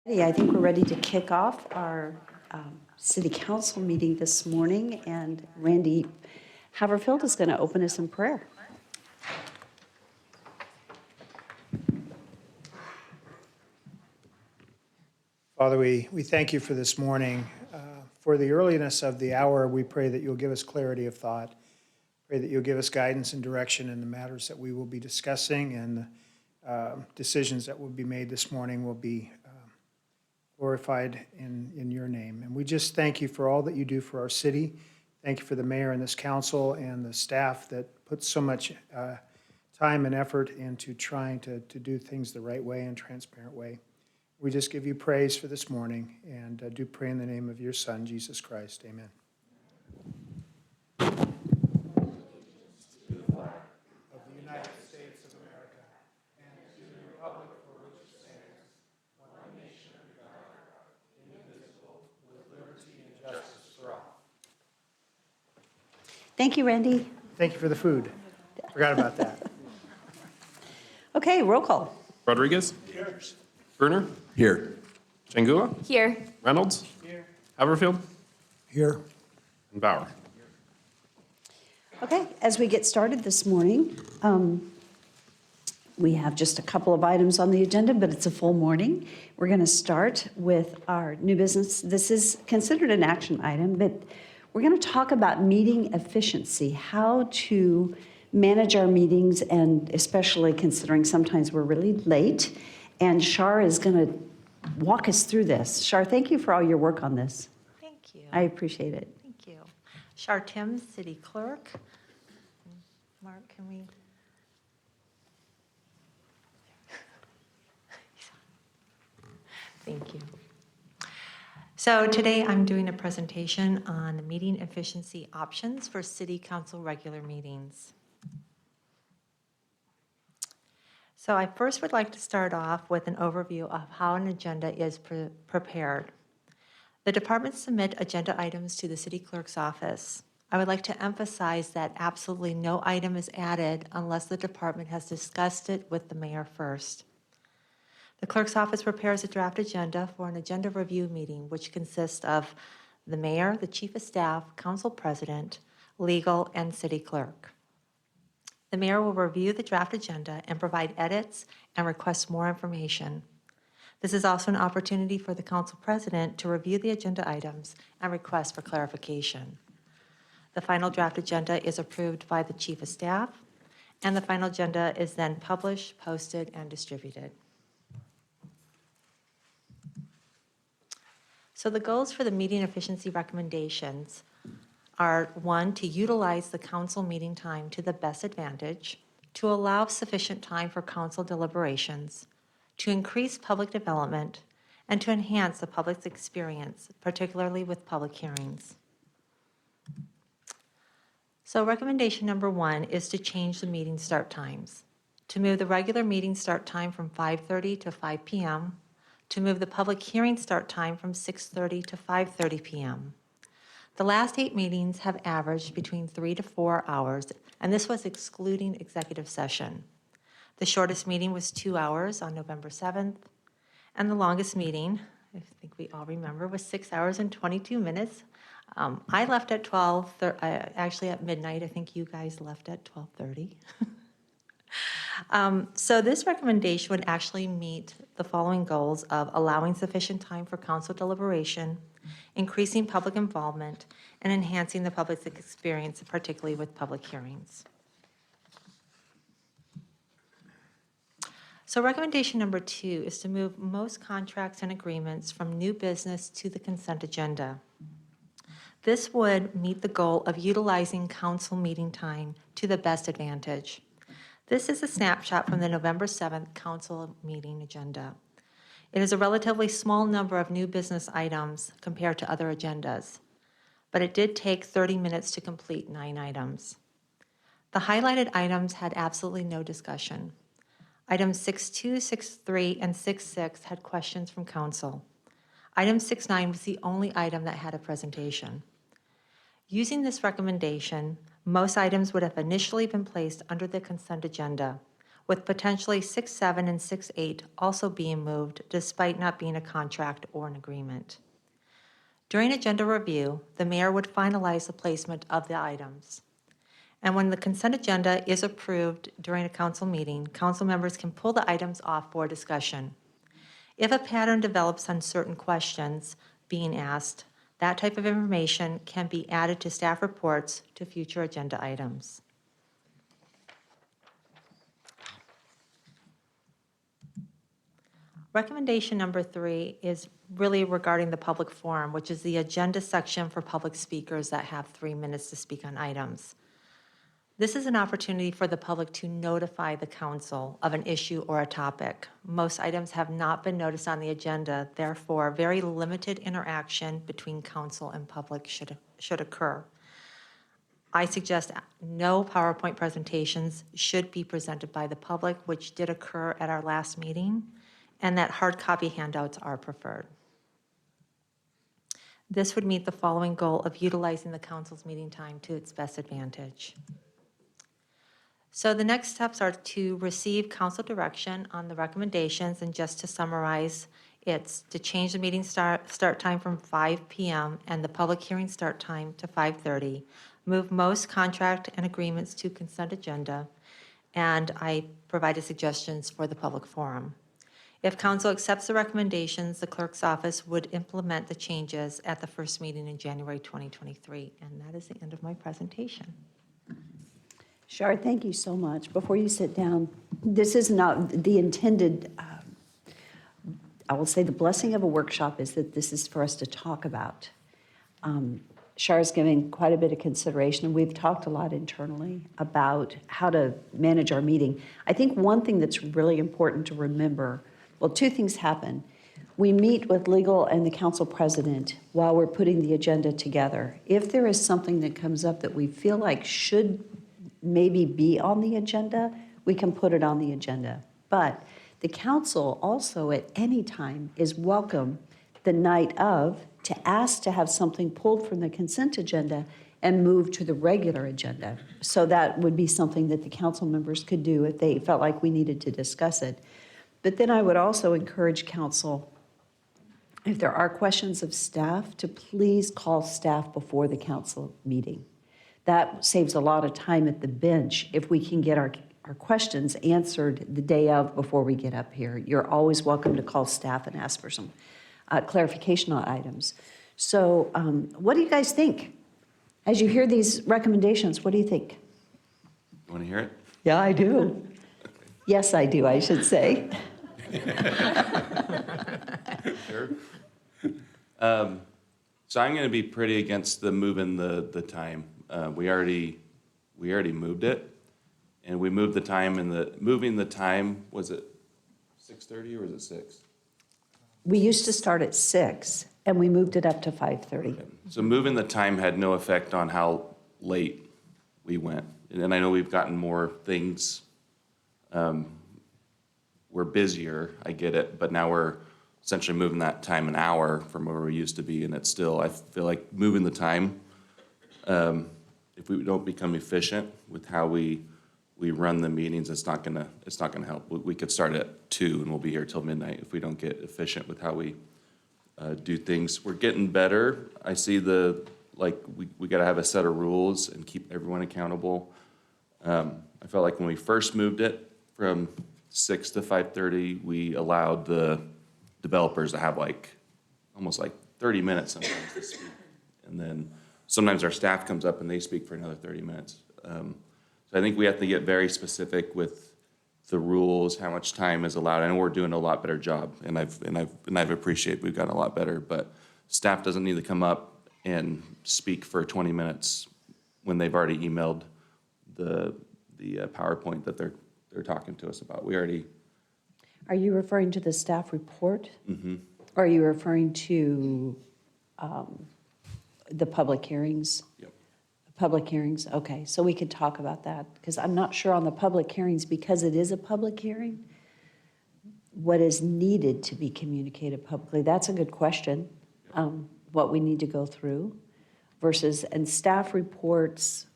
I think we're ready to kick off our city council meeting this morning, and Randy Haverfield is going to open us in prayer. Father, we thank you for this morning. For the earliness of the hour, we pray that you'll give us clarity of thought. Pray that you'll give us guidance and direction in the matters that we will be discussing, and decisions that will be made this morning will be glorified in your name. And we just thank you for all that you do for our city. Thank you for the mayor and this council and the staff that put so much time and effort into trying to do things the right way and transparent way. We just give you praise for this morning, and do pray in the name of your Son, Jesus Christ. Amen. Of the United States of America, and to the republic for which it stands, one nation under God, indivisible, with liberty and justice for all. Thank you, Randy. Thank you for the food. Forgot about that. Okay, roll call. Rodriguez? Here. Bruner? Here. Changula? Here. Reynolds? Here. Haverfield? Here. And Bauer. Okay, as we get started this morning, we have just a couple of items on the agenda, but it's a full morning. We're going to start with our new business. This is considered an action item, but we're going to talk about meeting efficiency, how to manage our meetings, and especially considering sometimes we're really late. And Shar is going to walk us through this. Shar, thank you for all your work on this. Thank you. I appreciate it. Thank you. Shar Timms, City Clerk. Mark, can we? Thank you. So today I'm doing a presentation on meeting efficiency options for City Council regular meetings. So I first would like to start off with an overview of how an agenda is prepared. The departments submit agenda items to the city clerk's office. I would like to emphasize that absolutely no item is added unless the department has discussed it with the mayor first. The clerk's office prepares a draft agenda for an agenda review meeting, which consists of the mayor, the chief of staff, council president, legal, and city clerk. The mayor will review the draft agenda and provide edits and request more information. This is also an opportunity for the council president to review the agenda items and request for clarification. The final draft agenda is approved by the chief of staff, and the final agenda is then published, posted, and distributed. So the goals for the meeting efficiency recommendations are: 1, to utilize the council meeting time to the best advantage, to allow sufficient time for council deliberations, to increase public development, and to enhance the public's experience, particularly with public hearings. So recommendation number 1 is to change the meeting start times, to move the regular meeting start time from 5:30 to 5 p.m., to move the public hearing start time from 6:30 to 5:30 p.m. The last 8 meetings have averaged between 3 to 4 hours, and this was excluding executive session. The shortest meeting was 2 hours on November 7th, and the longest meeting, I think we all remember, was 6 hours and 22 minutes. I left at actually at midnight. I think you guys left at 12:30. So this recommendation would actually meet the following goals of allowing sufficient time for council deliberation, increasing public involvement, and enhancing the public's experience, particularly with public hearings. So recommendation number 2 is to move most contracts and agreements from new business to the consent agenda. This would meet the goal of utilizing council meeting time to the best advantage. This is a snapshot from the November 7th council meeting agenda. It is a relatively small number of new business items compared to other agendas, but it did take 30 minutes to complete 9 items. The highlighted items had absolutely no discussion. Items 6.2, 6.3, and 6.6 had questions from council. Item 6.9 was the only item that had a presentation. Using this recommendation, most items would have initially been placed under the consent agenda, with potentially 6.7 and 6.8 also being moved despite not being a contract or an agreement. During agenda review, the mayor would finalize the placement of the items. And when the consent agenda is approved during a council meeting, council members can pull the items off for discussion. If a pattern develops on certain questions being asked, that type of information can be added to staff reports to future agenda items. Recommendation number 3 is really regarding the public forum, which is the agenda section for public speakers that have 3 minutes to speak on items. This is an opportunity for the public to notify the council of an issue or a topic. Most items have not been noticed on the agenda, therefore, very limited interaction between council and public should occur. I suggest no PowerPoint presentations should be presented by the public, which did occur at our last meeting, and that hard copy handouts are preferred. This would meet the following goal of utilizing the council's meeting time to its best advantage. So the next steps are to receive council direction on the recommendations, and just to summarize, it's to change the meeting start time from 5 p.m. and the public hearing start time to 5:30, move most contract and agreements to consent agenda, and I provided suggestions for the public forum. If council accepts the recommendations, the clerk's office would implement the changes at the first meeting in January 2023. And that is the end of my presentation. Shar, thank you so much. Before you sit down, this is not the intended, I will say the blessing of a workshop is that this is for us to talk about. Shar is giving quite a bit of consideration, and we've talked a lot internally about how to manage our meeting. I think one thing that's really important to remember, well, 2 things happen. We meet with legal and the council president while we're putting the agenda together. If there is something that comes up that we feel like should maybe be on the agenda, we can put it on the agenda. But the council also at any time is welcome the night of to ask to have something pulled from the consent agenda and moved to the regular agenda. So that would be something that the council members could do if they felt like we needed to discuss it. But then I would also encourage council, if there are questions of staff, to please call staff before the council meeting. That saves a lot of time at the bench if we can get our questions answered the day of before we get up here. You're always welcome to call staff and ask for some clarification on items. So what do you guys think? As you hear these recommendations, what do you think? You want to hear it? Yeah, I do. Yes, I do, I should say. Sure. So I'm going to be pretty against the moving the time. We already moved it, and we moved the time. And moving the time, was it 6:30 or was it 6? We used to start at 6, and we moved it up to 5:30. So moving the time had no effect on how late we went. And I know we've gotten more things. We're busier, I get it, but now we're essentially moving that time an hour from where we used to be, and it's still, I feel like moving the time, if we don't become efficient with how we run the meetings, it's not gonna help. We could start at 2 and we'll be here till midnight if we don't get efficient with how we do things. We're getting better. I see we gotta have a set of rules and keep everyone accountable. I felt like when we first moved it from 6 to 5:30, we allowed the developers to have almost 30 minutes sometimes to speak. And then sometimes our staff comes up and they speak for another 30 minutes. So I think we have to get very specific with the rules, how much time is allowed. I know we're doing a lot better job, and I've appreciated we've gotten a lot better, but staff doesn't need to come up and speak for 20 minutes when they've already emailed the PowerPoint that they're talking to us about. Are you referring to the staff report? Mm-hmm. Or are you referring to the public hearings? Yep. Public hearings, okay, so we could talk about that, because I'm not sure on the public hearings, because it is a public hearing, what is needed to be communicated publicly. That's a good question, what we need to go through versus, and staff reports,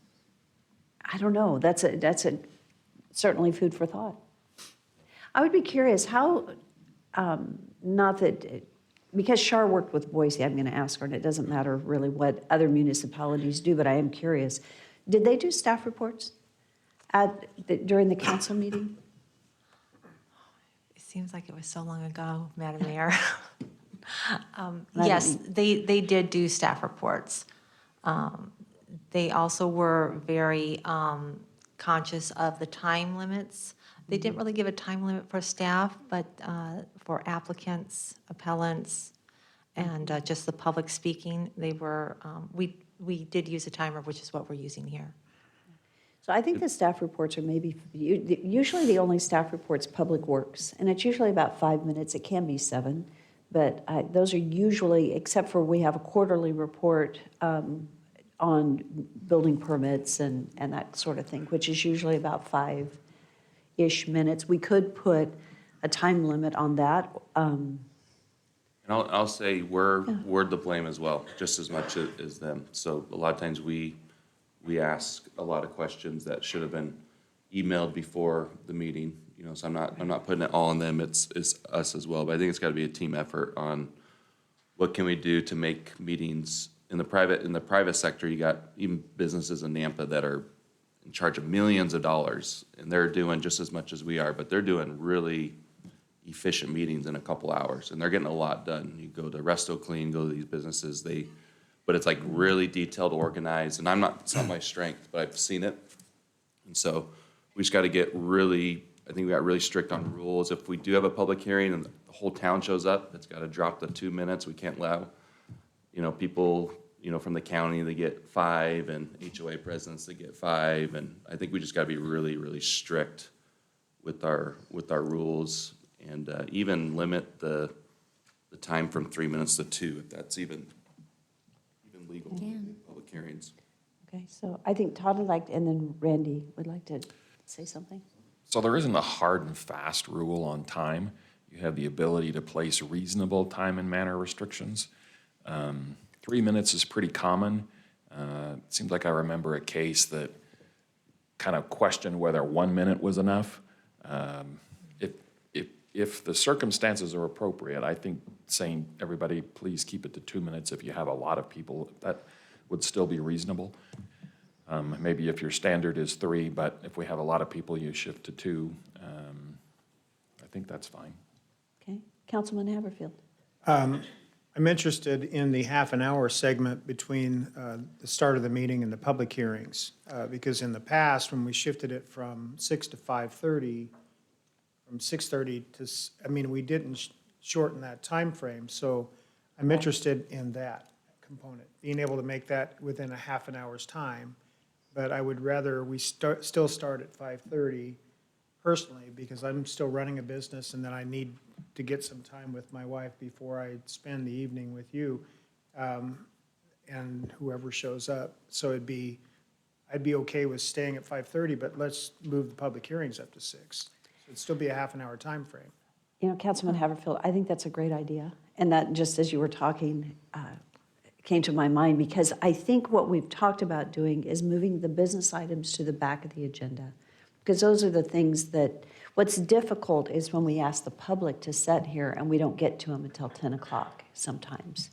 I don't know, that's a certainly food for thought. I would be curious, how, not that, because Shar worked with Boise, I'm going to ask her, and it doesn't matter really what other municipalities do, but I am curious. Did they do staff reports during the council meeting? It seems like it was so long ago, Madam Mayor. I Yes, didn't- they did do staff reports. They also were very conscious of the time limits. They didn't really give a time limit for staff, but for applicants, appellants, and just the public speaking, they were, we did use a timer, which is what we're using here. So I think the staff reports are maybe, usually the only staff report's Public Works, and it's usually about 5 minutes. It can be 7, but those are usually, except for we have a quarterly report on building permits and that sort of thing, which is usually about 5-ish minutes. We could put a time limit on that. And I'll say we're the blame as well, just as much as them. So a lot of times we ask a lot of questions that should have been emailed before the meeting, you know, so I'm not putting it all on them, it's us as well. But I think it's gotta be a team effort on what can we do to make meetings in the private sector. You got even businesses in Nampa that are in charge of millions of dollars, and they're doing just as much as we are, but they're doing really efficient meetings in a couple hours, and they're getting a lot done. You go to Resto Clean, go to these businesses, but it's like really detailed, organized, and it's not my strength, but I've seen it. And so we just got to get really, I think we got really strict on rules. If we do have a public hearing and the whole town shows up, it's got to drop the 2 minutes. We can't allow, you know, people, you know, from the county, they get 5, and HOA presidents, they get 5. And I think we just got to be really, really strict with our rules, and even limit the time from 3 minutes to 2, if that's even legal in public hearings. Okay, so I think Todd would like, and then Randy would like to say something. So there isn't a hard and fast rule on time. You have the ability to place reasonable time and manner restrictions. 3 minutes is pretty common. It seems like I remember a case that kind of questioned whether 1 minute was enough. If the circumstances are appropriate, I think saying, everybody, please keep it to 2 minutes if you have a lot of people, that would still be reasonable. Maybe if your standard is 3, but if we have a lot of people, you shift to 2. I think that's fine. Okay, Councilman Haverfield. I'm interested in the half an hour segment between the start of the meeting and the public hearings, because in the past, when we shifted it from 6 to 5:30, from 6:30 to, we didn't shorten that time frame. So I'm interested in that component, being able to make that within a half an hour's time. But I would rather we still start at 5:30 personally, because I'm still running a business, and then I need to get some time with my wife before I spend the evening with you, and whoever shows up. So I'd be okay with staying at 5:30, but let's move the public hearings up to 6. So it'd still be a half an hour time frame. You know, Councilman Haverfield, I think that's a great idea. And that, just as you were talking, came to my mind, because I think what we've talked about doing is moving the business items to the back of the agenda. Because those are the things that, what's difficult is when we ask the public to sit here and we don't get to them until 10 o'clock sometimes.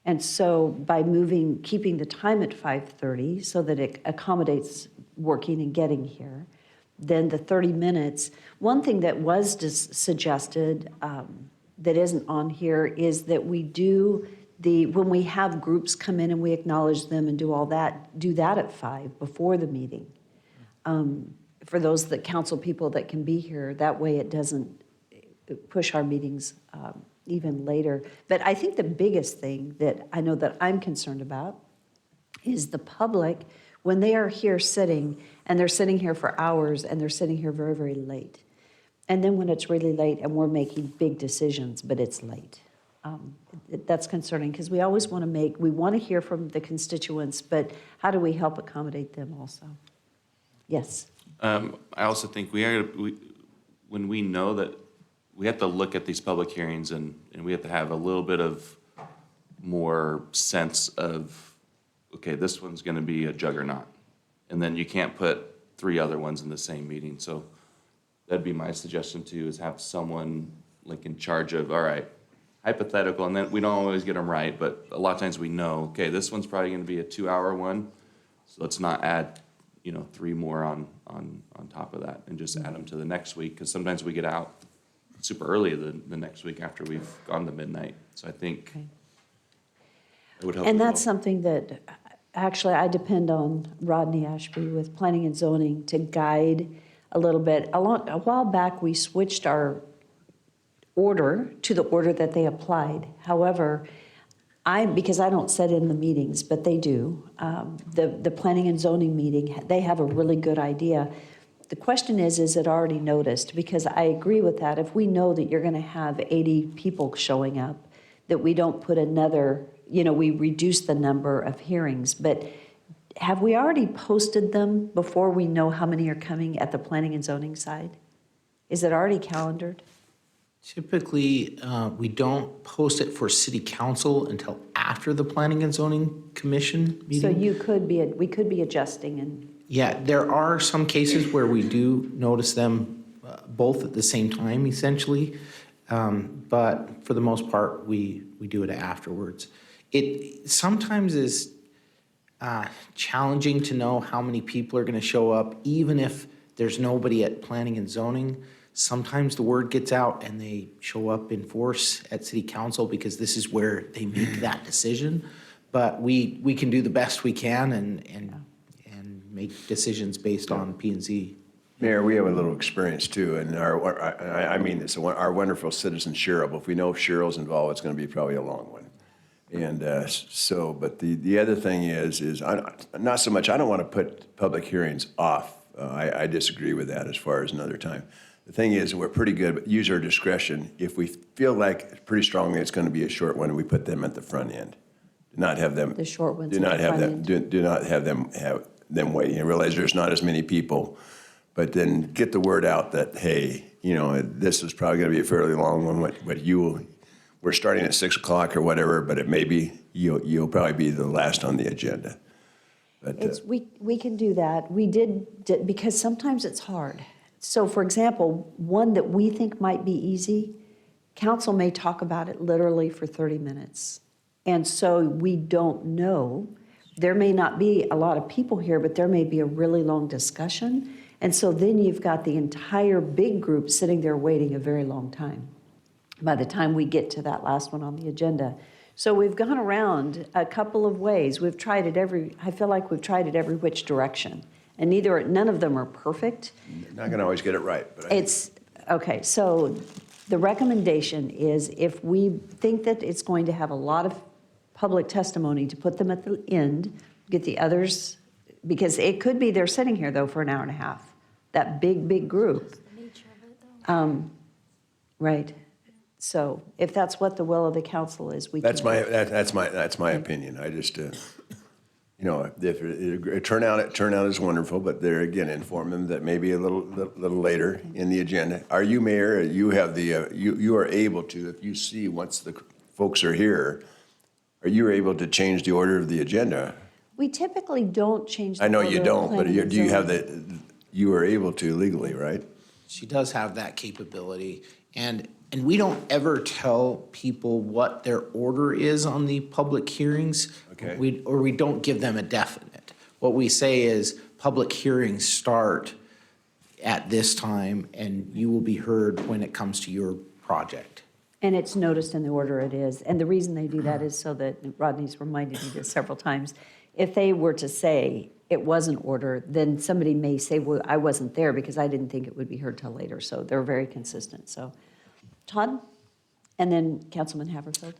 And so by keeping the time at 5:30 so that it accommodates working and getting here, then the 30 minutes, one thing that was suggested that isn't on here is that we do when we have groups come in and we acknowledge them and do all that, do that at 5 before the meeting. For those council people that can be here, that way it doesn't push our meetings even later. But I think the biggest thing that I know that I'm concerned about is the public, when they are here sitting, and they're sitting here for hours, and they're sitting here very, very late. And then when it's really late and we're making big decisions, but it's late. That's concerning, because we always want to hear from the constituents, but how do we help accommodate them also? Yes. I also think when we know that we have to look at these public hearings, and we have to have a little bit of more sense of, okay, this one's going to be a juggernaut. And then you can't put 3 other ones in the same meeting. So that'd be my suggestion too, is have someone like in charge of, all right, hypothetical, and then we don't always get them right, but a lot of times we know, okay, this one's probably gonna be a 2-hour one, so let's not add, 3 more on top of that, and just add them to the next week, because sometimes we get out super early the next week after we've gone to midnight, so I think Okay. it would help. And as well. that's something that, actually, I depend on Rodney Ashby with planning and zoning to guide a little bit. A while back, we switched our order to the order that they applied. However, because I don't sit in the meetings, but they do, the planning and zoning meeting, they have a really good idea. The question is it already noticed? Because I agree with that. If we know that you're going to have 80 people showing up, that we don't put another, we reduce the number of hearings. But have we already posted them before we know how many are coming at the planning and zoning side? Is it already calendared? Typically, we don't post it for city council until after the planning and zoning commission So meeting. we could be adjusting and, Yeah, there are some cases where we do notice them both at the same time essentially. But for the most part, we do it afterwards. It sometimes is challenging to know how many people are going to show up, even if there's nobody at planning and zoning. Sometimes the word gets out and they show up in force at city council because this is where they make that decision. But we can do the best we can and make decisions based on P and Z. Mayor, we have a little experience too, and I mean this, our wonderful citizen Cheryl, but if we know if Cheryl's involved, it's gonna be probably a long one. And but the other thing is not so much, I don't wanna put public hearings off. I disagree with that as far as another time. The thing is, we're pretty good, but use our discretion. If we feel like pretty strongly it's gonna be a short one, we put them at the front end. Do not have them. The short ones Do at not the have front them, do not have them waiting. I realize there's not as many people, but then get the word out that, hey, this is probably gonna be a fairly long one, we're starting at 6 o'clock or whatever, but it may be, you'll probably be the last on the agenda. But, we can do that. We did, because sometimes it's hard. So for example, one that we think might be easy, council may talk about it literally for 30 minutes. And so we don't know. There may not be a lot of people here, but there may be a really long discussion. And so then you've got the entire big group sitting there waiting a very long time by the time we get to that last one on the agenda. So we've gone around a couple of ways. I feel like we've tried it every which direction. And none of them are perfect. not gonna always get it right, but Okay, so the recommendation is if we think that it's going to have a lot of public testimony, to put them at the end, get the others, because it could be they're sitting here though for an hour and a half, that big group. Right. So if that's what the will of the council is, we can. that's my opinion. I just, if turnout is wonderful, but there again, inform them that maybe a little later in the agenda. Are you, Mayor, you have you are able to, if you see once the folks are here, are you able to change the order of the agenda? We typically don't change the I know order you of don't, but planning and do you have zoning. you are able to legally, right? She does have that capability. And we don't ever tell people what their order is on the public hearings. Okay. We don't give them a definite. What we say is, public hearings start at this time, and you will be heard when it comes to your project. And it's noticed in the order it is. And the reason they do that is so that, Rodney's reminded me this several times, if they were to say it wasn't ordered, then somebody may say, well, I wasn't there because I didn't think it would be heard till later. So they're very consistent. So, Todd? And then Councilman Haverfield?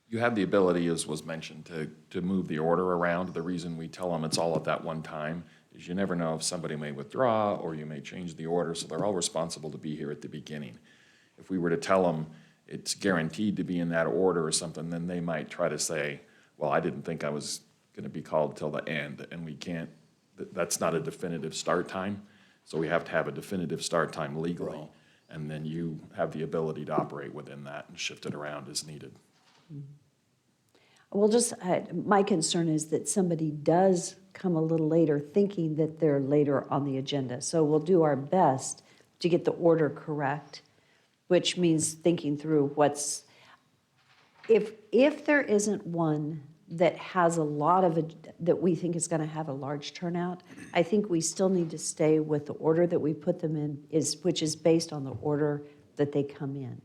You have the ability, as was mentioned, to move the order around. The reason we tell them it's all at that one time is you never know if somebody may withdraw or you may change the order, so they're all responsible to be here at the beginning. If we were to tell them it's guaranteed to be in that order or something, then they might try to say, well, I didn't think I was going to be called till the end, and we can't, that's not a definitive start time, so we have to have a definitive start time legally, and then you have the ability to operate within that and shift it around as needed. Well, my concern is that somebody does come a little later, thinking that they're later on the agenda. So we'll do our best to get the order correct, which means thinking through what's, if there isn't one that has a lot of, that we think is going to have a large turnout, I think we still need to stay with the order that we put them in, which is based on the order that they come in.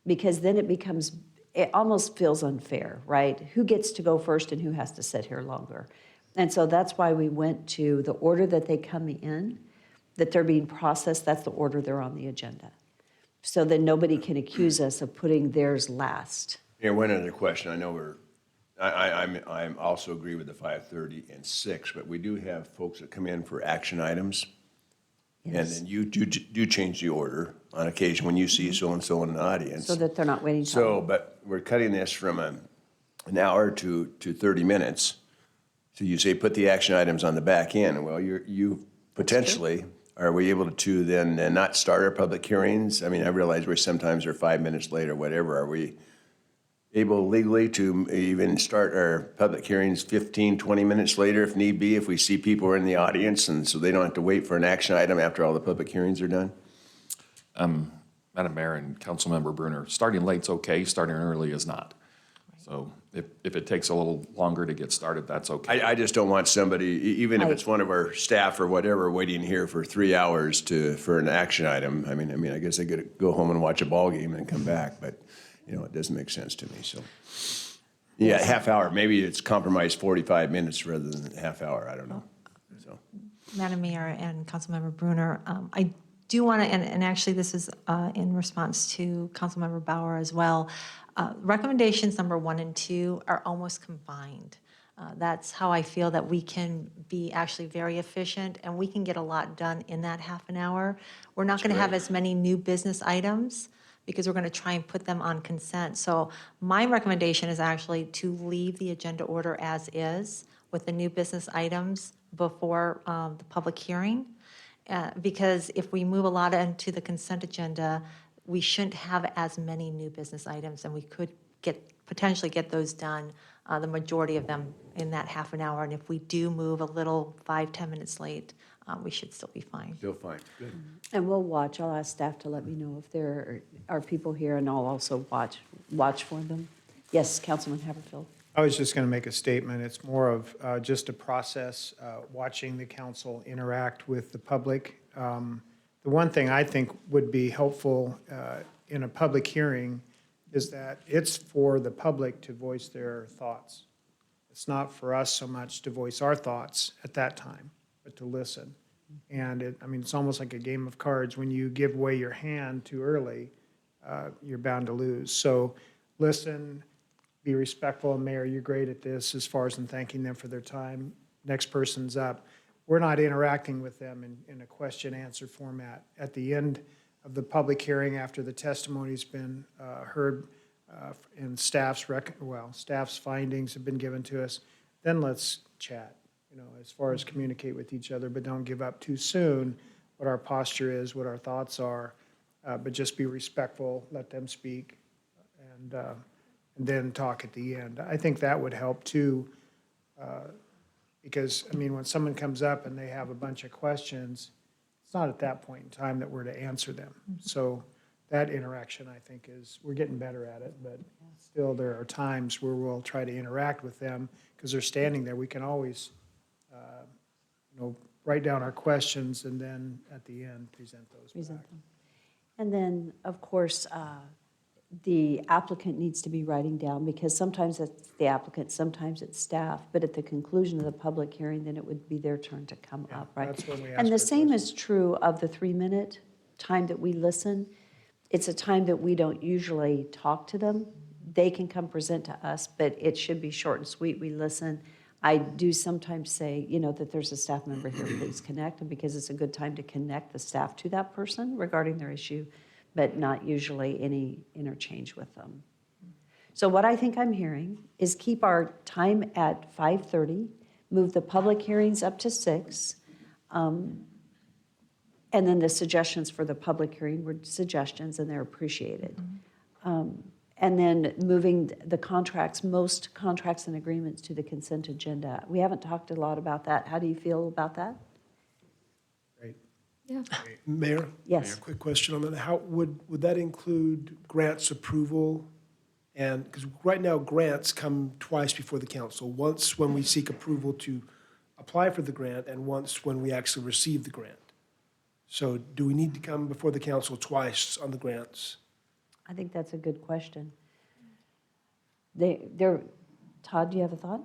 Because then it almost feels unfair, right? Who gets to go first and who has to sit here longer? And so that's why we went to the order that they come in, that they're being processed, that's the order they're on the agenda. So then nobody can accuse us of putting theirs last. Yeah, one other question. I know I'm also agree with the 5:30 and 6, but we do have folks that come in for action items. And Yes. then you do change the order on occasion when you see so-and-so in the audience. So that they're not waiting. So, but we're cutting this from an hour to 30 minutes. So you say, put the action items on the back end. Well, you potentially, are we able to then not start our public hearings? I mean, I realize we sometimes are 5 minutes late or whatever. Are we able legally to even start our public hearings 15, 20 minutes later if need be, if we see people are in the audience and so they don't have to wait for an action item after all the public hearings are done? Madam Mayor and Councilmember Brunner, starting late's okay, starting early is not. So if it takes a little longer to get started, that's okay. I just don't want somebody, even if I- it's one of our staff or whatever, waiting here for 3 hours for an action item. I mean, I guess they could go home and watch a ball game and come back, but, it doesn't make sense to me, so. Yeah, half hour, maybe it's compromised 45 minutes rather than half hour, I don't know, so. Madam Mayor and Councilmember Brunner, I do want to, and actually this is in response to Councilmember Bauer as well, recommendations number 1 and 2 are almost combined. That's how I feel that we can be actually very efficient and we can get a lot done in that half an hour. We're not going to have as many new business items because we're going to try and put them on consent. So my recommendation is actually to leave the agenda order as is with the new business items before the public hearing. Because if we move a lot into the consent agenda, we shouldn't have as many new business items, and we could potentially get those done, the majority of them in that half an hour. And if we do move a little 5-10 minutes late, we should still be fine. Still fine, good. And we'll watch. I'll ask staff to let me know if there are people here, and I'll also watch for them. Yes, Councilman Haverfield. I was just going to make a statement. It's more of just a process, watching the council interact with the public. The one thing I think would be helpful in a public hearing is that it's for the public to voice their thoughts. It's not for us so much to voice our thoughts at that time, but to listen. And it's almost like a game of cards. When you give away your hand too early, you're bound to lose. So listen, be respectful. Mayor, you're great at this as far as in thanking them for their time. Next person's up. We're not interacting with them in a question-answer format. At the end of the public hearing, after the testimony's been heard and staff's findings have been given to us, then let's chat, as far as communicate with each other, but don't give up too soon what our posture is, what our thoughts are, but just be respectful, let them speak, and then talk at the end. I think that would help too, because, when someone comes up and they have a bunch of questions, it's not at that point in time that we're to answer them. So that interaction, I think, we're getting better at it, but still there are times where we'll try to interact with them because they're standing there. We can always, write down our questions and then at the end present those back. And then, of course, the applicant needs to be writing down, because sometimes it's the applicant, sometimes it's staff, but at the conclusion of the public hearing, then it would be their turn to come up, right? that's when we ask And the for same is true of the 3-minute time that we listen. It's a time that we don't usually talk to them. They can come present to us, but it should be short and sweet. We listen. I do sometimes say, that there's a staff member here, please connect, and because it's a good time to connect the staff to that person regarding their issue, but not usually any interchange with them. So what I think I'm hearing is keep our time at 5:30, move the public hearings up to 6, and then the suggestions for the public hearing were suggestions, and they're appreciated. And then moving the contracts, most contracts and agreements to the consent agenda. We haven't talked a lot about that. How do you feel about that? Great. Mayor? Yes. Quick question on that. How, would that include grants approval? And, because right now, grants come twice before the council. Once when we seek approval to apply for the grant, and once when we actually receive the grant. So do we need to come before the council twice on the grants? I think that's a good question. Todd, do you have a thought?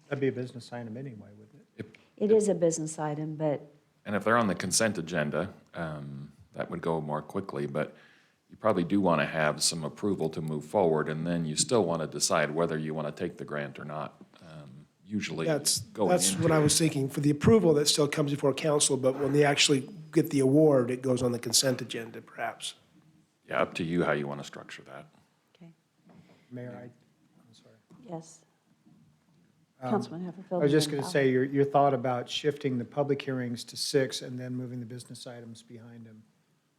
That'd be a business item anyway, wouldn't it? It is a business item, but And if they're on the consent agenda, that would go more quickly, but you probably do want to have some approval to move forward, and then you still want to decide whether you want to take the grant or not. Usually That's going what into I was thinking. For the approval, that still comes before council, but when they actually get the award, it goes on the consent agenda, perhaps. Yeah, up to you how you want to structure that. okay, Mayor, I'm sorry. yes. Councilman Hefferfield. I was just and going then to say, your thought about shifting the public hearings to 6 and then moving the business items behind them.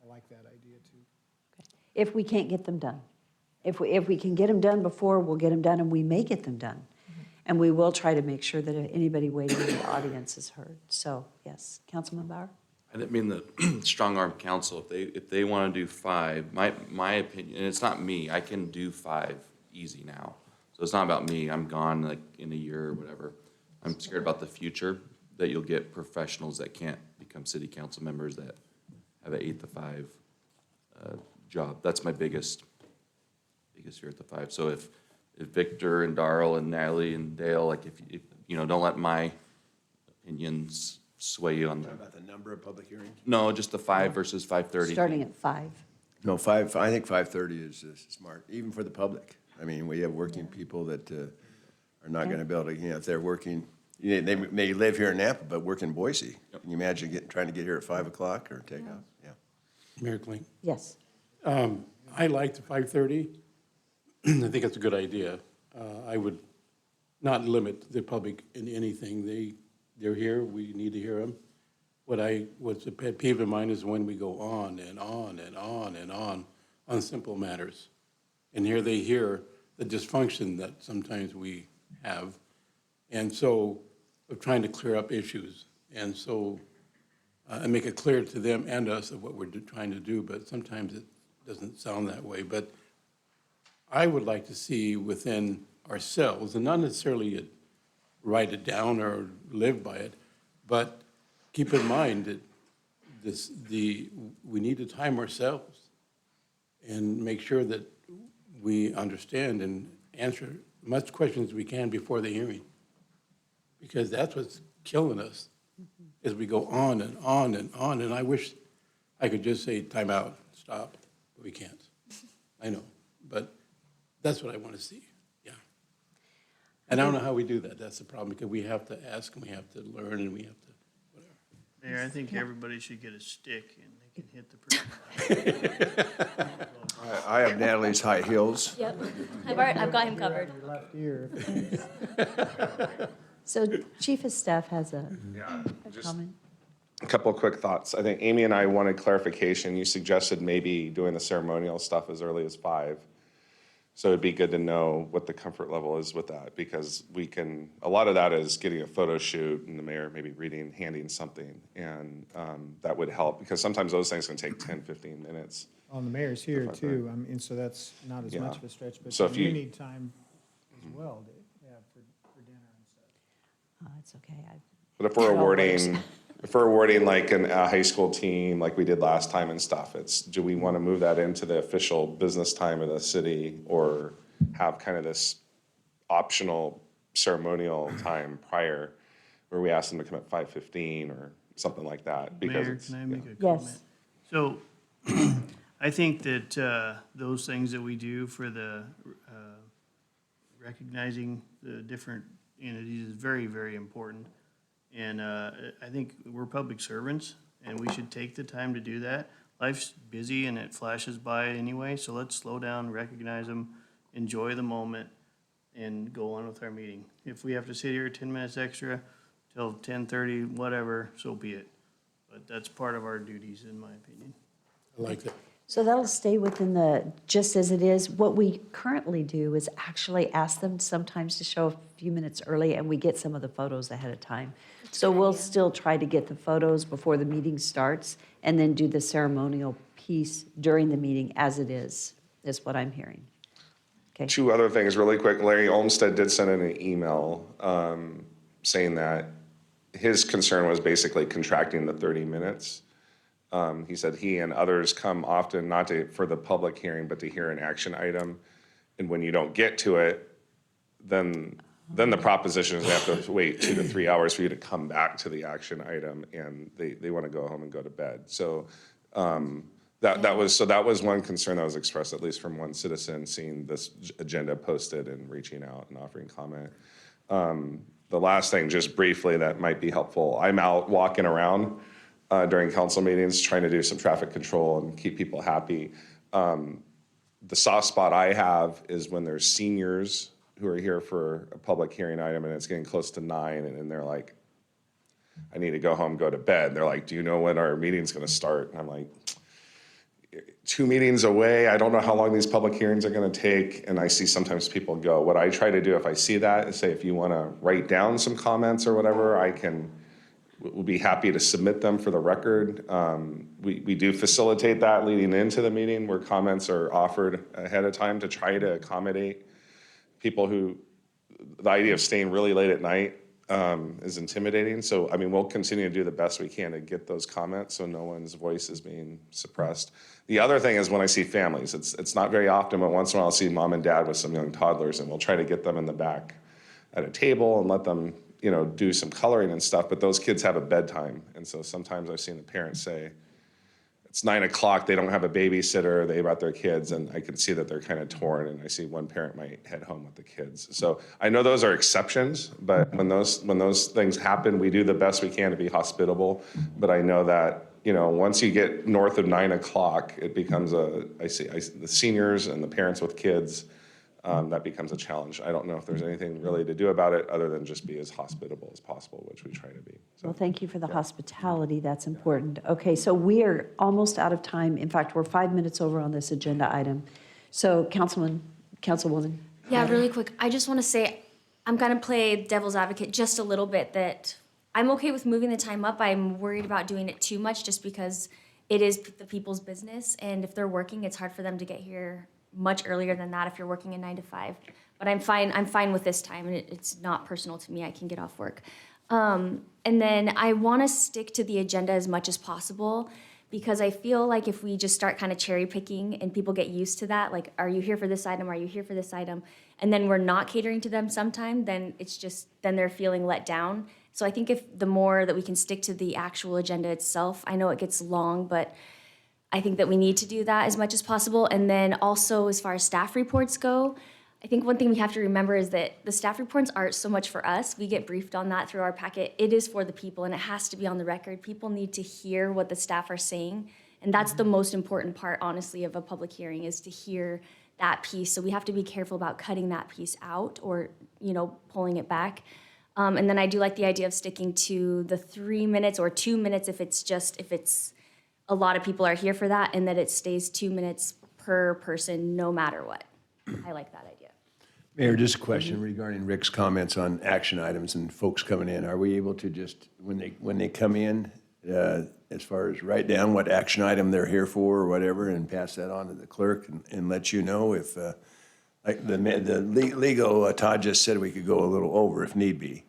I like that idea, too. If we can't get them done. If we can get them done before, we'll get them done, and we may get them done. And we will try to make sure that anybody waiting in the audience is heard. So, yes, Councilman Bauer? I didn't mean the strong-arm council. If they want to do 5, my opinion, and it's not me, I can do 5 easy now. So it's not about me. I'm gone like in a year or whatever. I'm scared about the future, that you'll get professionals that can't become city council members that have an 8 to 5 job. That's my biggest fear at the 5. So if Victor and Darrell and Natalie and Dale, like if you know, don't let my opinions sway you on the, About the number of public hearings? no, just the 5 versus 5:30. Starting at 5. No, 5, I think 5:30 is smart, even for the public. I mean, we have working people that are not going to be able to, you know, if they're working, you know, they may live here in Napa, but work in Boise. Can you imagine trying to get here at 5 o'clock or take off? Yeah. Mayor Kling. Yes. I like the 5:30. I think it's a good idea. I would not limit the public in anything. They're here, we need to hear them. What's a pet peeve of mine is when we go on and on and on and on simple matters. And here they hear the dysfunction that sometimes we have. And so of trying to clear up issues. And so, and make it clear to them and us of what we're trying to do, but sometimes it doesn't sound that way. But I would like to see within ourselves, and not necessarily write it down or live by it, but keep in mind that we need to time ourselves and make sure that we understand and answer as much questions as we can before the hearing. Because that's what's killing us, is we go on and on and on, and I wish I could just say, time out, stop, but we can't. I know, but that's what I want to see, yeah. And I don't know how we do that, that's the problem, because we have to ask, and we have to learn, and we have to, whatever. Mayor, I think everybody should get a stick and they can hit the person. I have Natalie's high heels. Yep, I've got him covered. Your left ear. So Chief of Staff has a just comment. a couple of quick thoughts. I think Amy and I wanted clarification. You suggested maybe doing the ceremonial stuff as early as 5. So it'd be good to know what the comfort level is with that, because a lot of that is getting a photo shoot and the mayor maybe handing something, and that would help, because sometimes those things can take 10, 15 minutes. Well, the mayor's here, too. I mean, so that's not as Yeah. much of a stretch, but So if you you- need time as well to have for dinner and such. It's okay. But if we're awarding like a high school team, like we did last time and stuff, do we want to move that into the official business time of the city, or have kind of this optional ceremonial time prior, where we ask them to come at 5:15 or something like that? Because Mayor, it's, can I make a Yes. comment? So I think that those things that we do for the recognizing the different entities is very, very important. And I think we're public servants, and we should take the time to do that. Life's busy and it flashes by anyway, so let's slow down, recognize them, enjoy the moment, and go on with our meeting. If we have to sit here 10 minutes extra till 10:30, whatever, so be it. But that's part of our duties, in my opinion. I like that. So that'll stay within the, just as it is. What we currently do is actually ask them sometimes to show a few minutes early, and we get some of the photos ahead of time. So we'll still try to get the photos before the meeting starts, and then do the ceremonial piece during the meeting as it is what I'm hearing. Okay. Two other things really quick. Larry Olmsted did send in an email saying that his concern was basically contracting the 30 minutes. He said he and others come often not for the public hearing, but to hear an action item. And when you don't get to it, then the proposition is they have to wait 2 to 3 hours for you to come back to the action item, and they want to go home and go to bed. So that was one concern that was expressed, at least from one citizen, seeing this agenda posted and reaching out and offering comment. The last thing, just briefly, that might be helpful. I'm out walking around during council meetings, trying to do some traffic control and keep people happy. The soft spot I have is when there's seniors who are here for a public hearing item and it's getting close to 9, and they're like, I need to go home, go to bed. They're like, do you know when our meeting's gonna start? And I'm like, 2 meetings away. I don't know how long these public hearings are gonna take. And I see sometimes people go. What I try to do if I see that is say, if you wanna write down some comments or whatever, we'll be happy to submit them for the record. We do facilitate that leading into the meeting where comments are offered ahead of time to try to accommodate people who, the idea of staying really late at night is intimidating. So, I mean, we'll continue to do the best we can to get those comments so no one's voice is being suppressed. The other thing is when I see families, it's not very often, but once in a while I'll see mom and dad with some young toddlers, and we'll try to get them in the back at a table and let them, do some coloring and stuff, but those kids have a bedtime. And so sometimes I've seen the parents say, it's 9 o'clock, they don't have a babysitter, they brought their kids, and I can see that they're kind of torn, and I see one parent might head home with the kids. So I know those are exceptions, but when those things happen, we do the best we can to be hospitable. But I know that, once you get north of 9 o'clock, it becomes I see the seniors and the parents with kids, that becomes a challenge. I don't know if there's anything really to do about it other than just be as hospitable as possible, which we try to be. Well, thank you for the hospitality. That's important. Okay, so we are almost out of time. In fact, we're 5 minutes over on this agenda item. So Councilwoman. Yeah, really quick. I just want to say, I'm going to play devil's advocate just a little bit, that I'm okay with moving the time up. I'm worried about doing it too much just because it is the people's business. And if they're working, it's hard for them to get here much earlier than that if you're working a 9 to 5. But I'm fine with this time, and it's not personal to me. I can get off work. And then I want to stick to the agenda as much as possible, because I feel like if we just start kind of cherry picking and people get used to that, like, are you here for this item? Are you here for this item? And then we're not catering to them sometime, then then they're feeling let down. So I think if the more that we can stick to the actual agenda itself, I know it gets long, but I think that we need to do that as much as possible. And then also, as far as staff reports go, I think one thing we have to remember is that the staff reports aren't so much for us. We get briefed on that through our packet. It is for the people, and it has to be on the record. People need to hear what the staff are saying. And that's the most important part, honestly, of a public hearing, is to hear that piece. So we have to be careful about cutting that piece out or, pulling it back. And then I do like the idea of sticking to the 3 minutes or 2 minutes if it's a lot of people are here for that, and that it stays 2 minutes per person no matter what. I like that idea. Mayor, just a question regarding Rick's comments on action items and folks coming in. Are we able to just, when they come in, as far as write down what action item they're here for or whatever, and pass that on to the clerk and let you know if, like the legal, Todd just said we could go a little over if need be.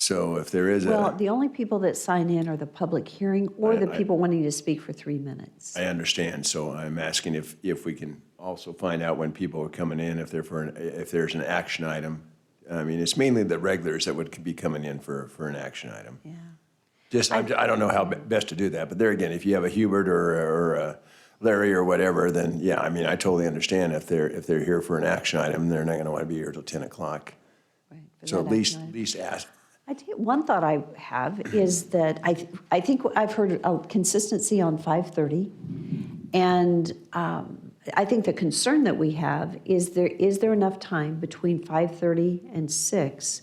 So if there is Well, the only people that sign in are the public hearing or the people wanting to speak for 3 minutes. I understand, so I'm asking if we can also find out when people are coming in, if there's an action item. I mean, it's mainly the regulars that would be coming in for an action item. Yeah. I don't know how best to do that, but there again, if you have a Hubert or a Larry or whatever, then yeah, I mean, I totally understand if they're here for an action item, they're not gonna wanna be here till 10 o'clock. Right, So at least ask. One thought I have is that I think I've heard a consistency on 5:30, and I think the concern that we have is there enough time between 5:30 and 6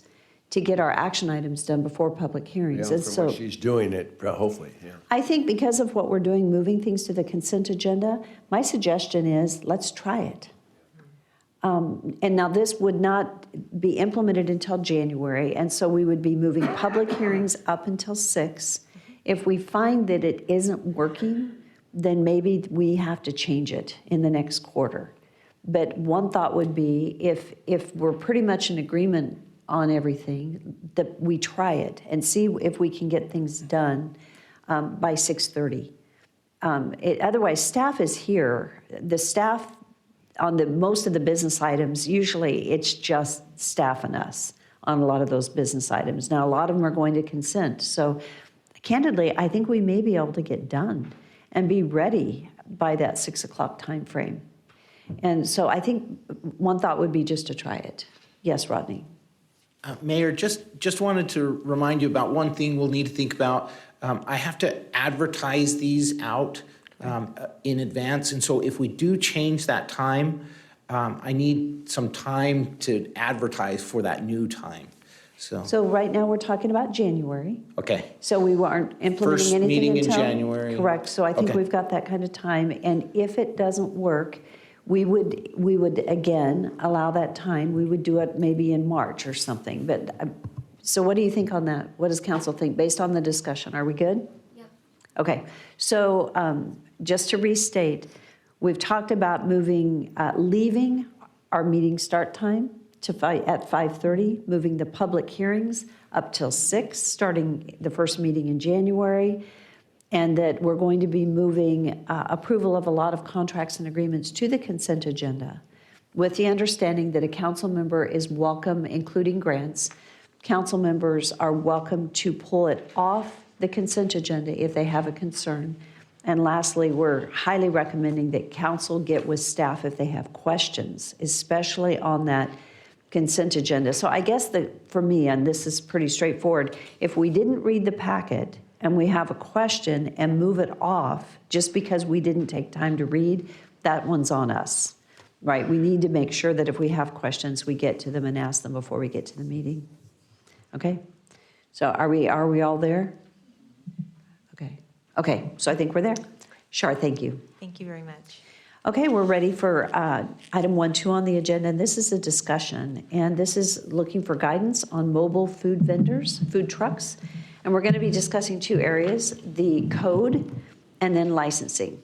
to get our action items done before public hearings. Yeah, And from so what she's doing it, hopefully, yeah. I think because of what we're doing, moving things to the consent agenda, my suggestion is, let's try it. And now this would not be implemented until January, and so we would be moving public hearings up until 6. If we find that it isn't working, then maybe we have to change it in the next quarter. But one thought would be, if we're pretty much in agreement on everything, that we try it and see if we can get things done by 6:30. Otherwise, staff is here. The staff on most of the business items, usually it's just staff and us on a lot of those business items. Now, a lot of them are going to consent. So candidly, I think we may be able to get done and be ready by that 6 o'clock timeframe. And so I think one thought would be just to try it. Yes, Rodney? Mayor, just wanted to remind you about one thing we'll need to think about. I have to advertise these out in advance, and so if we do change that time, I need some time to advertise for that new time. So right now, we're talking about January. Okay. So we aren't implementing First anything meeting in until? January. Correct. So I think Okay. we've got that kind of time. And if it doesn't work, we would again allow that time. We would do it maybe in March or something. But so what do you think on that? What does council think based on the discussion? Are we good? Yep. Okay. So just to restate, we've talked about leaving our meeting start time at 5:30, moving the public hearings up till 6, starting the first meeting in January, and that we're going to be moving approval of a lot of contracts and agreements to the consent agenda, with the understanding that a council member is welcome, including grants. Council members are welcome to pull it off the consent agenda if they have a concern. And lastly, we're highly recommending that council get with staff if they have questions, especially on that consent agenda. So I guess for me, and this is pretty straightforward, if we didn't read the packet and we have a question and move it off just because we didn't take time to read, that one's on us, right? We need to make sure that if we have questions, we get to them and ask them before we get to the meeting. Okay? So are we all there? Okay, so I think we're there. Shar, thank you. Thank you very much. Okay, we're ready for item 1.2 on the agenda, and this is a discussion, and this is looking for guidance on mobile food vendors, food trucks, and we're going to be discussing 2 areas, the code and then licensing.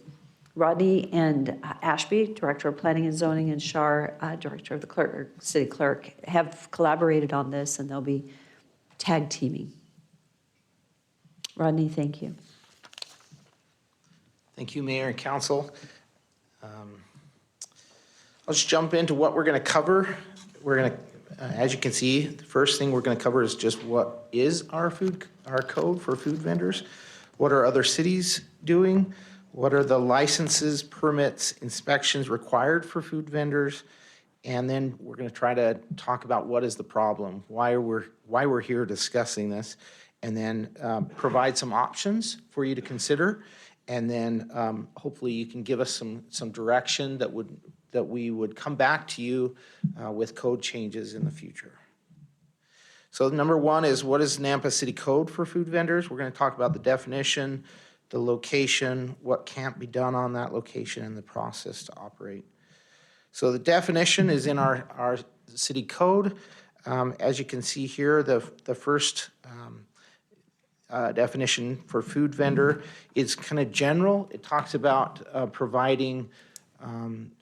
Rodney and Ashby, Director of Planning and Zoning, and Shar, Director of the City Clerk, have collaborated on this, and they'll be tag teaming. Rodney, thank you. Thank you, Mayor and Council. Let's jump into what we're going to cover. We're going to, as you can see, the first thing we're going to cover is just what is our code for food vendors. What are other cities doing? What are the licenses, permits, inspections required for food vendors? And then we're going to try to talk about what is the problem, why we're here discussing this, and then provide some options for you to consider. And then hopefully you can give us some direction that we would come back to you with code changes in the future. So number 1 is, what is Nampa City Code for food vendors? We're going to talk about the definition, the location, what can't be done on that location, and the process to operate. So the definition is in our city code. As you can see here, the first definition for food vendor is kind of general. It talks about providing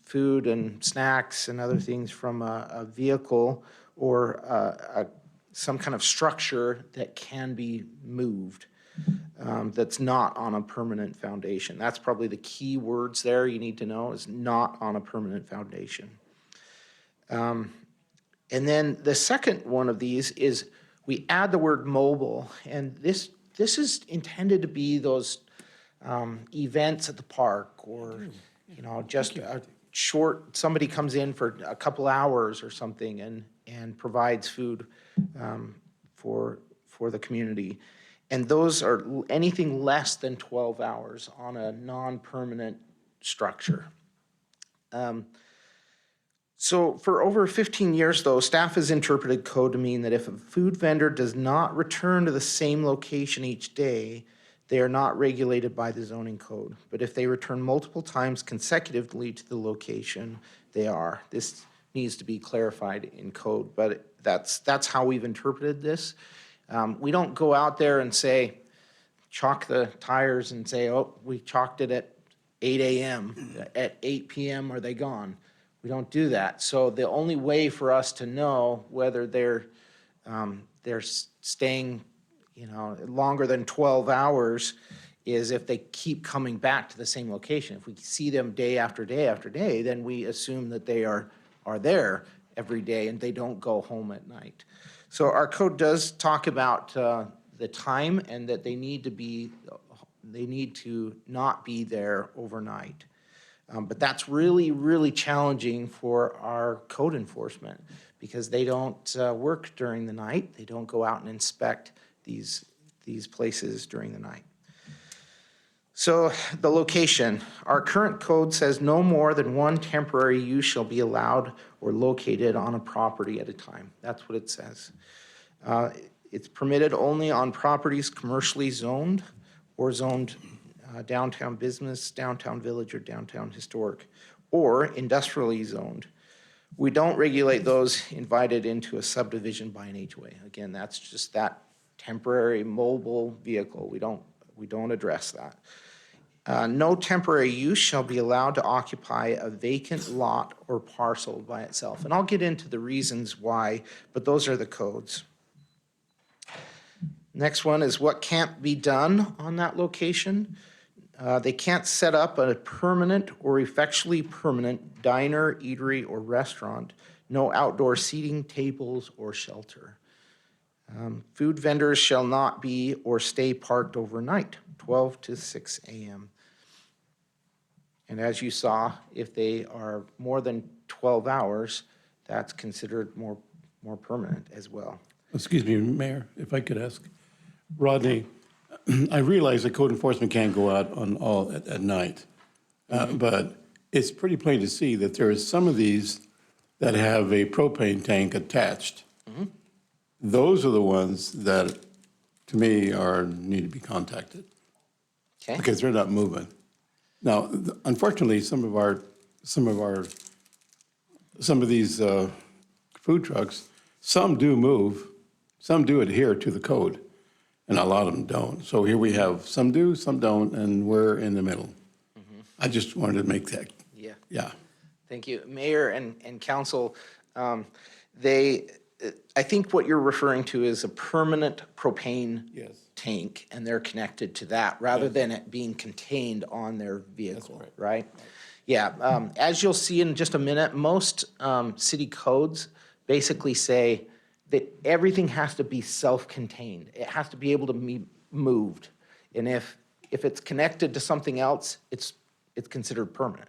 food and snacks and other things from a vehicle or some kind of structure that can be moved, that's not on a permanent foundation. That's probably the key words there you need to know, is not on a permanent foundation. And then the second one of these is we add the word mobile, and this is intended to be those events at the park, or just a short, somebody comes in for a couple hours or something and provides food for the community. And those are anything less than 12 hours on a non-permanent structure. So for over 15 years, though, staff has interpreted code to mean that if a food vendor does not return to the same location each day, they are not regulated by the zoning code. But if they return multiple times consecutively to the location, they are. This needs to be clarified in code, but that's how we've interpreted this. We don't go out there and say, chalk the tires and say, oh, we chalked it at 8 a.m. At 8 p.m. are they gone? We don't do that. So the only way for us to know whether they're staying, longer than 12 hours is if they keep coming back to the same location. If we see them day after day after day, then we assume that they are there every day and they don't go home at night. So our code does talk about the time and that they need to not be there overnight. But that's really, really challenging for our code enforcement because they don't work during the night. They don't go out and inspect these places during the night. So the location, our current code says no more than one temporary use shall be allowed or located on a property at a time. That's what it says. It's permitted only on properties commercially zoned or zoned downtown business, downtown village, or downtown historic, or industrially zoned. We don't regulate those invited into a subdivision by an HOA. Again, that's just that temporary mobile vehicle. We don't address that. No temporary use shall be allowed to occupy a vacant lot or parcel by itself. And I'll get into the reasons why, but those are the codes. Next one is what can't be done on that location. They can't set up a permanent or effectually permanent diner, eatery, or restaurant. No outdoor seating, tables, or shelter. Food vendors shall not be or stay parked overnight, 12 to 6 a.m. And as you saw, if they are more than 12 hours, that's considered more permanent as well. Excuse me, Mayor, if I could ask. Rodney, I realize that code enforcement can't go out at night, but it's pretty plain to see that there are some of these that have a propane tank attached. Mm-hmm. Those are the ones that, to me, need to be contacted. Okay. Because they're not moving. Now, unfortunately, some of these food trucks, some do move, some do adhere to the code, and a lot of them don't. So here we have some do, some don't, and we're in the middle. Mm-hmm. I just wanted to make that. Yeah. Yeah. Thank you. Mayor and council, I think what you're referring to is a permanent propane Yes. tank, and they're connected to that rather than it being contained on their vehicle, That's right? Yeah, as you'll see in just a minute, most city codes basically say that everything has to be self-contained. It has to be able to be moved. And if it's connected to something else, it's considered permanent.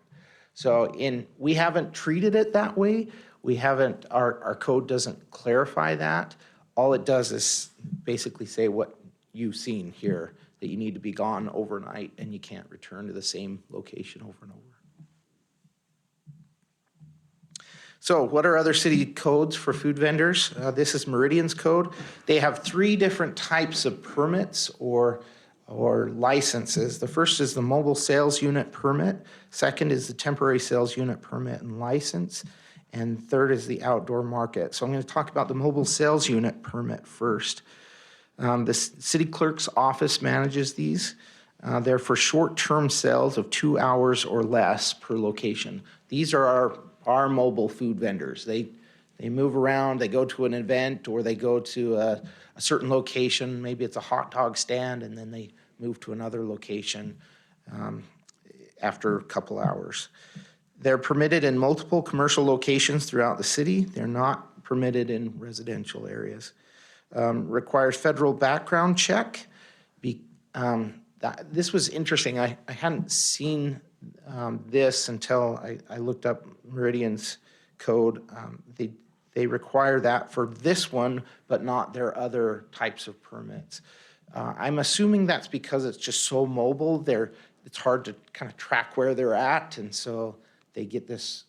So we haven't treated it that way. Our code doesn't clarify that. All it does is basically say what you've seen here, that you need to be gone overnight and you can't return to the same location over and over. So what are other city codes for food vendors? This is Meridian's code. They have 3 different types of permits or licenses. The first is the mobile sales unit permit. Second is the temporary sales unit permit and license. And third is the outdoor market. So I'm going to talk about the mobile sales unit permit first. The city clerk's office manages these. They're for short-term sales of 2 hours or less per location. These are our mobile food vendors. They move around, they go to an event, or they go to a certain location. Maybe it's a hot dog stand, and then they move to another location after a couple hours. They're permitted in multiple commercial locations throughout the city. They're not permitted in residential areas. Requires federal background check. This was interesting. I hadn't seen this until I looked up Meridian's code. They require that for this one, but not their other types of permits. I'm assuming that's because it's just so mobile. It's hard to kind of track where they're at, and so they get this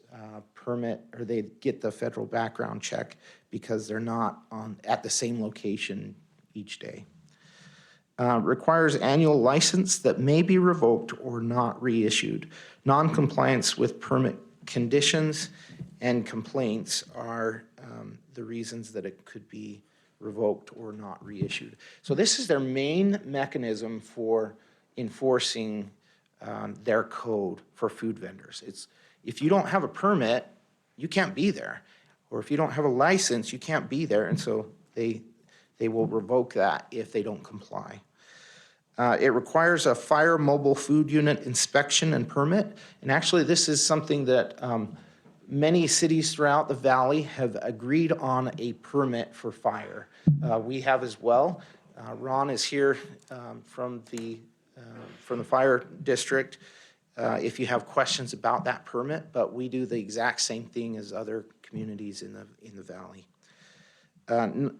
permit, or they get the federal background check because they're not at the same location each day. Requires annual license that may be revoked or not reissued. Non-compliance with permit conditions and complaints are the reasons that it could be revoked or not reissued. So this is their main mechanism for enforcing their code for food vendors. It's, if you don't have a permit, you can't be there. Or if you don't have a license, you can't be there, and so they will revoke that if they don't comply. It requires a fire mobile food unit inspection and permit, and actually this is something that many cities throughout the valley have agreed on a permit for fire. We have as well. Ron is here from the fire district if you have questions about that permit, but we do the exact same thing as other communities in the valley.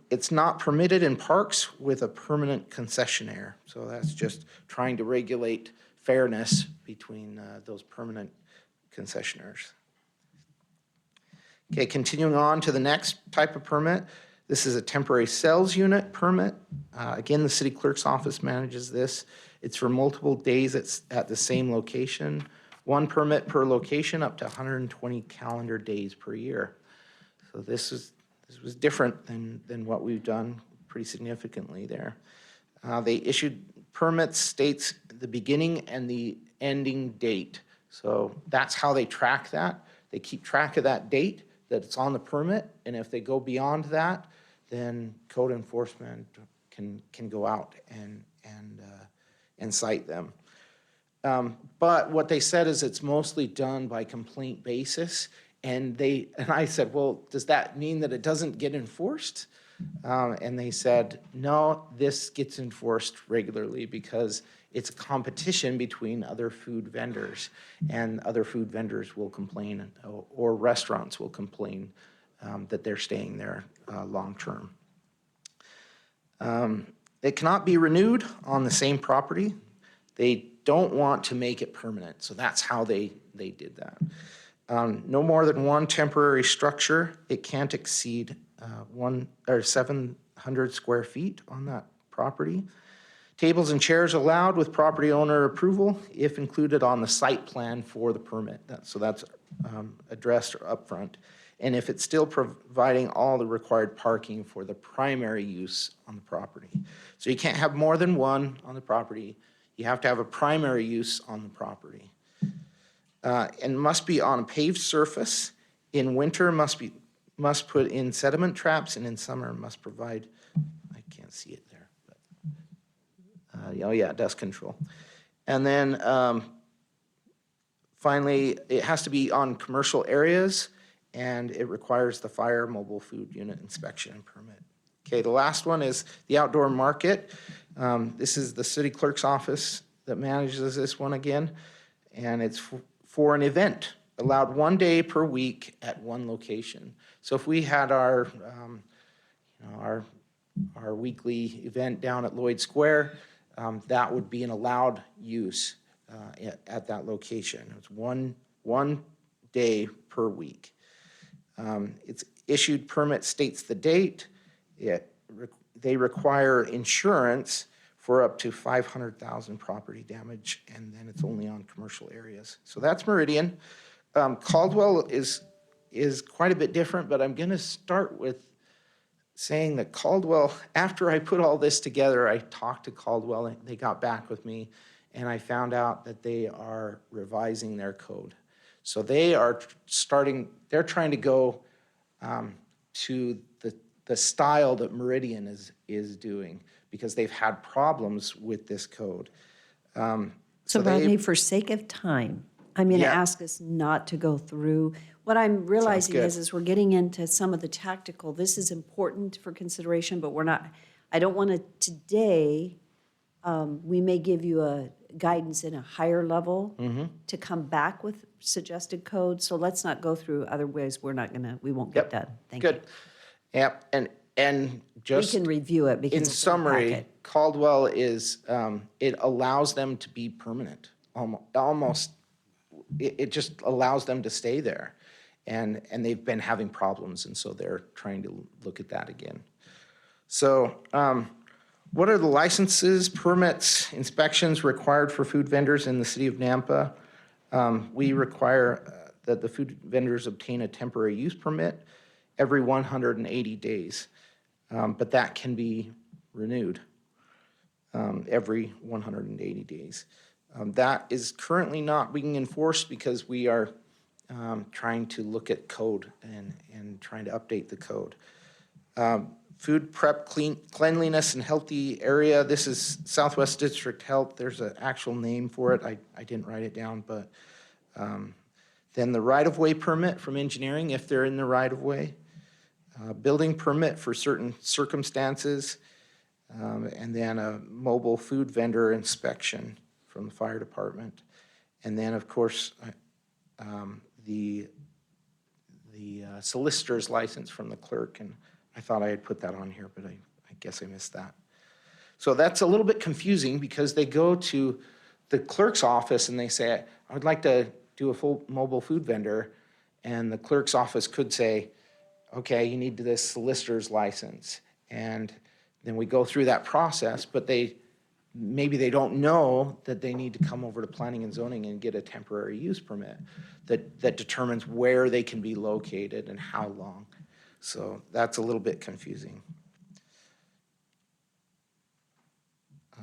It's not permitted in parks with a permanent concessionaire. So that's just trying to regulate fairness between those permanent concessionaires. Okay, continuing on to the next type of permit. This is a temporary sales unit permit. Again, the city clerk's office manages this. It's for multiple days at the same location. One permit per location, up to 120 calendar days per year. So this was different than what we've done pretty significantly there. They issued permits, states the beginning and the ending date. So that's how they track that. They keep track of that date that it's on the permit, and if they go beyond that, then code enforcement can go out and cite them. But what they said is it's mostly done by complaint basis. And I said, well, does that mean that it doesn't get enforced? And they said, no, this gets enforced regularly because it's a competition between other food vendors, and other food vendors will complain, or restaurants will complain that they're staying there long-term. It cannot be renewed on the same property. They don't want to make it permanent, so that's how they did that. No more than one temporary structure. It can't exceed 700 square feet on that property. Tables and chairs allowed with property owner approval if included on the site plan for the permit. So that's addressed up front. And if it's still providing all the required parking for the primary use on the property. So you can't have more than one on the property. You have to have a primary use on the property. And must be on a paved surface. In winter, must put in sediment traps, and in summer must provide, I can't see it there, but, oh yeah, dust control. And then finally, it has to be on commercial areas, and it requires the fire mobile food unit inspection and permit. Okay, the last one is the outdoor market. This is the city clerk's office that manages this one again, and it's for an event, allowed 1 day per week at one location. So if we had our weekly event down at Lloyd Square, that would be an allowed use at that location. It's one day per week. Its issued permit states the date. They require insurance for up to 500,000 property damage, and then it's only on commercial areas. So that's Meridian. Caldwell is quite a bit different, but I'm gonna start with saying that Caldwell, after I put all this together, I talked to Caldwell, and they got back with me, and I found out that they are revising their code. So they're trying to go to the style that Meridian is doing, because they've had problems with this code. So Rodney, for sake of time, I'm going to ask us not to go through. What I'm realizing is we're getting into some of the tactical. This is important for consideration, but I don't want to today, we may give you a guidance in a higher level to come back with suggested code. So let's not go through other ways we won't get done. Thank you. Good. Yep, and just We can review it because in it's in the summary, packet. Caldwell is, it allows them to be permanent, almost it just allows them to stay there. And they've been having problems, and so they're trying to look at that again. So what are the licenses, permits, inspections required for food vendors in the city of Nampa? We require that the food vendors obtain a temporary use permit every 180 days, but that can be renewed every 180 days. That is currently not being enforced because we are trying to look at code and trying to update the code. Food prep, cleanliness and healthy area. This is Southwest District Health. There's an actual name for it. I didn't write it down, but then the right-of-way permit from engineering if they're in the right-of-way. Building permit for certain circumstances, and then a mobile food vendor inspection from the fire department. And then, of course, the solicitor's license from the clerk, and I thought I had put that on here, but I guess I missed that. So that's a little bit confusing because they go to the clerk's office and they say, I would like to do a full mobile food vendor, and the clerk's office could say, okay, you need this solicitor's license. And then we go through that process, but maybe they don't know that they need to come over to planning and zoning and get a temporary use permit that determines where they can be located and how long. So that's a little bit confusing.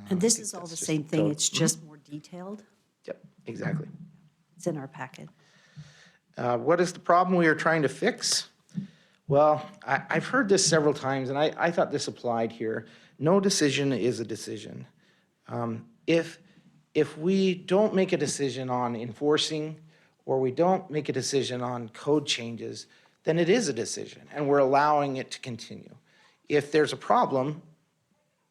And this is all the same thing, it's just more detailed. Yep, exactly. It's in our packet. What is the problem we are trying to fix? Well, I've heard this several times, and I thought this applied here. No decision is a decision. If we don't make a decision on enforcing, or we don't make a decision on code changes, then it is a decision, and we're allowing it to continue. If there's a problem,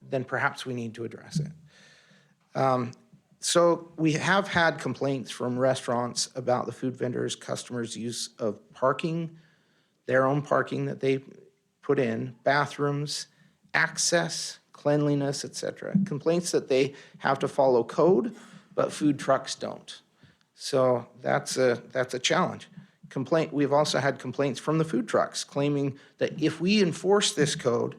then perhaps we need to address it. So we have had complaints from restaurants about the food vendors' customers' use of parking, their own parking that they put in, bathrooms, access, cleanliness, etc. Complaints that they have to follow code, but food trucks don't. So that's a challenge. We've also had complaints from the food trucks claiming that if we enforce this code,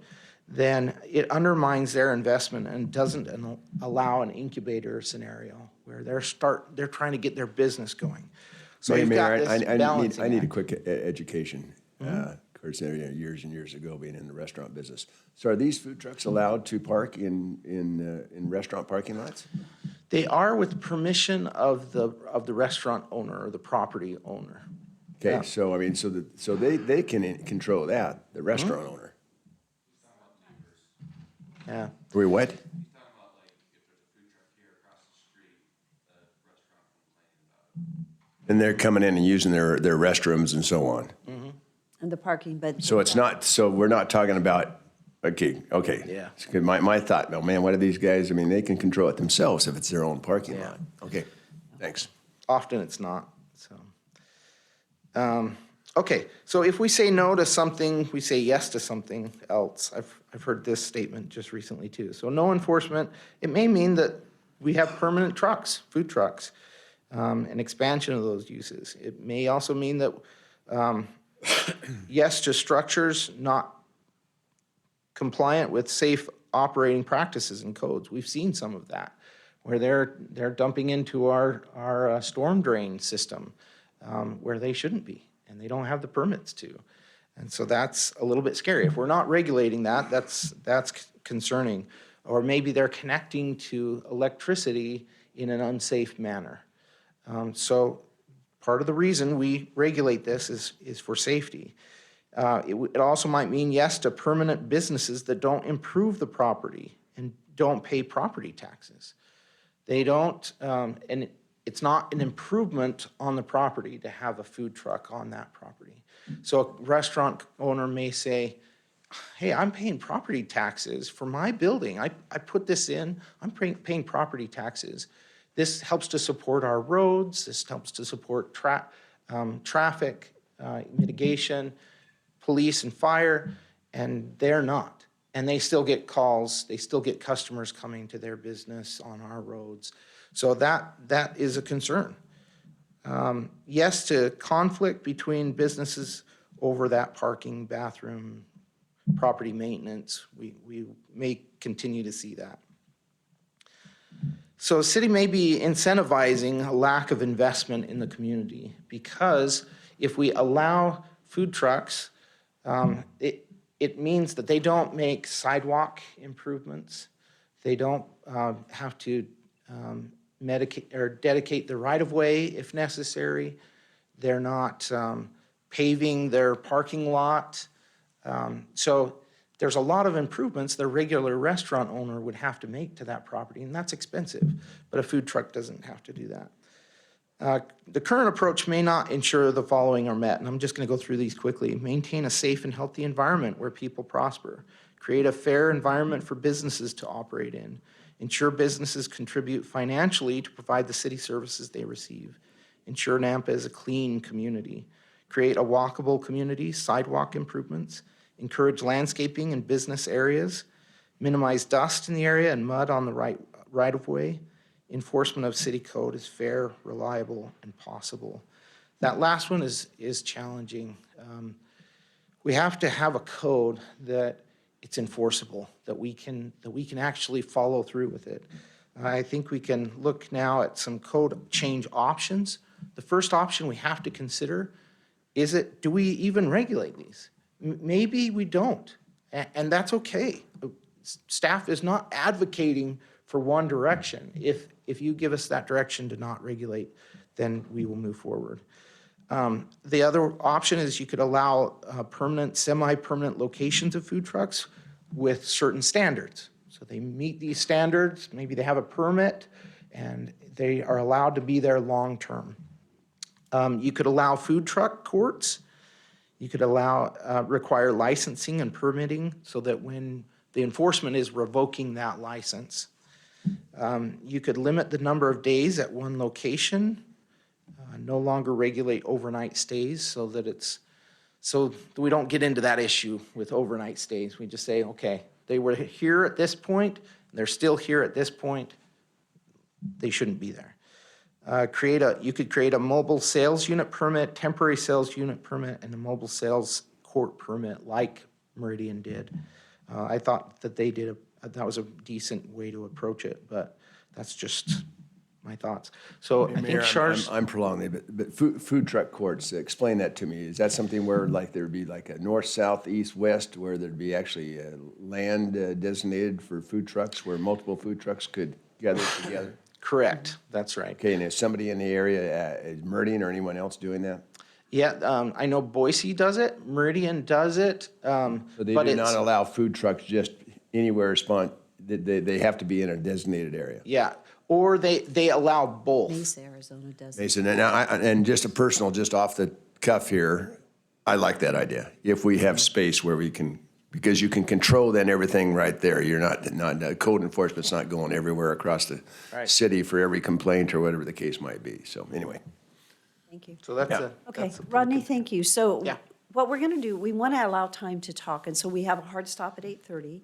then it undermines their investment and doesn't allow an incubator scenario where they're trying to get their business going. So you've got this balancing I need a act. quick education. Of course, years and years ago, being in the restaurant business. So are these food trucks allowed to park in restaurant parking lots? They are with permission of the restaurant owner or the property owner. Okay, Yeah. so I mean, so they can control that, the restaurant owner. Yeah. We what? And they're coming in and using their restrooms and so on. And the parking, but. So it's not, so we're not talking about, okay. Yeah. It's good. My thought, oh man, what are these guys? I mean, they can control it themselves if it's their own parking lot. Okay, thanks. Often it's not, so. Okay, so if we say no to something, we say yes to something else. I've heard this statement just recently too. So no enforcement, it may mean that we have permanent trucks, food trucks, an expansion of those uses. It may also mean that yes to structures not compliant with safe operating practices and codes. We've seen some of that, where they're dumping into our storm drain system where they shouldn't be, and they don't have the permits to. And so that's a little bit scary. If we're not regulating that, that's concerning. Or maybe they're connecting to electricity in an unsafe manner. So part of the reason we regulate this is for safety. It also might mean yes to permanent businesses that don't improve the property and don't pay property taxes. They don't, and it's not an improvement on the property to have a food truck on that property. So a restaurant owner may say, hey, I'm paying property taxes for my building. I put this in, I'm paying property taxes. This helps to support our roads, this helps to support traffic mitigation, police and fire, and they're not. And they still get calls, they still get customers coming to their business on our roads. So that is a concern. Yes to conflict between businesses over that parking, bathroom, property maintenance. We may continue to see that. So city may be incentivizing a lack of investment in the community because if we allow food trucks, it means that they don't make sidewalk improvements. They don't have to dedicate the right-of-way if necessary. They're not paving their parking lot. So there's a lot of improvements the regular restaurant owner would have to make to that property, and that's expensive, but a food truck doesn't have to do that. The current approach may not ensure the following are met, and I'm just going to go through these quickly. Maintain a safe and healthy environment where people prosper. Create a fair environment for businesses to operate in. Ensure businesses contribute financially to provide the city services they receive. Ensure Nampa is a clean community. Create a walkable community, sidewalk improvements. Encourage landscaping in business areas. Minimize dust in the area and mud on the right-of-way. Enforcement of city code is fair, reliable, and possible. That last one is challenging. We have to have a code that it's enforceable, that we can actually follow through with it. I think we can look now at some code change options. The first option we have to consider is do we even regulate these? Maybe we don't, and that's okay. Staff is not advocating for one direction. If you give us that direction to not regulate, then we will move forward. The other option is you could allow permanent, semi-permanent locations of food trucks with certain standards. So they meet these standards, maybe they have a permit, and they are allowed to be there long-term. You could allow food truck courts. You could require licensing and permitting so that when the enforcement is revoking that license. You could limit the number of days at one location, no longer regulate overnight stays so that we don't get into that issue with overnight stays. We just say, okay, they were here at this point, they're still here at this point, they shouldn't be there. You could create a mobile sales unit permit, temporary sales unit permit, and a mobile sales court permit like Meridian did. I thought that that was a decent way to approach it, but that's just my thoughts. So I think Mayor, Char's. I'm prolonging it, but food truck courts, explain that to me. Is that something where like there'd be like a north, south, east, west, where there'd be actually land designated for food trucks, where multiple food trucks could gather together? Correct, that's right. Okay, and is somebody in the area, is Meridian or anyone else doing that? Yeah, I know Boise does it, Meridian does it. So they do not allow food trucks just anywhere they have to be in a designated area? Yeah, or they allow both. Mesa, Arizona does. Mason, and just a personal, just off the cuff here, I like that idea. If we have space where we can, because you can control then everything right there. You're not code enforcement's not going everywhere across the city for every complaint or whatever the case might be. So anyway. Thank you. So that's Okay, that's Rodney, thank you. So Yeah. what we're going to do, we want to allow time to talk, and so we have a hard stop at 8:30.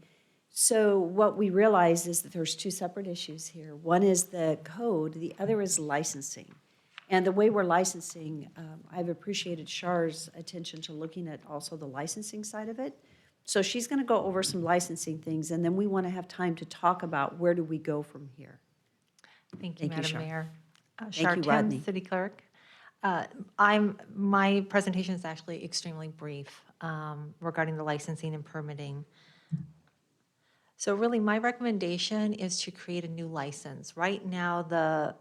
So what we realize is that there's two separate issues here. One is the code, the other is licensing. And the way we're licensing, I've appreciated Char's attention to looking at also the licensing side of it. So she's going to go over some licensing things, and then we want to have time to talk about where do we go from here. Thank you, Thank you, Madam Shar. Mayor. you, Shar Rodney. Tim, City Clerk. My presentation is actually extremely brief regarding the licensing and permitting. So really, my recommendation is to create a new license. Right now, the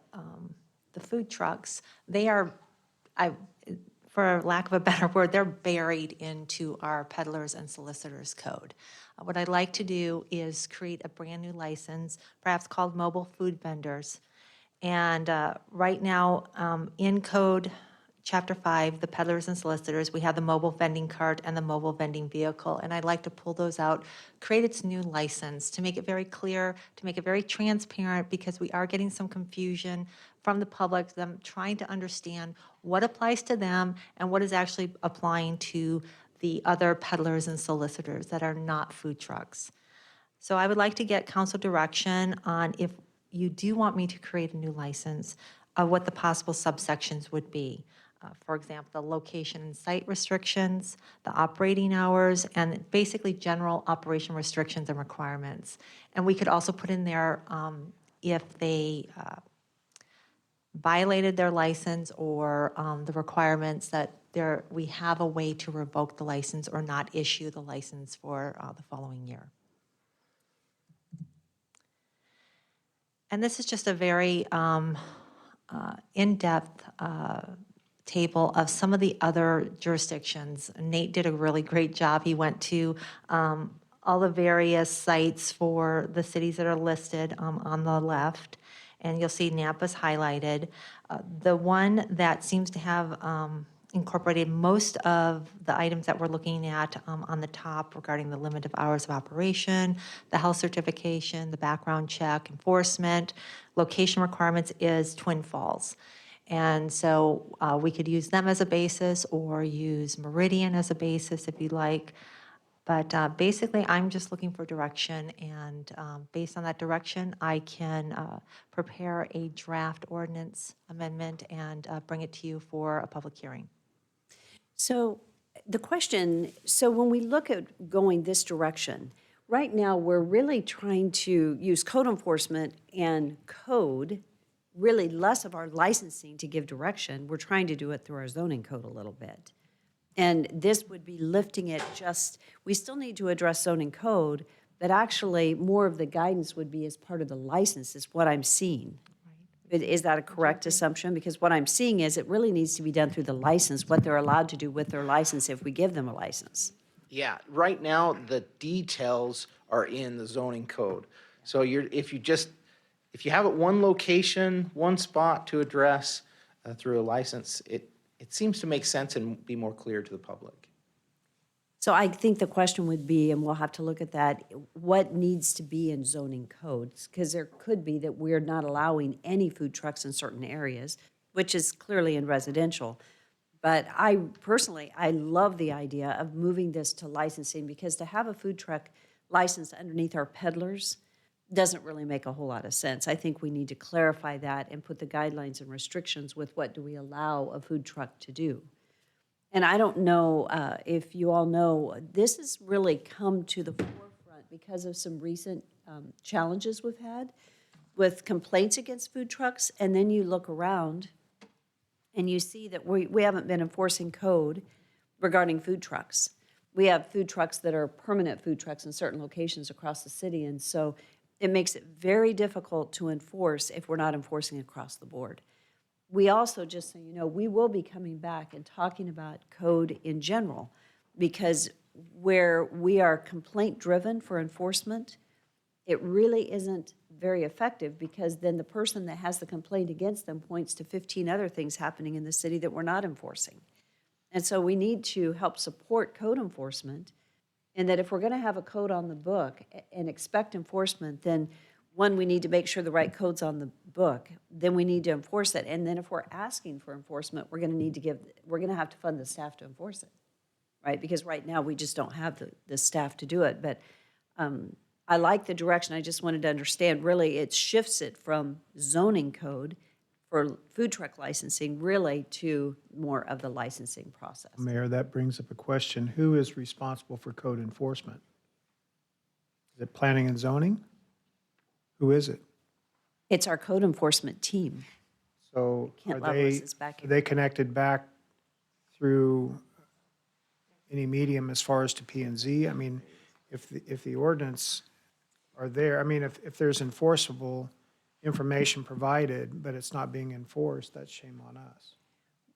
food trucks, they are, for lack of a better word, they're buried into our peddlers and solicitors code. What I'd like to do is create a brand-new license, perhaps called mobile food vendors. And right now, in code, Chapter 5, the peddlers and solicitors, we have the mobile vending cart and the mobile vending vehicle. And I'd like to pull those out, create its new license to make it very clear, to make it very transparent, because we are getting some confusion from the public, them trying to understand what applies to them and what is actually applying to the other peddlers and solicitors that are not food trucks. So I would like to get council direction on if you do want me to create a new license, of what the possible subsections would be. For example, the location and site restrictions, the operating hours, and basically general operation restrictions and requirements. And we could also put in there if they violated their license or the requirements that we have a way to revoke the license or not issue the license for the following year. And this is just a very in-depth table of some of the other jurisdictions. Nate did a really great job. He went to all the various sites for the cities that are listed on the left, and you'll see Napa's highlighted. The one that seems to have incorporated most of the items that we're looking at on the top regarding the limit of hours of operation, the health certification, the background check, enforcement, location requirements is Twin Falls. And so we could use them as a basis or use Meridian as a basis if you like. But basically, I'm just looking for direction, and based on that direction, I can prepare a draft ordinance amendment and bring it to you for a public hearing. So the question, so when we look at going this direction, right now, we're really trying to use code enforcement and code, really less of our licensing to give direction. We're trying to do it through our zoning code a little bit. And this would be lifting it just, we still need to address zoning code, but actually more of the guidance would be as part of the license is what I'm seeing. Is that a correct assumption? Because what I'm seeing is it really needs to be done through the license, what they're allowed to do with their license if we give them a license. Yeah, right now, the details are in the zoning code. So if you have it one location, one spot to address through a license, it seems to make sense and be more clear to the public. So I think the question would be, and we'll have to look at that, what needs to be in zoning codes? Because there could be that we're not allowing any food trucks in certain areas, which is clearly in residential. But I personally, I love the idea of moving this to licensing, because to have a food truck licensed underneath our peddlers doesn't really make a whole lot of sense. I think we need to clarify that and put the guidelines and restrictions with what do we allow a food truck to do. And I don't know if you all know, this has really come to the forefront because of some recent challenges we've had with complaints against food trucks. And then you look around and you see that we haven't been enforcing code regarding food trucks. We have food trucks that are permanent food trucks in certain locations across the city. And so it makes it very difficult to enforce if we're not enforcing across the board. We also, just so you know, we will be coming back and talking about code in general, because where we are complaint-driven for enforcement, it really isn't very effective, because then the person that has the complaint against them points to 15 other things happening in the city that we're not enforcing. And so we need to help support code enforcement, and that if we're going to have a code on the book and expect enforcement, then one, we need to make sure the right code's on the book. Then we need to enforce it. And then if we're asking for enforcement, we're going to have to fund the staff to enforce it, right? Because right now we just don't have the staff to do it. But I like the direction. I just wanted to understand, really, it shifts it from zoning code for food truck licensing really to more of the licensing process. Mayor, that brings up a question. Who is responsible for code enforcement? Is it planning and zoning? Who is it? It's our code enforcement team. So Kent are Lovelace is back they connected back through any medium as far as to P and Z? I mean, if the ordinance are there, I mean, if there's enforceable information provided, but it's not being enforced, that's shame on us.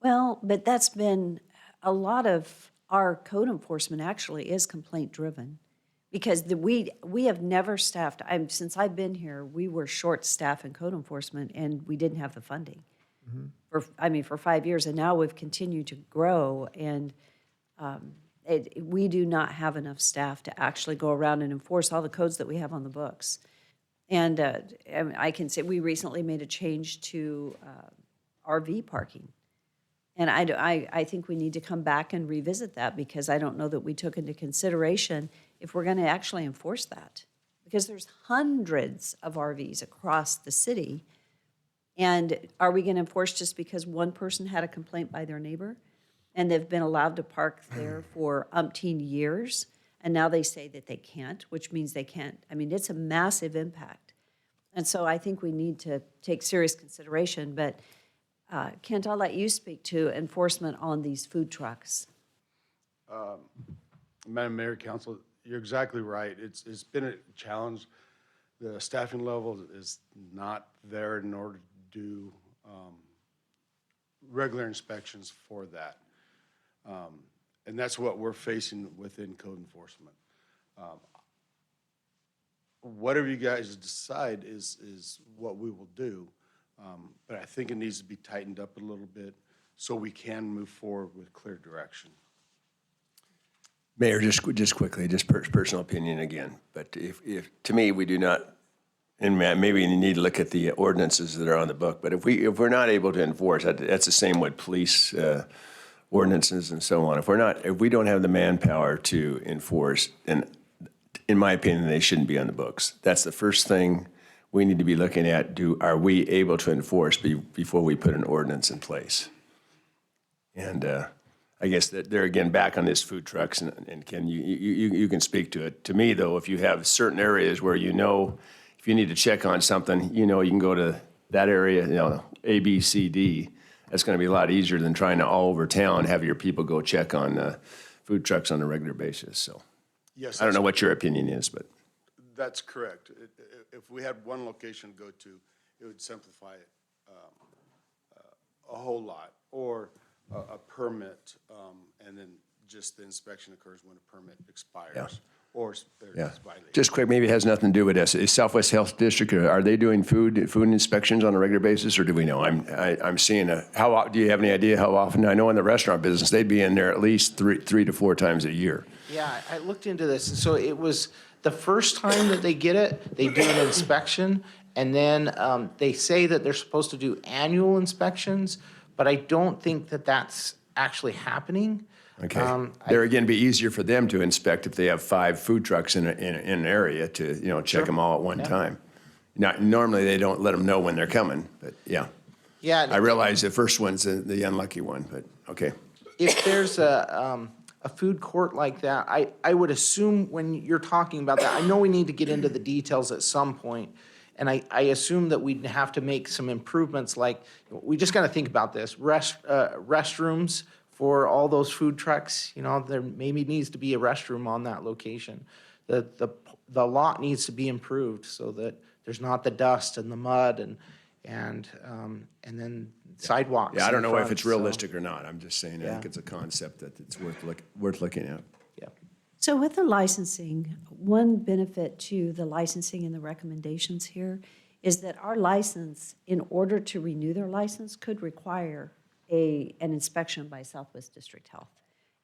Well, but that's been, a lot of our code enforcement actually is complaint-driven, because we have never staffed, since I've been here, we were short-staffed in code enforcement, and we didn't have the funding. For 5 years, and now we've continued to grow, and we do not have enough staff to actually go around and enforce all the codes that we have on the books. And I can say we recently made a change to RV parking. And I think we need to come back and revisit that, because I don't know that we took into consideration if we're going to actually enforce that. Because there's hundreds of RVs across the city, And are we going to enforce just because one person had a complaint by their neighbor? And they've been allowed to park there for umpteen years, and now they say that they can't, which means they can't. I mean, it's a massive impact. And so I think we need to take serious consideration. But Kent, I'll let you speak to enforcement on these food trucks. Madam Mayor, Council, you're exactly right. It's been a challenge. The staffing level is not there in order to do regular inspections for that. And that's what we're facing within code enforcement. Whatever you guys decide is what we will do. But I think it needs to be tightened up a little bit so we can move forward with clear direction. Mayor, just quickly, just personal opinion again, but if to me, we do not, and maybe you need to look at the ordinances that are on the book, but if we're not able to enforce, that's the same with police ordinances and so on. If we don't have the manpower to enforce, then in my opinion, they shouldn't be on the books. That's the first thing we need to be looking at. Are we able to enforce before we put an ordinance in place? And I guess that they're again back on this food trucks, and Ken, you can speak to it. To me, though, if you have certain areas where if you need to check on something, you can go to that area, A, B, C, D. That's going to be a lot easier than trying to all over town have your people go check on food trucks on a regular basis. So, Yes, I don't know what your opinion is, but that's correct. If we had one location to go to, it would simplify it a whole lot. Or a permit, and then just the inspection occurs when a permit expires. Yeah. Or there's violation. just quick, maybe it has nothing to do with us. Is Southwest Health District, are they doing food inspections on a regular basis, or do we know? I'm seeing do you have any idea how often? I know in the restaurant business, they'd be in there at least three to four times a year. Yeah, I looked into this, and so it was the first time that they get it, they do an inspection, and then they say that they're supposed to do annual inspections, but I don't think that that's actually happening. Okay. There again, be easier for them to inspect if they have 5 food trucks in an area to, check them all at one time. Normally, they don't let them know when they're coming, but yeah. Yeah. I realize the first one's the unlucky one, but okay. If there's a food court like that, I would assume when you're talking about that, I know we need to get into the details at some point, and I assume that we'd have to make some improvements, like, we just got to think about this, restrooms for all those food trucks, there maybe needs to be a restroom on that location. The lot needs to be improved so that there's not the dust and the mud and then sidewalks. Yeah, I don't know if it's so- realistic or not. I'm just saying, I Yeah. think it's a concept that it's worth looking at. Yeah. So with the licensing, one benefit to the licensing and the recommendations here is that our license, in order to renew their license, could require an inspection by Southwest District Health.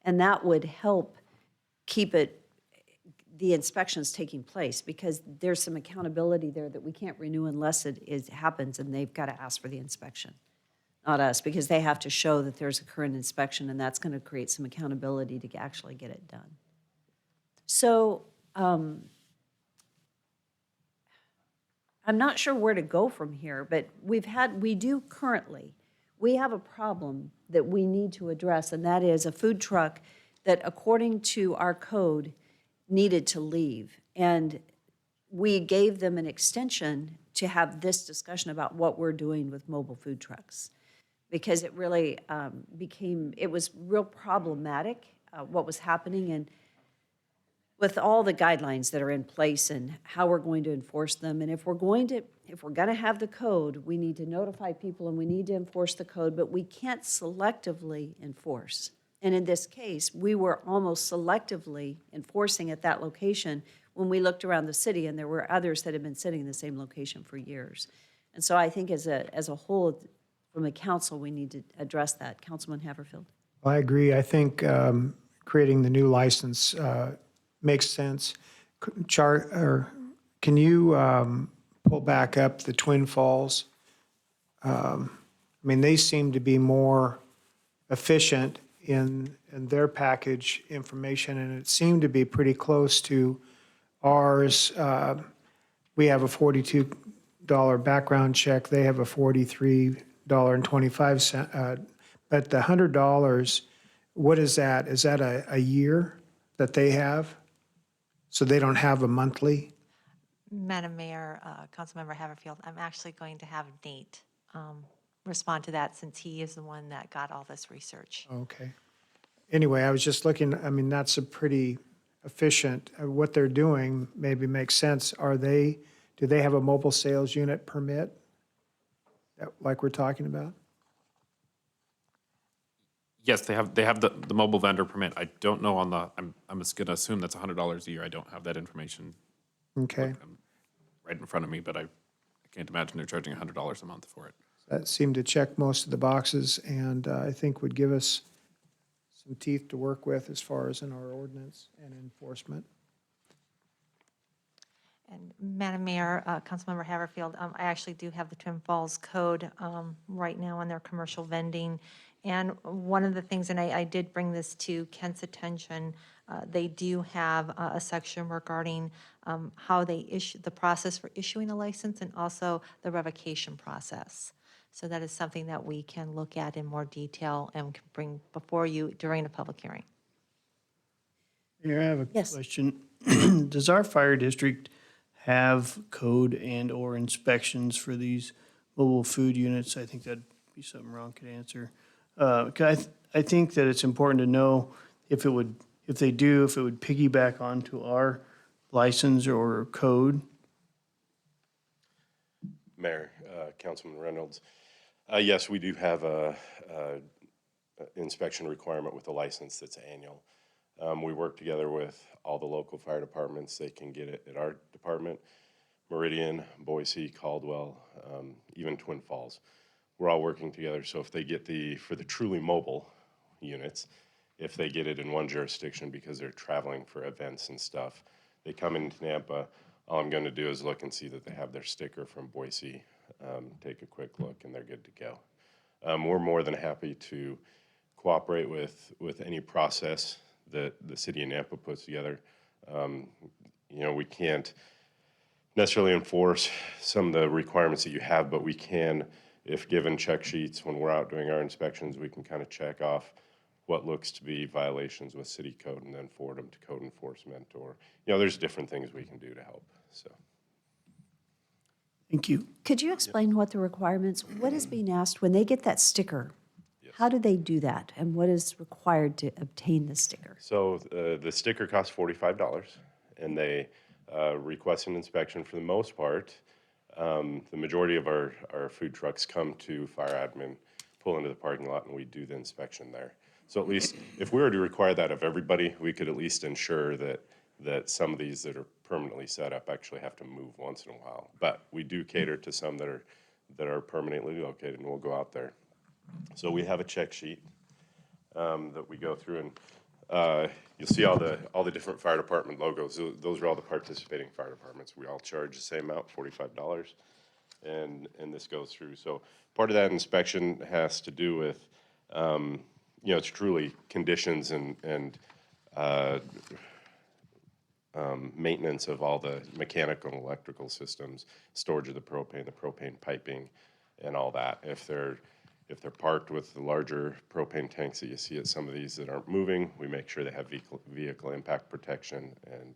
And that would help keep the inspections taking place, because there's some accountability there that we can't renew unless it happens, and they've got to ask for the inspection. Not us, because they have to show that there's a current inspection, and that's going to create some accountability to actually get it done. So I'm not sure where to go from here, but we have a problem that we need to address, and that is a food truck that, according to our code, needed to leave. And we gave them an extension to have this discussion about what we're doing with mobile food trucks, because it really it was real problematic, what was happening, and with all the guidelines that are in place and how we're going to enforce them. And if we're going to have the code, we need to notify people and we need to enforce the code, but we can't selectively enforce. And in this case, we were almost selectively enforcing at that location when we looked around the city, and there were others that had been sitting in the same location for years. And so I think as a whole, from the council, we need to address that. Councilman Haverfield. I agree. I think creating the new license makes sense. Can you pull back up the Twin Falls? They seem to be more efficient in their package information, and it seemed to be pretty close to ours. We have a 42 background check, they have a $43.25. But the $100, what is that? Is that a year that they have? So they don't have a monthly? Madam Mayor, Councilmember Haverfield, I'm actually going to have Nate respond to that since he is the one that got all this research. Okay. Anyway, I was just looking, I mean, that's a pretty efficient, what they're doing maybe makes sense. Do they have a mobile sales unit permit? Like we're talking about? Yes, they have the mobile vendor permit. I don't know on the, I'm just gonna assume that's $100 a year. I don't have that information Okay. right in front of me, but I can't imagine they're charging $100 a month for it. That seemed to check most of the boxes and I think would give us some teeth to work with as far as in our ordinance and enforcement. And Madam Mayor, Councilmember Haverfield, I actually do have the Twin Falls Code right now on their commercial vending. And one of the things, and I did bring this to Kent's attention, they do have a section regarding how they issue, the process for issuing a license and also the revocation process. So that is something that we can look at in more detail and can bring before you during a public hearing. Mayor, I have a Yes. question. Does our fire district have code and/or inspections for these mobile food units? I think that'd be something Ron could answer. 'Cause I think that it's important to know if they would piggyback onto our license or code. Mayor, Councilman Reynolds, yes, we do have a inspection requirement with a license that's annual. We work together with all the local fire departments. They can get it at our department, Meridian, Boise, Caldwell, even Twin Falls. We're all working together, so if they get for the truly mobile units, if they get it in one jurisdiction because they're traveling for events and stuff, they come into Nampa, all I'm gonna do is look and see that they have their sticker from Boise, take a quick look, and they're good to go. We're more than happy to cooperate with any process that the city of Nampa puts together. We can't necessarily enforce some of the requirements that you have, but we can, if given check sheets when we're out doing our inspections, we can kind of check off what looks to be violations with city code and then forward them to code enforcement, or, there's different things we can do to help, so. Thank you. Could you explain what the requirements, what is being asked when they get that sticker? How do they do that? And what is required to obtain the sticker? So the sticker costs $45, and they request an inspection for the most part. The majority of our food trucks come to fire admin, pull into the parking lot, and we do the inspection there. So at least, if we were to require that of everybody, we could at least ensure that some of these that are permanently set up actually have to move once in a while. But we do cater to some that are permanently located, and we'll go out there. So we have a check sheet that we go through, and you'll see all the different fire department logos. Those are all the participating fire departments. We all charge the same amount, $45, and this goes through. So part of that inspection has to do with, it's truly conditions and maintenance of all the mechanical and electrical systems, storage of the propane piping, and all that. If they're parked with the larger propane tanks that you see at some of these that aren't moving, we make sure they have vehicle impact protection and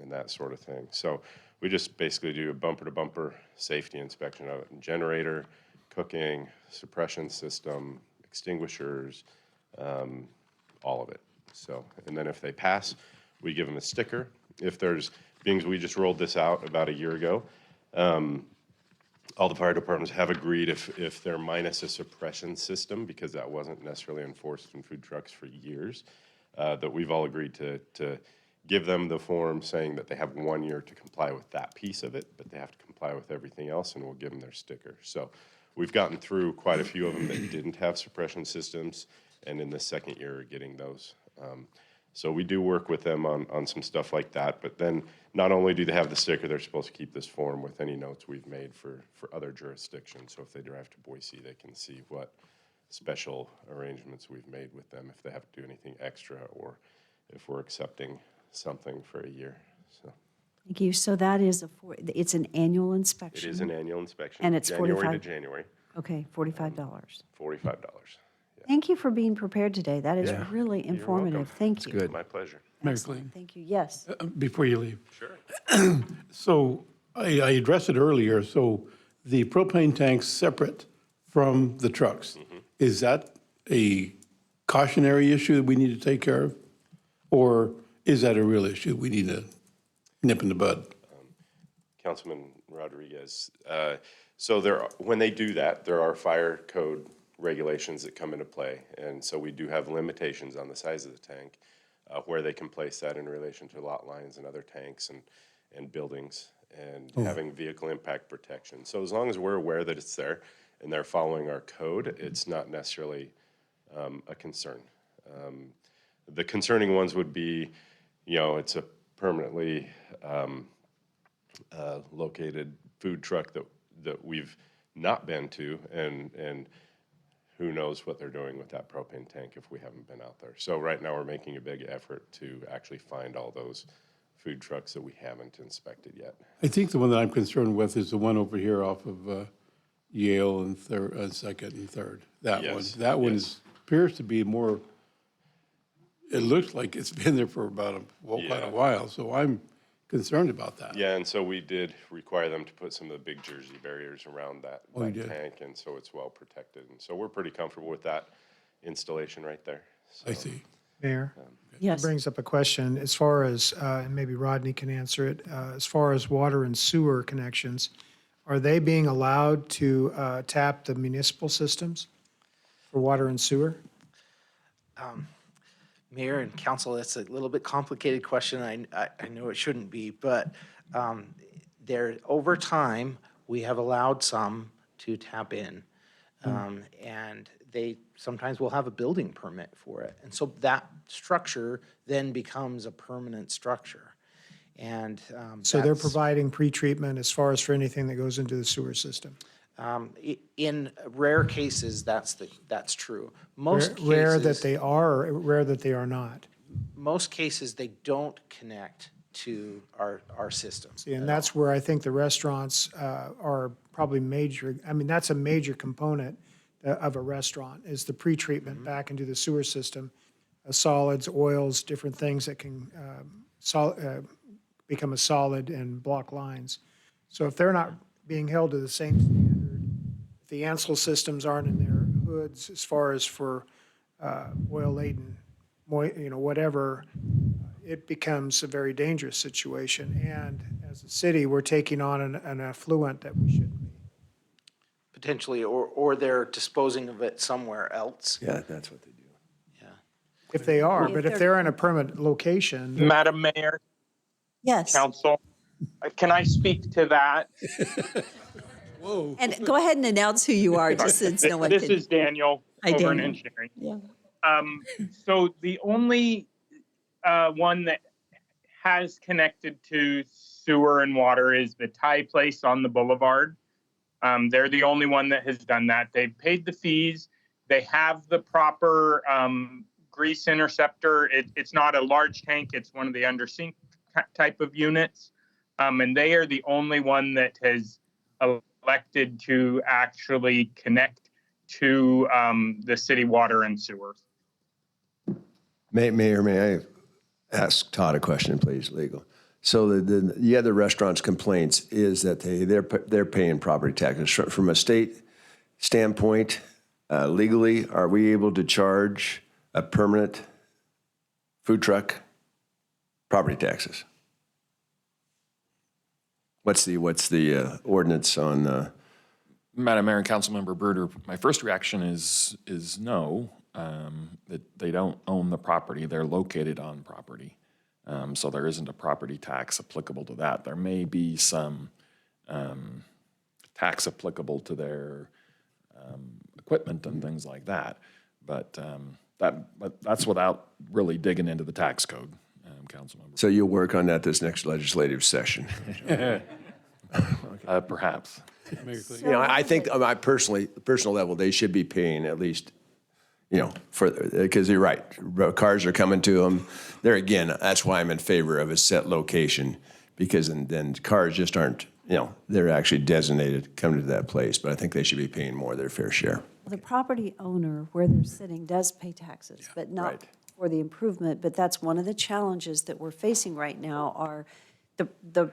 that sort of thing. So we just basically do a bumper-to-bumper safety inspection of it. Generator, cooking, suppression system, extinguishers, all of it. So, and then if they pass, we give them a sticker. If there's things, we just rolled this out about a year ago. All the fire departments have agreed if they're minus a suppression system, because that wasn't necessarily enforced in food trucks for years, that we've all agreed to give them the form saying that they have 1 year to comply with that piece of it, but they have to comply with everything else, and we'll give them their sticker. So we've gotten through quite a few of them that didn't have suppression systems, and in the second year are getting those. So we do work with them on some stuff like that, but then not only do they have the sticker, they're supposed to keep this form with any notes we've made for other jurisdictions. So if they drive to Boise, they can see what special arrangements we've made with them if they have to do anything extra, or if we're accepting something for a year, so. Thank you. So that is it's an annual It inspection? is an annual inspection. And it's January to 45 January, Okay, $45. $45. Thank you for being prepared today. That is Yeah. really informative. Thank you. Good. My pleasure. Mary Excellent. Clean, Thank you. Yes. before you leave. Sure. So I addressed it earlier, so the propane tank's separate from the trucks. Is that a cautionary issue that we need to take care of? Or is that a real issue we need to nip in the bud? Councilman Rodriguez. So when they do that, there are fire code regulations that come into play. And so we do have limitations on the size of the tank, where they can place that in relation to lot lines and other tanks and buildings and having vehicle impact protection. So as long as we're aware that it's there and they're following our code, it's not necessarily a concern. The concerning ones would be, it's a permanently located food truck that we've not been to, and who knows what they're doing with that propane tank if we haven't been out there. So right now, we're making a big effort to actually find all those food trucks that we haven't inspected yet. I think the one that I'm concerned with is the one over here off of Yale and Second and Third. That one. Yes, That one yes. appears to be more, it looks like it's been there for about quite Yeah. a while, so I'm concerned about that. Yeah, and so we did require them to put some of the big Jersey barriers around that Oh, you did? tank, and so it's well protected. And so we're pretty comfortable with that installation right there. I see. Mayor? Yes. Brings up a question as far as, and maybe Rodney can answer it, as far as water and sewer connections, are they being allowed to tap the municipal systems for water and sewer? Mayor and council, that's a little bit complicated question. I know it shouldn't be, but over time, we have allowed some to tap in. And they sometimes will have a building permit for it. And so that structure then becomes a permanent structure. And So they're that's- providing pretreatment as far as for anything that goes into the sewer system? In rare cases, that's true. Most Rare that cases, they are, or rare that they are not? most cases, they don't connect to our systems. See, and that's where I think the restaurants are probably major, I mean, that's a major component of a restaurant, is the pretreatment back into the sewer system, solids, oils, different things that can become a solid and block lines. So if they're not being held to the same standard, if the Ansel systems aren't in their hoods as far as for oil-laden, whatever, it becomes a very dangerous situation. And as a city, we're taking on an affluent that we shouldn't be. Potentially, or they're disposing of it somewhere else. Yeah, that's what they do. If they are, If but if they're in a permanent location, Madam Mayor, Yes. Council, can I speak to that? Whoa. And go ahead and announce who you are, just since no one This can. is Daniel Hi, over in Daniel. engineering. Yeah. So the only one that has connected to sewer and water is the Thai place on the boulevard. They're the only one that has done that. They've paid the fees. They have the proper grease interceptor. It's not a large tank. It's one of the under sink type of units. And they are the only one that has elected to actually connect to the city water and sewer. Mayor, may I ask Todd a question, please, legal? So the other restaurants' complaints is that they're paying property taxes. From a state standpoint, legally, are we able to charge a permanent food truck property taxes? What's the ordinance on? Madam Mayor and Councilmember Bruder, my first reaction is no, that they don't own the property. They're located on property. So there isn't a property tax applicable to that. There may be some tax applicable to their equipment and things like that, but that's without really digging into the tax code, Councilmember. So you'll work on that this next legislative session. Perhaps. I think on my personal level, they should be paying at least, because you're right, cars are coming to them. There again, that's why I'm in favor of a set location, because then cars just aren't, they're actually designated to come to that place, but I think they should be paying more of their fair share. The property owner where they're sitting does pay taxes, but not right. for the improvement. But that's one of the challenges that we're facing right now are the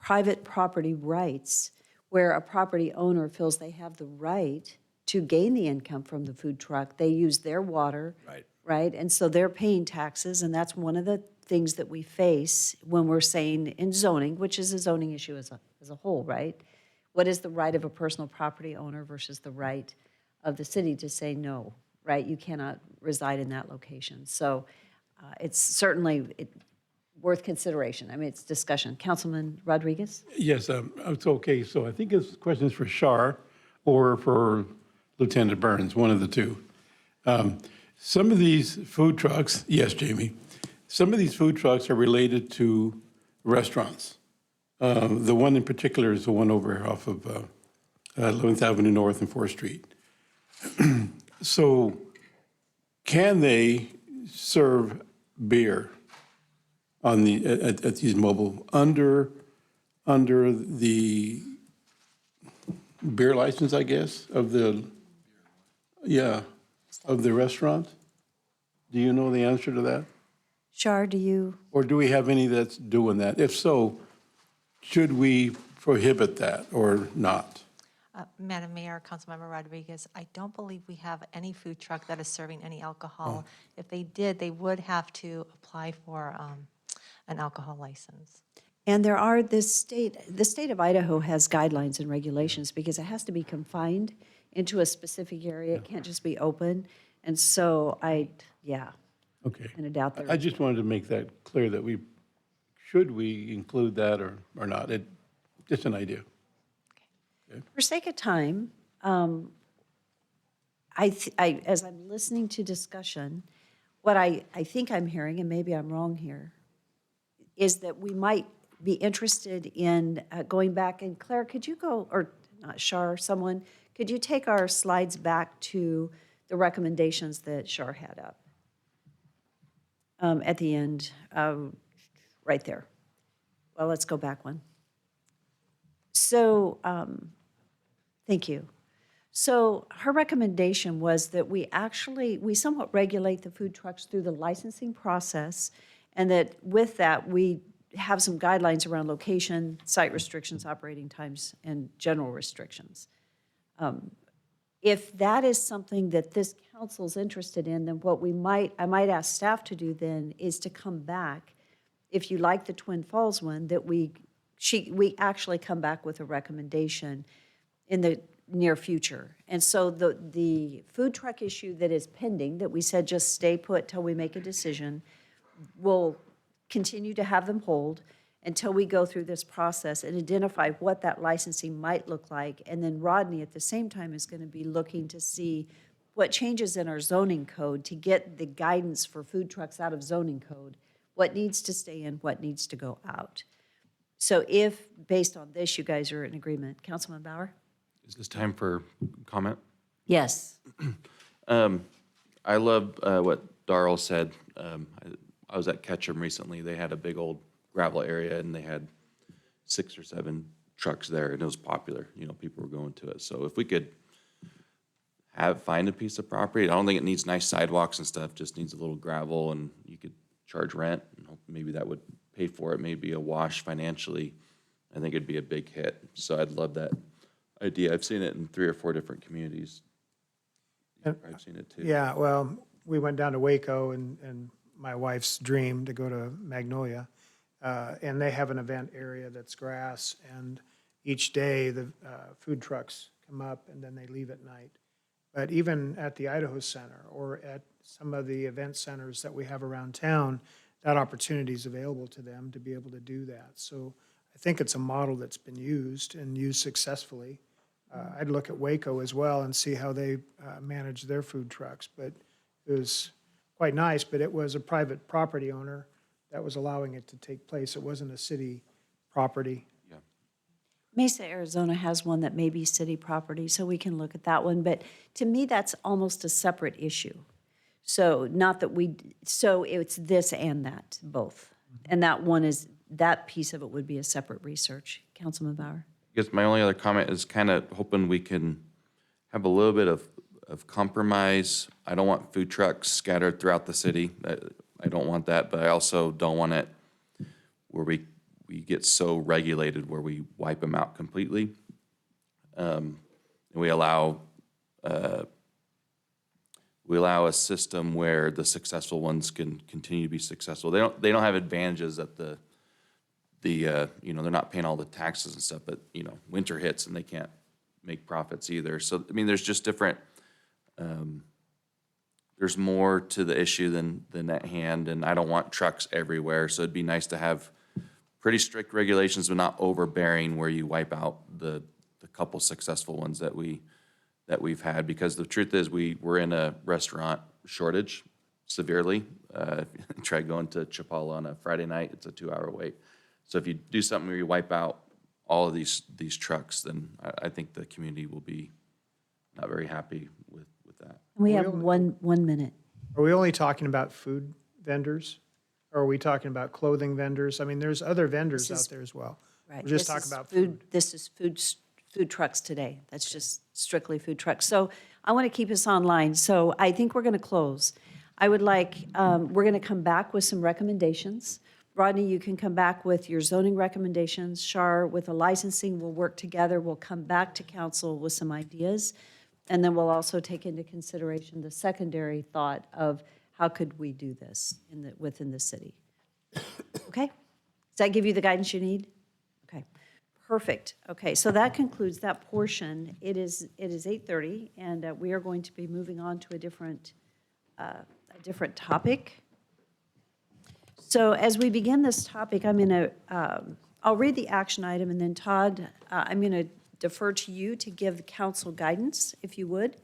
private property rights, where a property owner feels they have the right to gain the income from the food truck. They use their water. Right. Right? And so they're paying taxes, and that's one of the things that we face when we're saying in zoning, which is a zoning issue as a whole, right? What is the right of a personal property owner versus the right of the city to say no, right? You cannot reside in that location. So it's certainly worth consideration. I mean, it's discussion. Councilman Rodriguez? Yes, it's okay. So I think this question is for Shar or for Lieutenant Burns, one of the two. Some of these food trucks, yes, Jamie, some of these food trucks are related to restaurants. The one in particular is the one over off of 11th Avenue North and 4th Street. So can they serve beer on at these mobile under the beer license, I guess, of the restaurant? Do you know the answer to that? Shar, do you? Or do we have any that's doing that? If so, should we prohibit that or not? Madam Mayor, Councilmember Rodriguez, I don't believe we have any food truck that is serving any alcohol. If they did, they would have to apply for an alcohol license. And there are the state of Idaho has guidelines and regulations because it has to be confined into a specific area. It can't just be open. And so Okay. in a doubt there. I just wanted to make that clear that should we include that or not? Just an idea. For sake of time, as I'm listening to discussion, what I think I'm hearing, and maybe I'm wrong here, is that we might be interested in going back. And Claire, could you go, or not Shar, someone, could you take our slides back to the recommendations that Shar had up? At the end, right there. Well, let's go back one. So, thank you. So her recommendation was that we somewhat regulate the food trucks through the licensing process, and that with that, we have some guidelines around location, site restrictions, operating times, and general restrictions. If that is something that this council's interested in, then what I might ask staff to do then is to come back, if you like the Twin Falls one, that we actually come back with a recommendation in the near future. And so the food truck issue that is pending, that we said just stay put till we make a decision, we'll continue to have them hold until we go through this process and identify what that licensing might look like. And then Rodney, at the same time, is going to be looking to see what changes in our zoning code to get the guidance for food trucks out of zoning code, what needs to stay in, what needs to go out. So if, based on this, you guys are in agreement. Councilman Bauer? Is this time for comment? Yes. I love what Darrell said. I was at Ketchum recently. They had a big old gravel area, and they had 6 or 7 trucks there, and it was popular. People were going to it. So if we could find a piece of property, I don't think it needs nice sidewalks and stuff, just needs a little gravel, and you could charge rent, and maybe that would pay for it, maybe a wash financially. I think it'd be a big hit. So I'd love that idea. I've seen it in 3 or 4 different communities. I've seen it too. Yeah, well, we went down to Waco and my wife's dream to go to Magnolia. And they have an event area that's grass, and each day the food trucks come up and then they leave at night. But even at the Idaho Center or at some of the event centers that we have around town, that opportunity is available to them to be able to do that. So I think it's a model that's been used and used successfully. I'd look at Waco as well and see how they manage their food trucks. But it was quite nice, but it was a private property owner that was allowing it to take place. It wasn't a city property. Mesa, Arizona has one that may be city property, so we can look at that one. But to me, that's almost a separate issue. So not that so it's this and that, both. And that one is that piece of it would be a separate research. Councilman Bauer? I guess my only other comment is kind of hoping we can have a little bit of compromise. I don't want food trucks scattered throughout the city. I don't want that, but I also don't want it where we get so regulated where we wipe them out completely. And we allow a system where the successful ones can continue to be successful. They don't have advantages that they're not paying all the taxes and stuff, but winter hits and they can't make profits either. So I mean, there's just different. There's more to the issue than at hand, and I don't want trucks everywhere. So it'd be nice to have pretty strict regulations, but not overbearing, where you wipe out the couple successful ones that we've had. Because the truth is, we're in a restaurant shortage severely. Try going to Chapala on a Friday night; it's a 2-hour wait. So if you do something where you wipe out all of these trucks, then I think the community will be not very happy with that. We have one minute. Are we only talking about food vendors? Or are we talking about clothing vendors? I mean, there's other vendors out there as well. Right. We're just This talking is about food. This is food trucks today. That's just strictly food trucks. So I want to keep us online. So I think we're going to close. I would like, we're going to come back with some recommendations. Rodney, you can come back with your zoning recommendations. Shar, with the licensing, we'll work together. We'll come back to council with some ideas. And then we'll also take into consideration the secondary thought of how could we do this within the city. Okay? Does that give you the guidance you need? Okay, perfect. Okay, so that concludes that portion. It is 8:30, and we are going to be moving on to a different topic. So as we begin this topic, I'll read the action item, and then Todd, I'm going to defer to you to give the council guidance, if you would,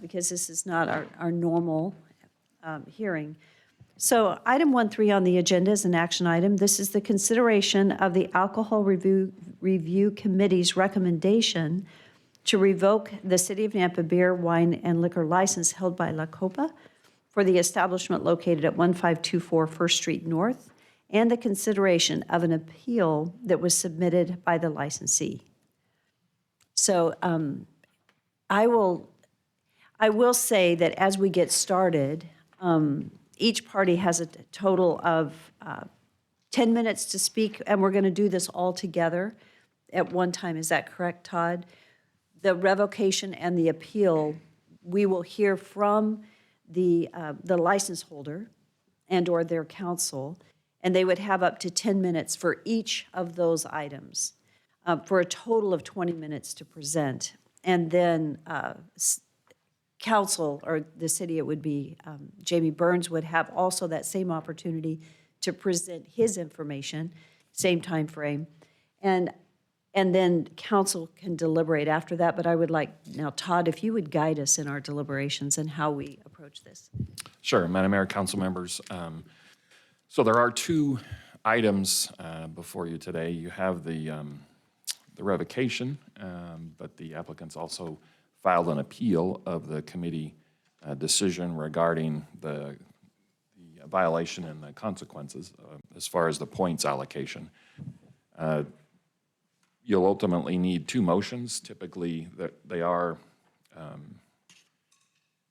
because this is not our normal hearing. So item 1.3 on the agenda is an action item. This is the consideration of the Alcohol Review Committee's recommendation to revoke the City of Nampa beer, wine, and liquor license held by La Copa for the establishment located at 1524 First Street North, and the consideration of an appeal that was submitted by the licensee. So I will say that as we get started, each party has a total of 10 minutes to speak, and we're going to do this all together at one time. Is that correct, Todd? The revocation and the appeal, we will hear from the license holder and or their counsel, and they would have up to 10 minutes for each of those items, for a total of 20 minutes to present. And then council, or the city, it would be Jamie Burns, would have also that same opportunity to present his information, same time frame. And then council can deliberate after that. But I would like, now Todd, if you would guide us in our deliberations and how we approach this. Sure, Madam Mayor, council members. So there are two items before you today. You have the revocation, but the applicants also filed an appeal of the committee decision regarding the violation and the consequences as far as the points allocation. You'll ultimately need two motions. Typically, they are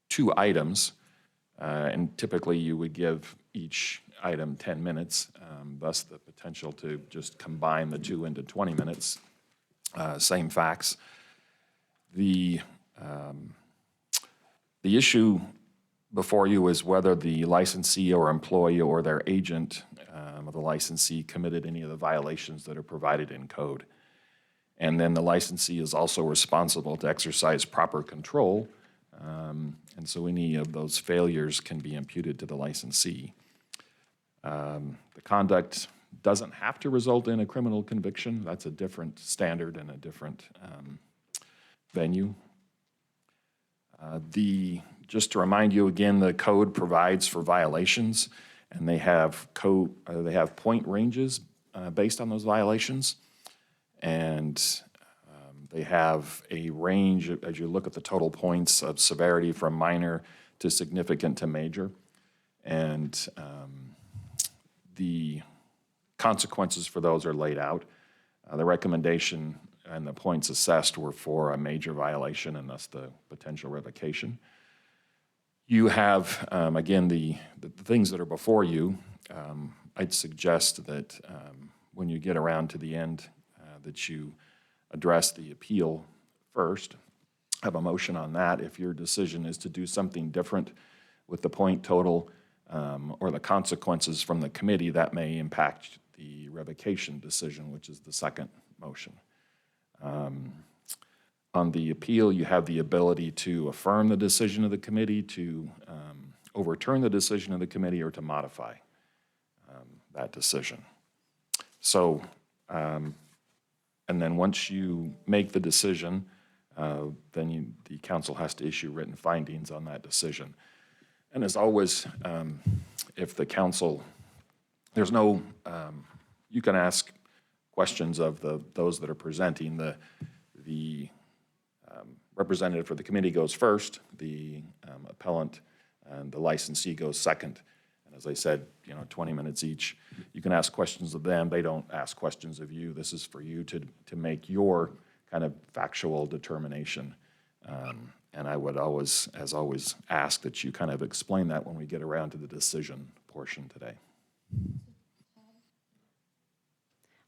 two items, and typically you would give each item 10 minutes, thus the potential to just combine the two into 20 minutes. Same facts. The issue before you is whether the licensee or employee or their agent of the licensee committed any of the violations that are provided in code. And then the licensee is also responsible to exercise proper control, and so any of those failures can be imputed to the licensee. The conduct doesn't have to result in a criminal conviction. That's a different standard and a different venue. Just to remind you again, the code provides for violations, and they have point ranges based on those violations, and they have a range as you look at the total points of severity from minor to significant to major, and the consequences for those are laid out. The recommendation and the points assessed were for a major violation and thus the potential revocation. You have, again, the things that are before you. I'd suggest that when you get around to the end, that you address the appeal first. Have a motion on that. If your decision is to do something different with the point total or the consequences from the committee, that may impact the revocation decision, which is the second motion. On the appeal, you have the ability to affirm the decision of the committee, to overturn the decision of the committee, or to modify that decision. So, and then once you make the decision, then the council has to issue written findings on that decision. And as always, if the council, there's no, you can ask questions of those that are presenting. The representative for the committee goes first, the appellant and the licensee goes second. And as I said, 20 minutes each. You can ask questions of them. They don't ask questions of you. This is for you to make your kind of factual determination. And I would always, as always, ask that you kind of explain that when we get around to the decision portion today.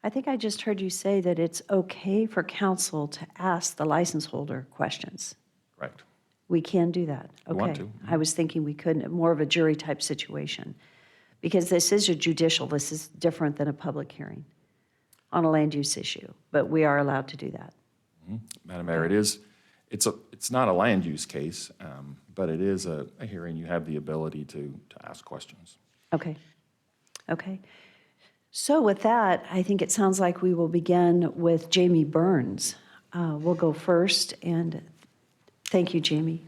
I think I just heard you say that it's okay for council to ask the license holder questions. Correct. We can do that. We want Okay. to. I was thinking we couldn't, more of a jury type situation. Because this is a judicial, this is different than a public hearing on a land use issue, but we are allowed to do that. Madam Mayor, it's not a land use case, but it is a hearing. You have the ability to ask questions. Okay. Okay. So with that, I think it sounds like we will begin with Jamie Burns. We'll go first, and thank you, Jamie.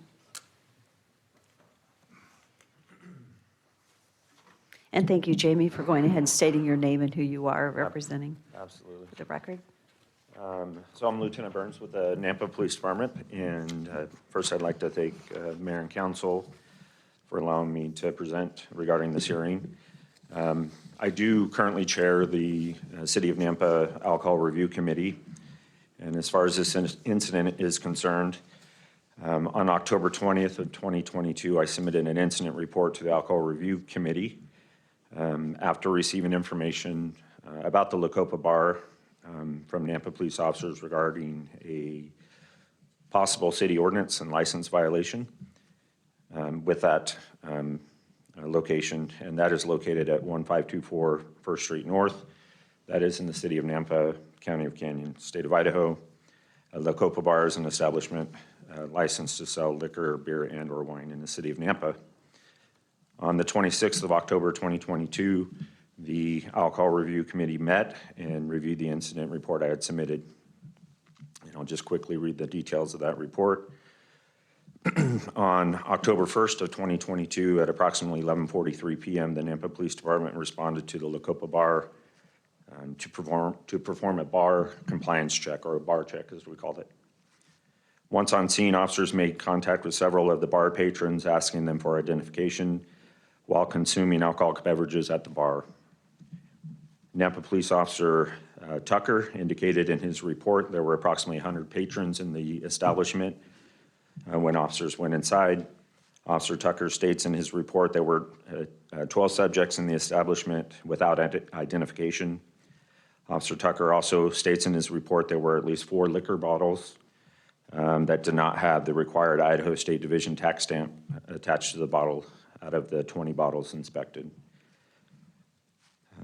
And thank you, Jamie, for going ahead and stating your name and who you are representing. Absolutely. For the record. So I'm Lieutenant Burns with the Nampa Police Department, and first I'd like to thank Mayor and Council for allowing me to present regarding this hearing. I do currently chair the City of Nampa Alcohol Review Committee, and as far as this incident is concerned, on October 20th of 2022, I submitted an incident report to the Alcohol Review Committee after receiving information about the La Copa Bar from Nampa police officers regarding a possible city ordinance and license violation with that location, and that is located at 1524 First Street North. That is in the city of Nampa, County of Canyon, State of Idaho. La Copa Bar is an establishment licensed to sell liquor, beer, and/or wine in the city of Nampa. On the 26th of October 2022, the Alcohol Review Committee met and reviewed the incident report I had submitted. And I'll just quickly read the details of that report. On October 1st of 2022, at approximately 11:43 p.m., the Nampa Police Department responded to the La Copa Bar to perform a bar compliance check, or a bar check as we called it. Once on scene, officers made contact with several of the bar patrons, asking them for identification while consuming alcoholic beverages at the bar. Nampa Police Officer Tucker indicated in his report there were approximately 100 patrons in the establishment when officers went inside. Officer Tucker states in his report there were 12 subjects in the establishment without identification. Officer Tucker also states in his report there were at least 4 liquor bottles that did not have the required Idaho State Division tax stamp attached to the bottle out of the 20 bottles inspected.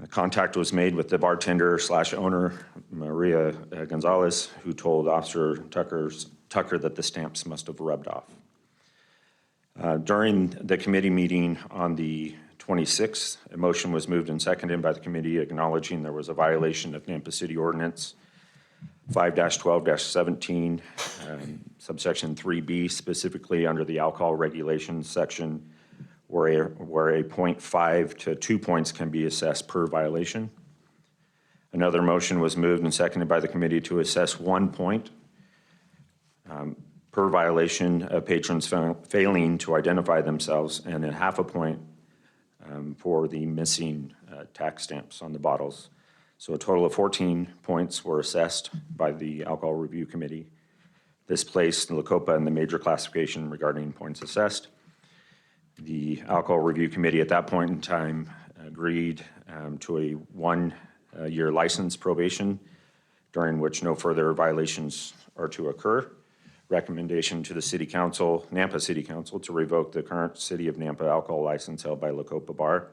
Contact was made with the bartender / owner, Maria Gonzalez, who told Officer Tucker that the stamps must have rubbed off. During the committee meeting on the 26th, a motion was moved and seconded by the committee acknowledging there was a violation of Nampa City Ordinance 5-12-17, subsection 3B, specifically under the alcohol regulations section, where a 0.5 to 2 points can be assessed per violation. Another motion was moved and seconded by the committee to assess 1 point per violation of patrons failing to identify themselves, and a half a point for the missing tax stamps on the bottles. So a total of 14 points were assessed by the Alcohol Review Committee. This placed Lacopa in the major classification regarding points assessed. The Alcohol Review Committee at that point in time agreed to a one-year license probation, during which no further violations are to occur. Recommendation to the City Council, Nampa City Council, to revoke the current City of Nampa alcohol license held by Lacopa Bar.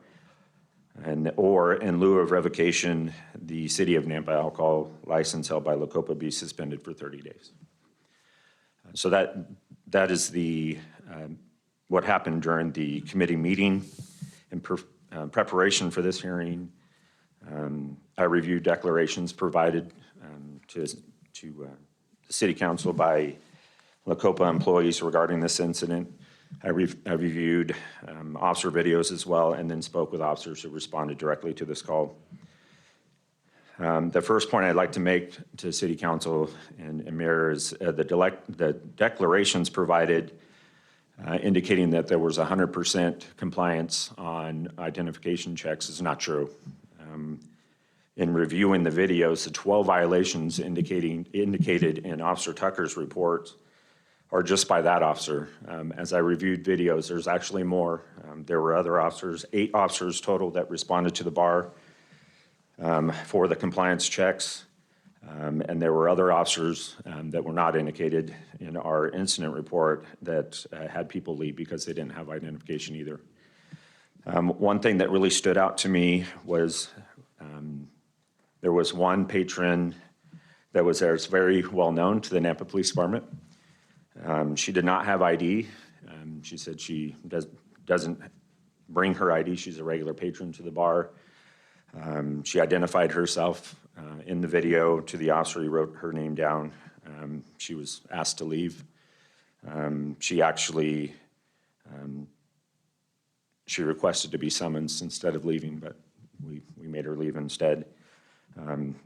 Or in lieu of revocation, the City of Nampa alcohol license held by Lacopa be suspended for 30 days. So that is the what happened during the committee meeting. In preparation for this hearing, I reviewed declarations provided to the City Council by Lacopa employees regarding this incident. I reviewed officer videos as well, and then spoke with officers who responded directly to this call. The first point I'd like to make to City Council and Mayor is the declarations provided indicating that there was 100% compliance on identification checks is not true. In reviewing the videos, the 12 violations indicated in Officer Tucker's report are just by that officer. As I reviewed videos, there's actually more. There were other officers, 8 officers total that responded to the bar for the compliance checks. And there were other officers that were not indicated in our incident report that had people leave because they didn't have identification either. One thing that really stood out to me was there was one patron that was there. It's very well known to the Nampa Police Department. She did not have ID. She said she doesn't bring her ID. She's a regular patron to the bar. She identified herself in the video to the officer. He wrote her name down. She was asked to leave. She actually, she requested to be summoned instead of leaving, but we made her leave instead.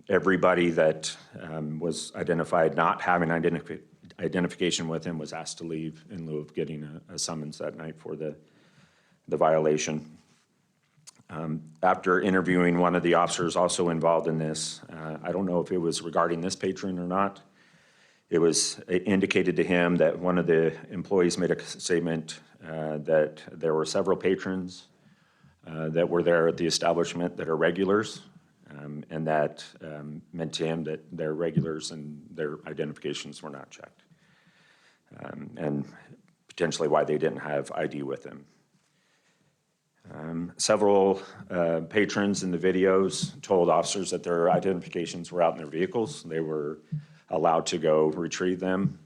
Everybody that was identified not having identification with him was asked to leave in lieu of getting a summons that night for the violation. After interviewing one of the officers also involved in this, I don't know if it was regarding this patron or not. It was indicated to him that one of the employees made a statement that there were several patrons that were there at the establishment that are regulars, and that meant to him that they're regulars and their identifications were not checked, and potentially why they didn't have ID with them. Several patrons in the videos told officers that their identifications were out in their vehicles. They were allowed to go retrieve them.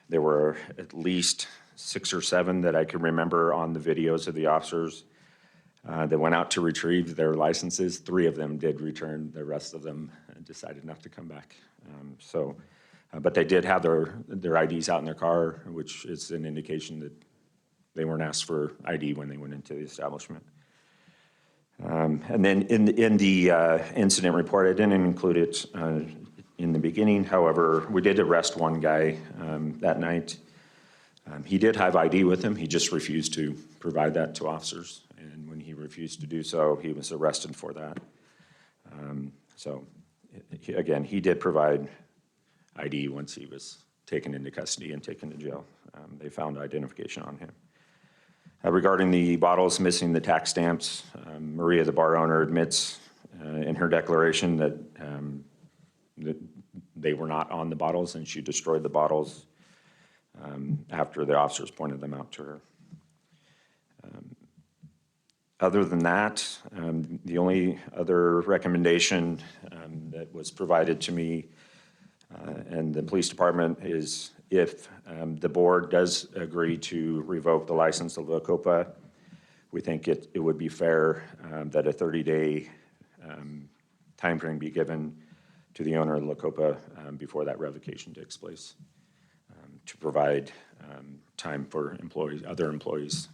There were at least 6 or 7 that I can remember on the videos of the officers that went out to retrieve their licenses. 3 of them did return. The rest of them decided not to come back. But they did have their IDs out in their car, which is an indication that they weren't asked for ID when they went into the establishment. And then in the incident report, I didn't include it in the beginning. However, we did arrest one guy that night. He did have ID with him. He just refused to provide that to officers. And when he refused to do so, he was arrested for that. Again, he did provide ID once he was taken into custody and taken to jail. They found identification on him. Regarding the bottles missing the tax stamps, Maria, the bar owner, admits in her declaration that they were not on the bottles, and she destroyed the bottles after the officers pointed them out to her. Other than that, the only other recommendation that was provided to me and the police department is if the board does agree to revoke the license of Lacopa, we think it would be fair that a 30-day timeframe be given to the owner of Lacopa before that revocation takes place, to provide time for other employees,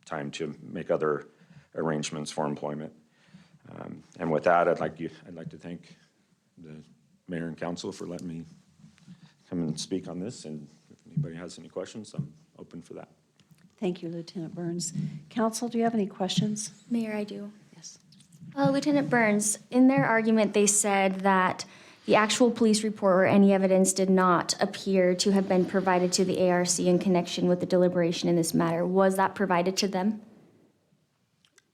time to make other arrangements for employment. And with that, I'd like to thank the mayor and council for letting me come and speak on this. And if anybody has any questions, I'm open for that. Thank you, Lieutenant Burns. Council, do you have any questions? Mayor, I do. Yes. Lieutenant Burns, in their argument, they said that the actual police report or any evidence did not appear to have been provided to the ARC in connection with the deliberation in this matter. Was that provided to them?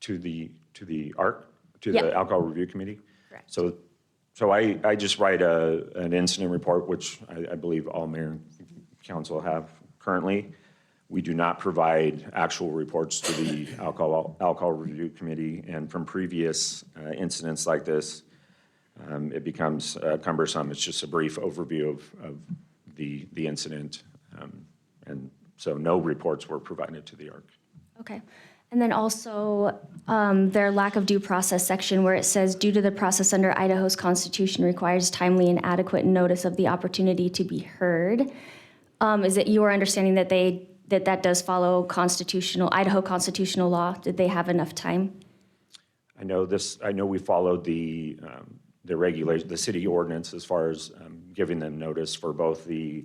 To the ARC, to Yeah. the Alcohol Review Committee? Correct. So I just write an incident report, which I believe all mayor and council have currently. We do not provide actual reports to the Alcohol Review Committee, and from previous incidents like this, it becomes cumbersome. It's just a brief overview of the incident, and so no reports were provided to the ARC. Okay. And then also their lack of due process section where it says, due to the process under Idaho's Constitution requires timely and adequate notice of the opportunity to be heard. Is it your understanding that that does follow Idaho constitutional law? Did they have enough time? I know we followed the regulation, the city ordinance as far as giving them notice for both the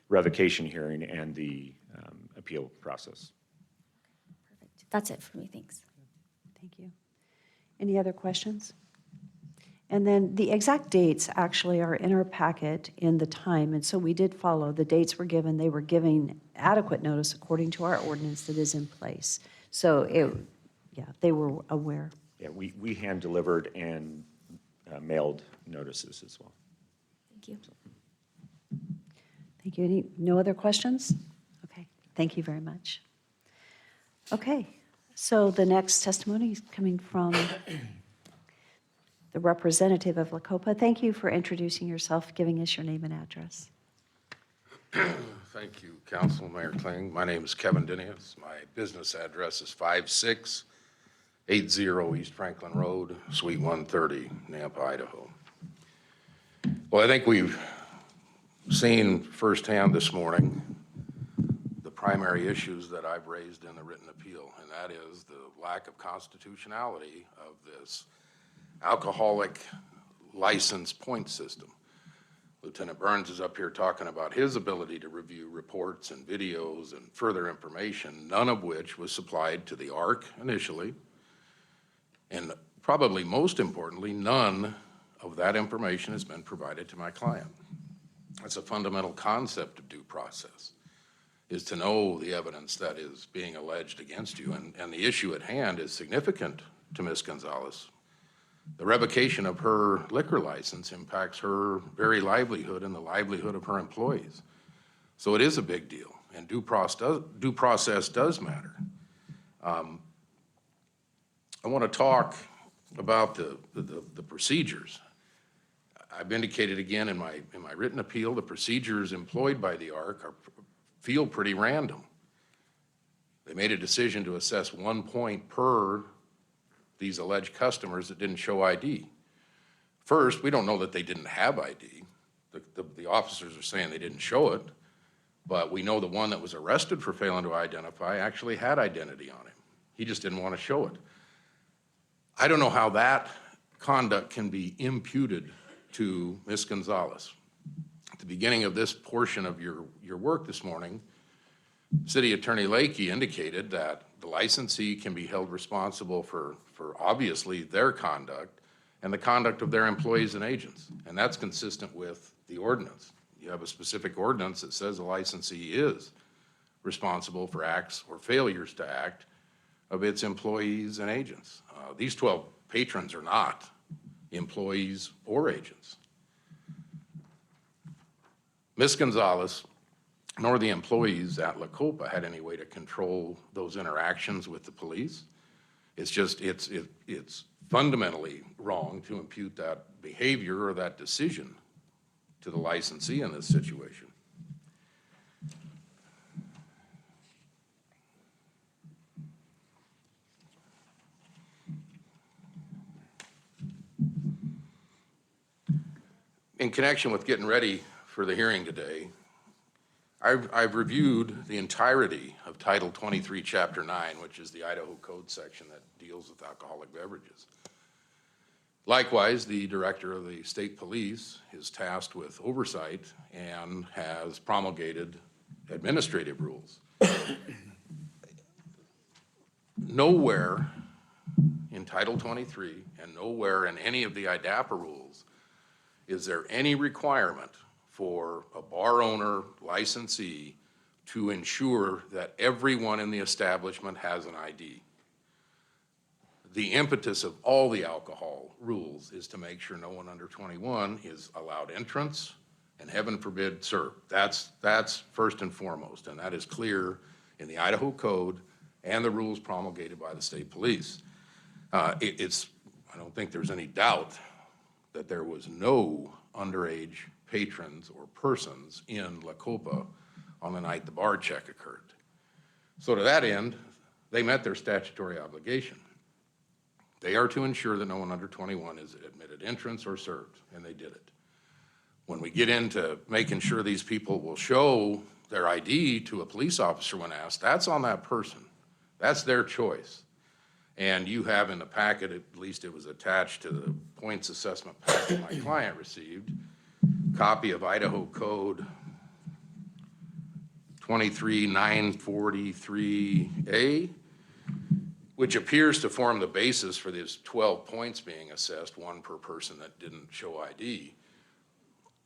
revocation hearing and the appeal process. That's it for me, thanks. Thank you. Any other questions? And then the exact dates actually are in our packet in the time, and so we did follow. The dates were given. They were giving adequate notice according to our ordinance that is in place. So they were aware. Yeah, we hand-delivered and mailed notices as well. Thank you. Thank you. No other questions? Okay, thank you very much. Okay, so the next testimony is coming from the representative of LaCopa. Thank you for introducing yourself, giving us your name and address. Thank you, Council, Mayor Kling. My name is Kevin Dinius. My business address is 5680 East Franklin Road, Suite 130, Nampa, Idaho. Well, I think we've seen firsthand this morning the primary issues that I've raised in the written appeal, and that is the lack of constitutionality of this alcoholic license point system. Lieutenant Burns is up here talking about his ability to review reports and videos and further information, none of which was supplied to the ARC initially. And probably most importantly, none of that information has been provided to my client. That's a fundamental concept of due process, is to know the evidence that is being alleged against you. And the issue at hand is significant to Ms. Gonzalez. The revocation of her liquor license impacts her very livelihood and the livelihood of her employees. So it is a big deal, and due process does matter. I want to talk about the procedures. I've indicated again in my written appeal, the procedures employed by the ARC feel pretty random. They made a decision to assess 1 point per these alleged customers that didn't show ID. First, we don't know that they didn't have ID. The officers are saying they didn't show it, but we know the one that was arrested for failing to identify actually had identity on him. He just didn't want to show it. I don't know how that conduct can be imputed to Ms. Gonzalez. At the beginning of this portion of your work this morning, City Attorney Lakey indicated that the licensee can be held responsible for obviously their conduct and the conduct of their employees and agents. And that's consistent with the ordinance. You have a specific ordinance that says a licensee is responsible for acts or failures to act of its employees and agents. These 12 patrons are not employees or agents. Ms. Gonzalez nor the employees at LaCopa had any way to control those interactions with the police. It's just, it's fundamentally wrong to impute that behavior or that decision to the licensee in this situation. In connection with getting ready for the hearing today, I've reviewed the entirety of Title 23, Chapter 9, which is the Idaho Code section that deals with alcoholic beverages. Likewise, the director of the state police is tasked with oversight and has promulgated administrative rules. Nowhere in Title 23 and nowhere in any of the IDAPA rules is there any requirement for a bar owner licensee to ensure that everyone in the establishment has an ID. The impetus of all the alcohol rules is to make sure no one under 21 is allowed entrance and, heaven forbid, served. That's first and foremost, and that is clear in the Idaho Code and the rules promulgated by the state police. I don't think there's any doubt that there was no underage patrons or persons in La Copa on the night the bar check occurred. So to that end, they met their statutory obligation. They are to ensure that no one under 21 is admitted entrance or served, and they did it. When we get into making sure these people will show their ID to a police officer when asked, that's on that person. That's their choice. And you have in the packet, at least it was attached to the points assessment packet my client received, copy of Idaho Code 23943A, which appears to form the basis for these 12 points being assessed, one per person that didn't show ID.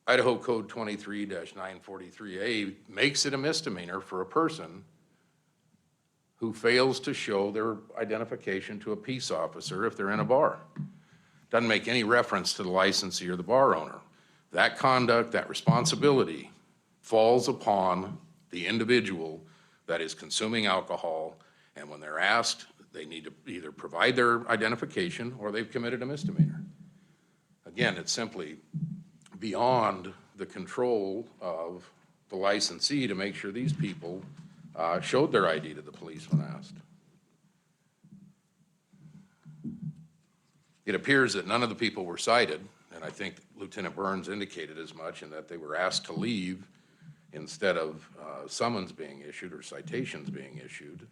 Idaho Code 23-943A makes it a misdemeanor for a person who fails to show their identification to a peace officer if they're in a bar. Doesn't make any reference to the licensee or the bar owner. That conduct, that responsibility falls upon the individual that is consuming alcohol, and when they're asked, they need to either provide their identification or they've committed a misdemeanor. Again, it's simply beyond the control of the licensee to make sure these people showed their ID to the police when asked. It appears that none of the people were cited, and I think Lieutenant Burns indicated as much, in that they were asked to leave instead of summons being issued or citations being issued.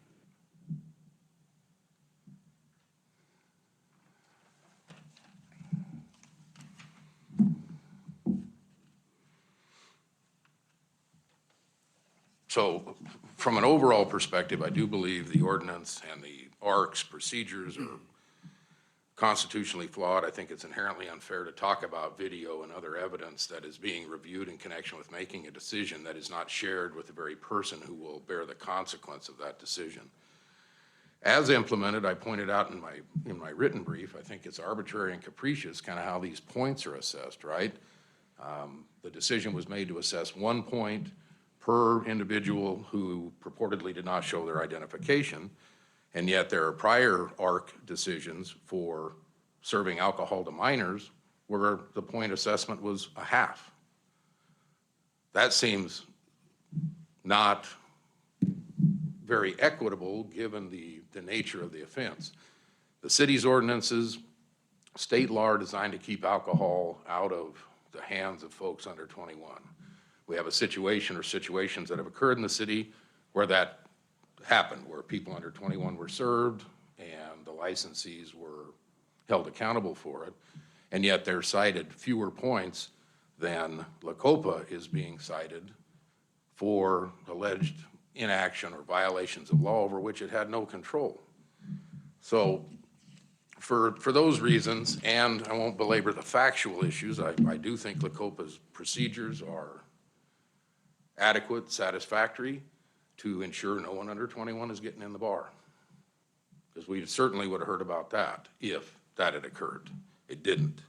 So from an overall perspective, I do believe the ordinance and the ARC's procedures are constitutionally flawed. I think it's inherently unfair to talk about video and other evidence that is being reviewed in connection with making a decision that is not shared with the very person who will bear the consequence of that decision. As implemented, I pointed out in my written brief, I think it's arbitrary and capricious kind of how these points are assessed, right? The decision was made to assess 1 point per individual who purportedly did not show their identification, and yet there are prior ARC decisions for serving alcohol to minors where the point assessment was a half. That seems not very equitable given the nature of the offense. The city's ordinances, state law are designed to keep alcohol out of the hands of folks under 21. We have a situation or situations that have occurred in the city where that happened, where people under 21 were served and the licensees were held accountable for it, and yet they're cited fewer points than La Copa is being cited for alleged inaction or violations of law over which it had no control. So for those reasons, and I won't belabor the factual issues, I do think La Copa's procedures are adequate, satisfactory to ensure no one under 21 is getting in the bar. Because we certainly would have heard about that if that had occurred. It didn't.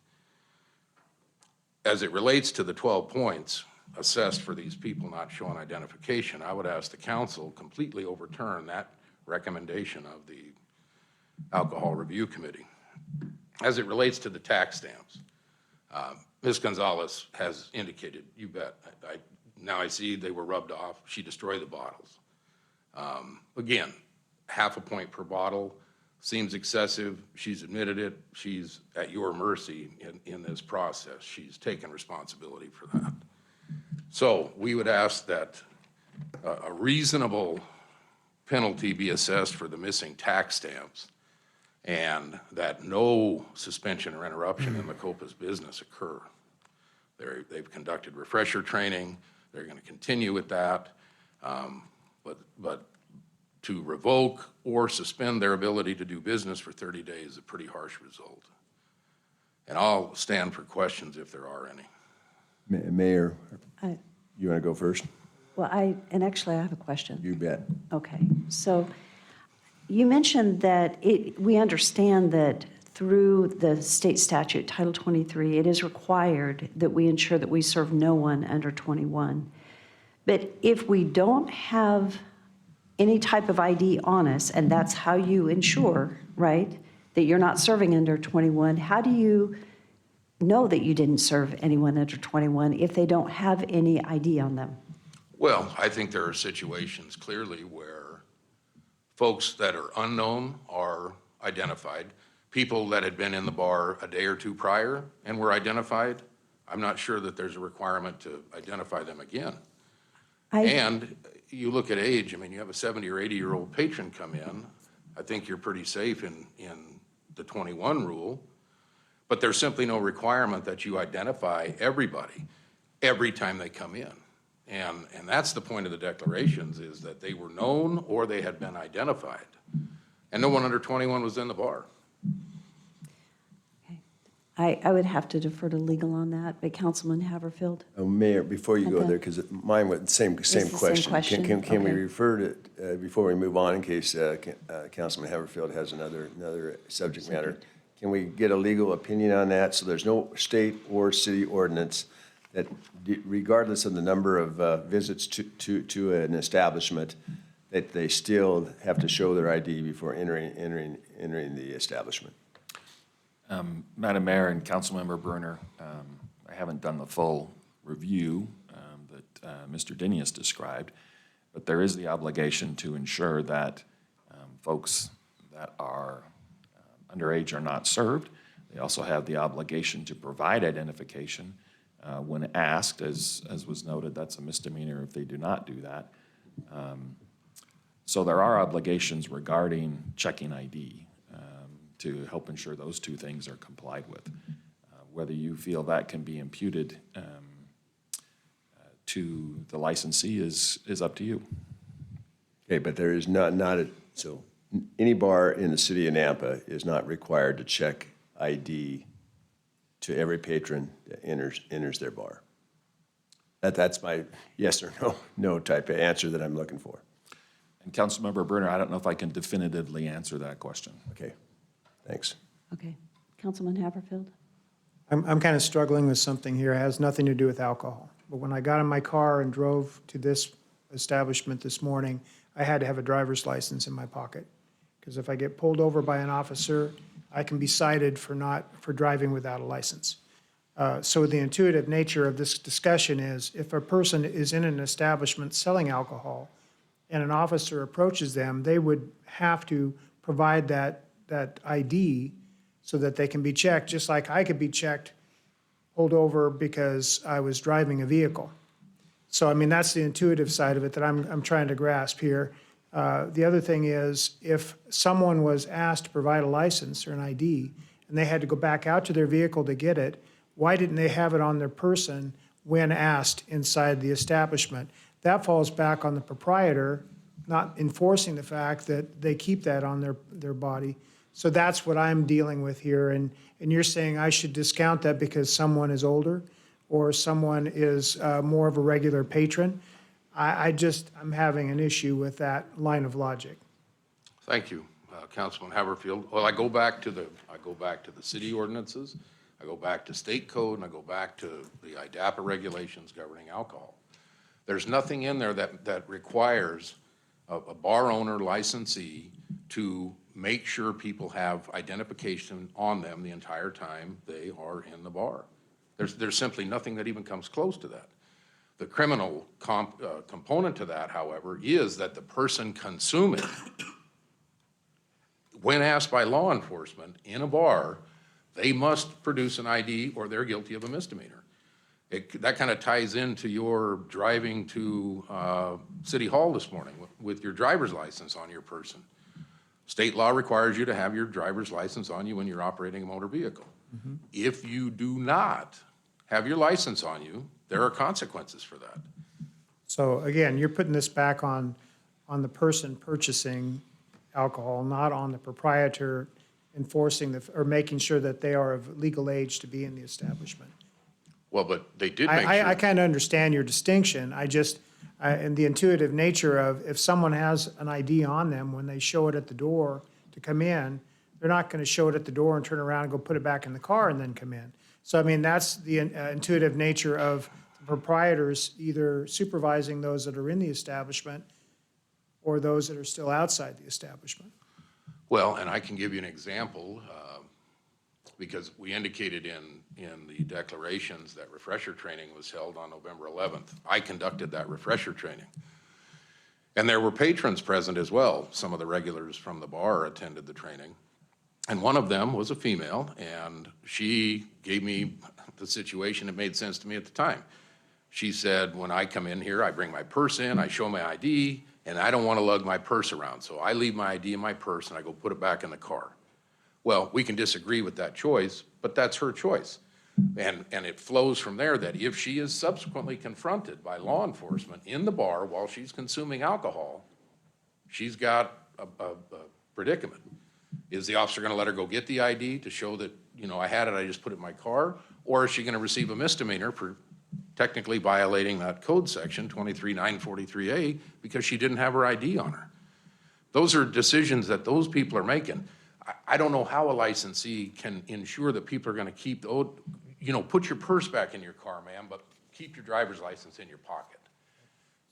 As it relates to the 12 points assessed for these people not showing identification, I would ask the council completely overturn that recommendation of the Alcohol Review Committee. As it relates to the tax stamps, Ms. Gonzalez has indicated, you bet, now I see they were rubbed off. She destroyed the bottles. Again, half a point per bottle seems excessive. She's admitted it. She's at your mercy in this process. She's taken responsibility for that. So we would ask that a reasonable penalty be assessed for the missing tax stamps, and that no suspension or interruption in La Copa's business occur. They've conducted refresher training. They're going to continue with that. But to revoke or suspend their ability to do business for 30 days is a pretty harsh result. And I'll stand for questions if there are any. Mayor, I- you want to go first? Well, and actually, I have a question. You bet. Okay, so you mentioned that we understand that through the state statute, Title 23, it is required that we ensure that we serve no one under 21. But if we don't have any type of ID on us, and that's how you ensure, right, that you're not serving under 21, how do you know that you didn't serve anyone under 21 if they don't have any ID on them? Well, I think there are situations clearly where folks that are unknown are identified. People that had been in the bar a day or two prior and were identified, I'm not sure that there's a requirement to identify them again. And you look at age, I mean, you have a 70 or 80-year-old patron come in, I think you're pretty safe in the 21 rule, but there's simply no requirement that you identify everybody every time they come in. And that's the point of the declarations, is that they were known or they had been identified. And no one under 21 was in the bar. I would have to defer to legal on that, but Councilman Haverfield? Mayor, before you go Okay. there, because mine was the same the same question. question? Can we Okay. refer to, before we move on, in case Councilman Haverfield has another subject matter, can we get a legal opinion on that? So there's no state or city ordinance that regardless of the number of visits to an establishment, that they still have to show their ID before entering the establishment? Madam Mayor and Councilmember Bruner, I haven't done the full review that Mr. Dinius described, but there is the obligation to ensure that folks that are underage are not served. They also have the obligation to provide identification when asked. As was noted, that's a misdemeanor if they do not do that. So there are obligations regarding checking ID to help ensure those two things are complied with. Whether you feel that can be imputed to the licensee is up to you. Okay, but there is so any bar in the city of Nampa is not required to check ID to every patron that enters their bar. That's my yes or no type of answer that I'm looking for. And Councilmember Bruner, I don't know if I can definitively answer that question. Okay, thanks. Okay. Councilman Haverfield? I'm kind of struggling with something here. It has nothing to do with alcohol. But when I got in my car and drove to this establishment this morning, I had to have a driver's license in my pocket. Because if I get pulled over by an officer, I can be cited for driving without a license. So the intuitive nature of this discussion is, if a person is in an establishment selling alcohol and an officer approaches them, they would have to provide that ID so that they can be checked, just like I could be checked, pulled over because I was driving a vehicle. So, I mean, that's the intuitive side of it that I'm trying to grasp here. The other thing is, if someone was asked to provide a license or an ID, and they had to go back out to their vehicle to get it, why didn't they have it on their person when asked inside the establishment? That falls back on the proprietor, not enforcing the fact that they keep that on their body. So that's what I'm dealing with here. And you're saying I should discount that because someone is older or someone is more of a regular patron? I'm having an issue with that line of logic. Thank you, Councilman Haverfield. Well, I go back to the city ordinances, I go back to state code, and I go back to the IDAPA regulations governing alcohol. There's nothing in there that requires a bar owner licensee to make sure people have identification on them the entire time they are in the bar. There's simply nothing that even comes close to that. The criminal component to that, however, is that the person consuming, when asked by law enforcement in a bar, they must produce an ID or they're guilty of a misdemeanor. That kind of ties into your driving to City Hall this morning with your driver's license on your person. State law requires you to have your driver's license on you when you're operating a motor vehicle. Mm-hmm. If you do not have your license on you, there are consequences for that. So again, you're putting this back on on the person purchasing alcohol, not on the proprietor enforcing or making sure that they are of legal age to be in the establishment. Well, but they did make I sure, kind of understand your distinction. And the intuitive nature of if someone has an ID on them, when they show it at the door to come in, they're not going to show it at the door and turn around and go put it back in the car and then come in. So, I mean, that's the intuitive nature of proprietors either supervising those that are in the establishment or those that are still outside the establishment. well, and I can give you an example, because we indicated in the declarations that refresher training was held on November 11th. I conducted that refresher training. And there were patrons present as well. Some of the regulars from the bar attended the training. And one of them was a female, and she gave me the situation that made sense to me at the time. She said, when I come in here, I bring my purse in, I show my ID, and I don't want to lug my purse around. So I leave my ID in my purse and I go put it back in the car. Well, we can disagree with that choice, but that's her choice. And it flows from there that if she is subsequently confronted by law enforcement in the bar while she's consuming alcohol, she's got a predicament. Is the officer going to let her go get the ID to show that, I had it, I just put it in my car? Or is she going to receive a misdemeanor for technically violating that code section, 23943A, because she didn't have her ID on her? Those are decisions that those people are making. I don't know how a licensee can ensure that people are going to keep, put your purse back in your car, ma'am, but keep your driver's license in your pocket.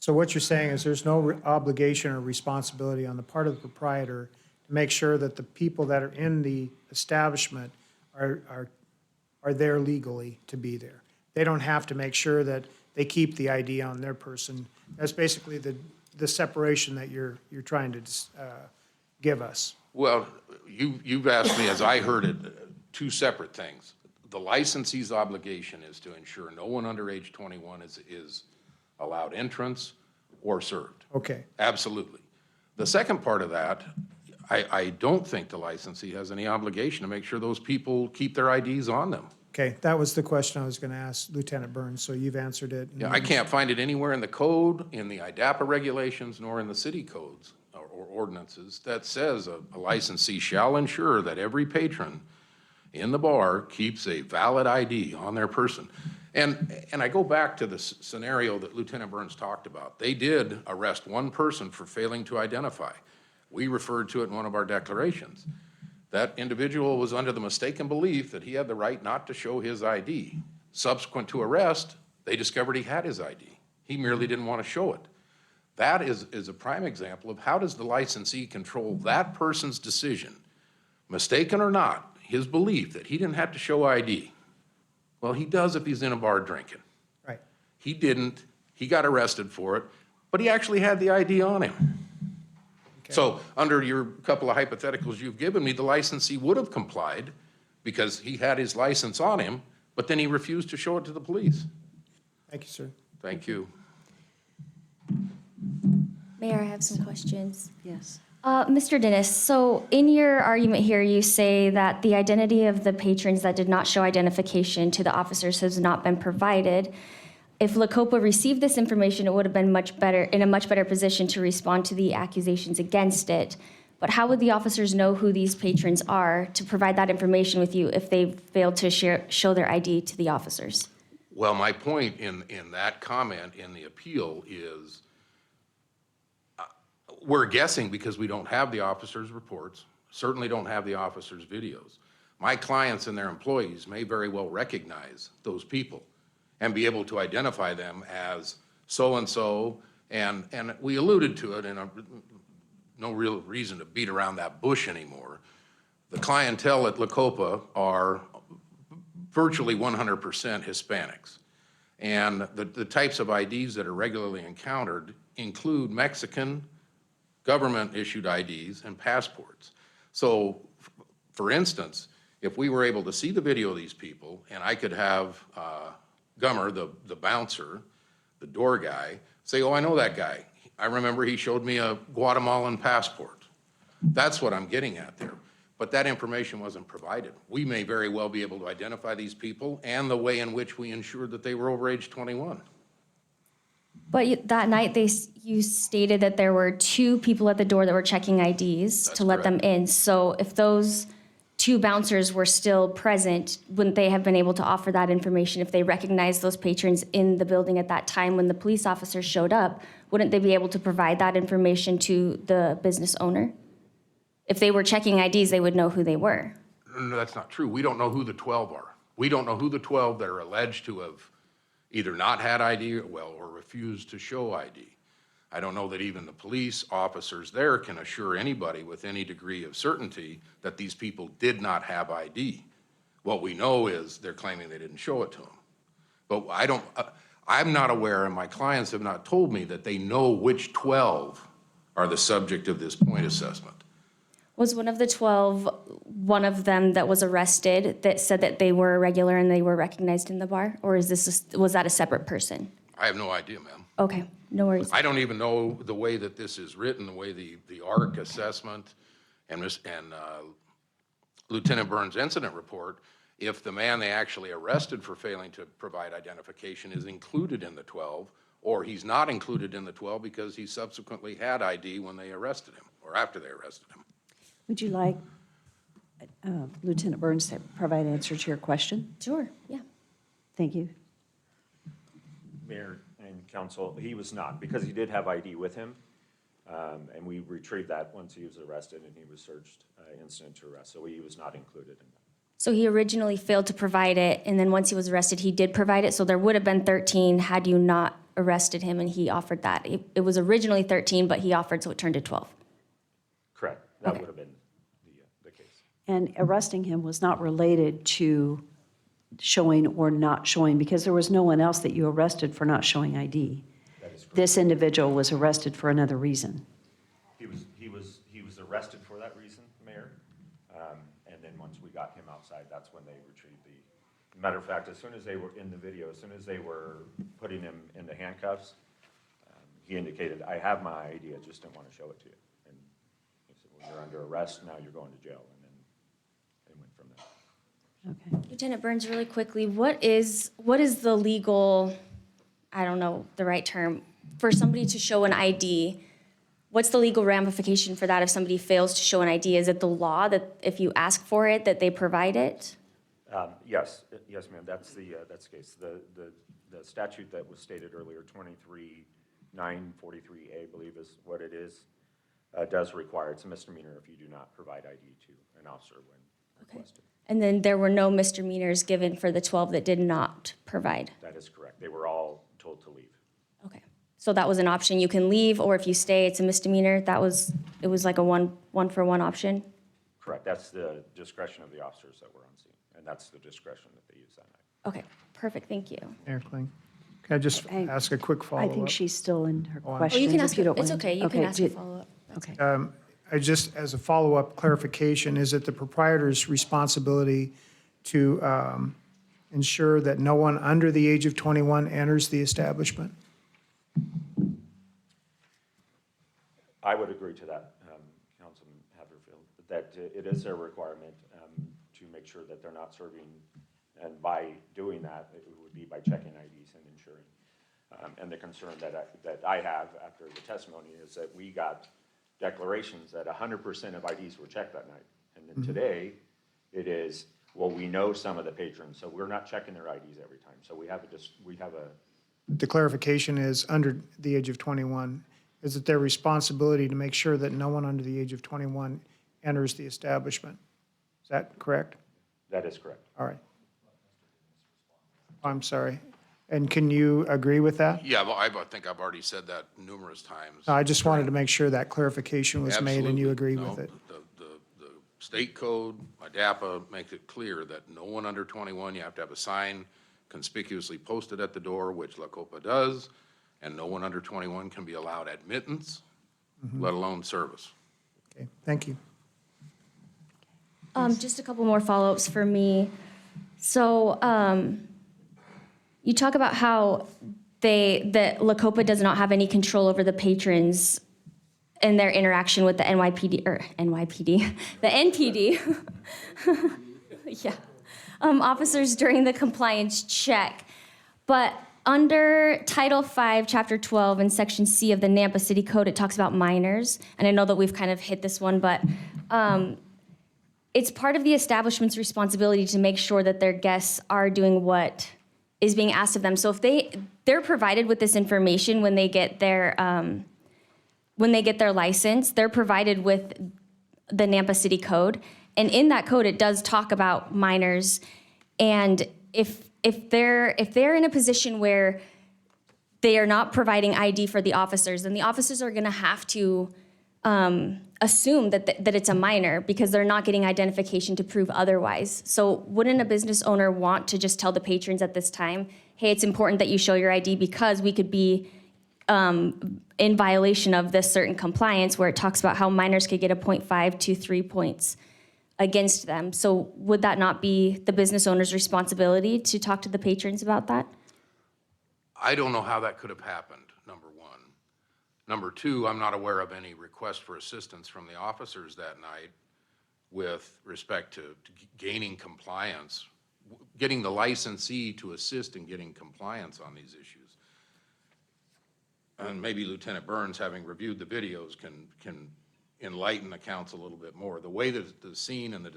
So what you're saying is there's no obligation or responsibility on the part of the proprietor to make sure that the people that are in the establishment are there legally to be there. They don't have to make sure that they keep the ID on their person. That's basically the separation that you're trying to give us. Well, you've asked me, as I heard it, two separate things. The licensee's obligation is to ensure no one under age 21 is allowed entrance or served. Okay. Absolutely. The second part of that, I don't think the licensee has any obligation to make sure those people keep their IDs on them. Okay, that was the question I was going to ask Lieutenant Burns, so you've answered it. Yeah, I can't find it anywhere in the code, in the IDAPA regulations, nor in the city codes or ordinances that says a licensee shall ensure that every patron in the bar keeps a valid ID on their person. And I go back to the scenario that Lieutenant Burns talked about. They did arrest one person for failing to identify. We referred to it in one of our declarations. That individual was under the mistaken belief that he had the right not to show his ID. Subsequent to arrest, they discovered he had his ID. He merely didn't want to show it. That is a prime example of how does the licensee control that person's decision, mistaken or not, his belief that he didn't have to show ID. Well, he does if he's in a bar drinking. Right. He didn't. He got arrested for it, but he actually had the ID on him. So under your couple of hypotheticals you've given me, the licensee would have complied because he had his license on him, but then he refused to show it to the police. Thank you, sir. Thank you. Mayor, I have some questions. Yes. Mr. Dennis, so in your argument here, you say that the identity of the patrons that did not show identification to the officers has not been provided. If LaCopa received this information, it would have been in a much better position to respond to the accusations against it. But how would the officers know who these patrons are to provide that information with you if they failed to show their ID to the officers? Well, my point in that comment in the appeal is we're guessing because we don't have the officers' reports, certainly don't have the officers' videos. My clients and their employees may very well recognize those people and be able to identify them as so-and-so, and we alluded to it, and no real reason to beat around that bush anymore. The clientele at LaCopa are virtually 100% Hispanics, and the types of IDs that are regularly encountered include Mexican government-issued IDs and passports. So, for instance, if we were able to see the video of these people, and I could have Gummer, the bouncer, the door guy, say, oh, I know that guy. I remember he showed me a Guatemalan passport. That's what I'm getting at there. But that information wasn't provided. We may very well be able to identify these people and the way in which we ensured that they were over age 21. That night, you stated that there were 2 people at the door that were checking IDs to let them in. So if those 2 bouncers were still present, wouldn't they have been able to offer that information if they recognized those patrons in the building at that time when the police officers showed up? Wouldn't they be able to provide that information to the business owner? If they were checking IDs, they would know who they were. No, that's not true. We don't know who the 12 are. We don't know who the 12 that are alleged to have either not had ID, or refused to show ID. I don't know that even the police officers there can assure anybody with any degree of certainty that these people did not have ID. What we know is they're claiming they didn't show it to them. But I'm not aware, and my clients have not told me that they know which 12 are the subject of this point assessment. Was one of the 12 one of them that was arrested that said that they were a regular and they were recognized in the bar? Or was that a separate person? I have no idea, ma'am. Okay, no worries. I don't even know the way that this is written, the way the ARC assessment and Lieutenant Burns' incident report, if the man they actually arrested for failing to provide identification is included in the 12, or he's not included in the 12 because he subsequently had ID when they arrested him, or after they arrested him. Would you like Lieutenant Burns to provide an answer to your question? Sure, yeah. Thank you. Mayor and council, he was not, because he did have ID with him. And we retrieved that once he was arrested and he was searched, incident to arrest. So he was not included in that. So he originally failed to provide it, and then once he was arrested, he did provide it. So there would have been 13 had you not arrested him, and he offered that. It was originally 13, but he offered, so it turned to 12. Correct. That Okay. would have been the case. And arresting him was not related to showing or not showing, because there was no one else that you arrested for not showing ID. That is correct. This individual was arrested for another reason. He was arrested for that reason, Mayor. And then once we got him outside, that's when they retrieved the, matter of fact, as soon as they were in the video, as soon as they were putting him into handcuffs, he indicated, I have my ID, I just didn't want to show it to you. And he said, well, you're under arrest, now you're going to jail. And then they went from there. Okay. Lieutenant Burns, really quickly, what is the legal, I don't know the right term, for somebody to show an ID? What's the legal ramification for that if somebody fails to show an ID? Is it the law that if you ask for it, that they provide it? Yes, ma'am, that's the case. The statute that was stated earlier, 23-943A, I believe is what it is, does require, it's a misdemeanor if you do not provide ID to an officer when requested. And then there were no misdemeanors given for the 12 that did not provide? That is correct. They were all told to leave. Okay. So that was an option. You can leave, or if you stay, it's a misdemeanor. It was like a one-for-one option? Correct. That's the discretion of the officers that were on scene, and that's the discretion that they used that night. Okay, perfect, thank you. Mayor Kling, can I just ask a quick I follow-up? think she's still in her Oh, I'm questions. you can if ask, don't it's mind. okay, you can ask a do- follow-up. Okay. I just, as a follow-up clarification, is it the proprietor's responsibility to ensure that no one under the age of 21 enters the establishment? I would agree to that, Councilman Haverfield, that it is their requirement to make sure that they're not serving, and by doing that, it would be by checking IDs and ensuring. And the concern that I have after the testimony is that we got declarations that 100% of IDs were checked that night. And then today, it is, well, we know some of the patrons, so we're not checking their IDs every time. So we have a The clarification is under the age of 21. Is it their responsibility to make sure that no one under the age of 21 enters the establishment? Is that correct? that is correct. All right. I'm sorry. And can you agree with that? Yeah, well, I think I've already said that numerous times. No, I just wanted to make sure that clarification was made and you agree Absolutely. with it. No, the state code, IDAPA, makes it clear that no one under 21, you have to have a sign conspicuously posted at the door, which La Copa does, and no one under 21 can be allowed admittance, let alone service. Okay, thank you. Just a couple more follow-ups for me. So, you talk about how that La Copa does not have any control over the patrons and their interaction with the NYPD, the NPD. Yeah. Officers during the compliance check. But under Title V, Chapter 12, and Section C of the Nampa City Code, it talks about minors. And I know that we've kind of hit this one, but it's part of the establishment's responsibility to make sure that their guests are doing what is being asked of them. So if they're provided with this information when they get their license, they're provided with the Nampa City Code. And in that code, it does talk about minors. And if they're in a position where they are not providing ID for the officers, then the officers are going to have to assume that it's a minor because they're not getting identification to prove otherwise. So wouldn't a business owner want to just tell the patrons at this time, hey, it's important that you show your ID because we could be in violation of this certain compliance where it talks about how minors could get a 0.5 to 3 points against them. So would that not be the business owner's responsibility to talk to the patrons about that? I don't know how that could have happened, number one. Number two, I'm not aware of any request for assistance from the officers that night with respect to gaining compliance, getting the licensee to assist in getting compliance on these issues. And maybe Lieutenant Burns, having reviewed the videos, can enlighten the council a little bit more. The way that the scene and the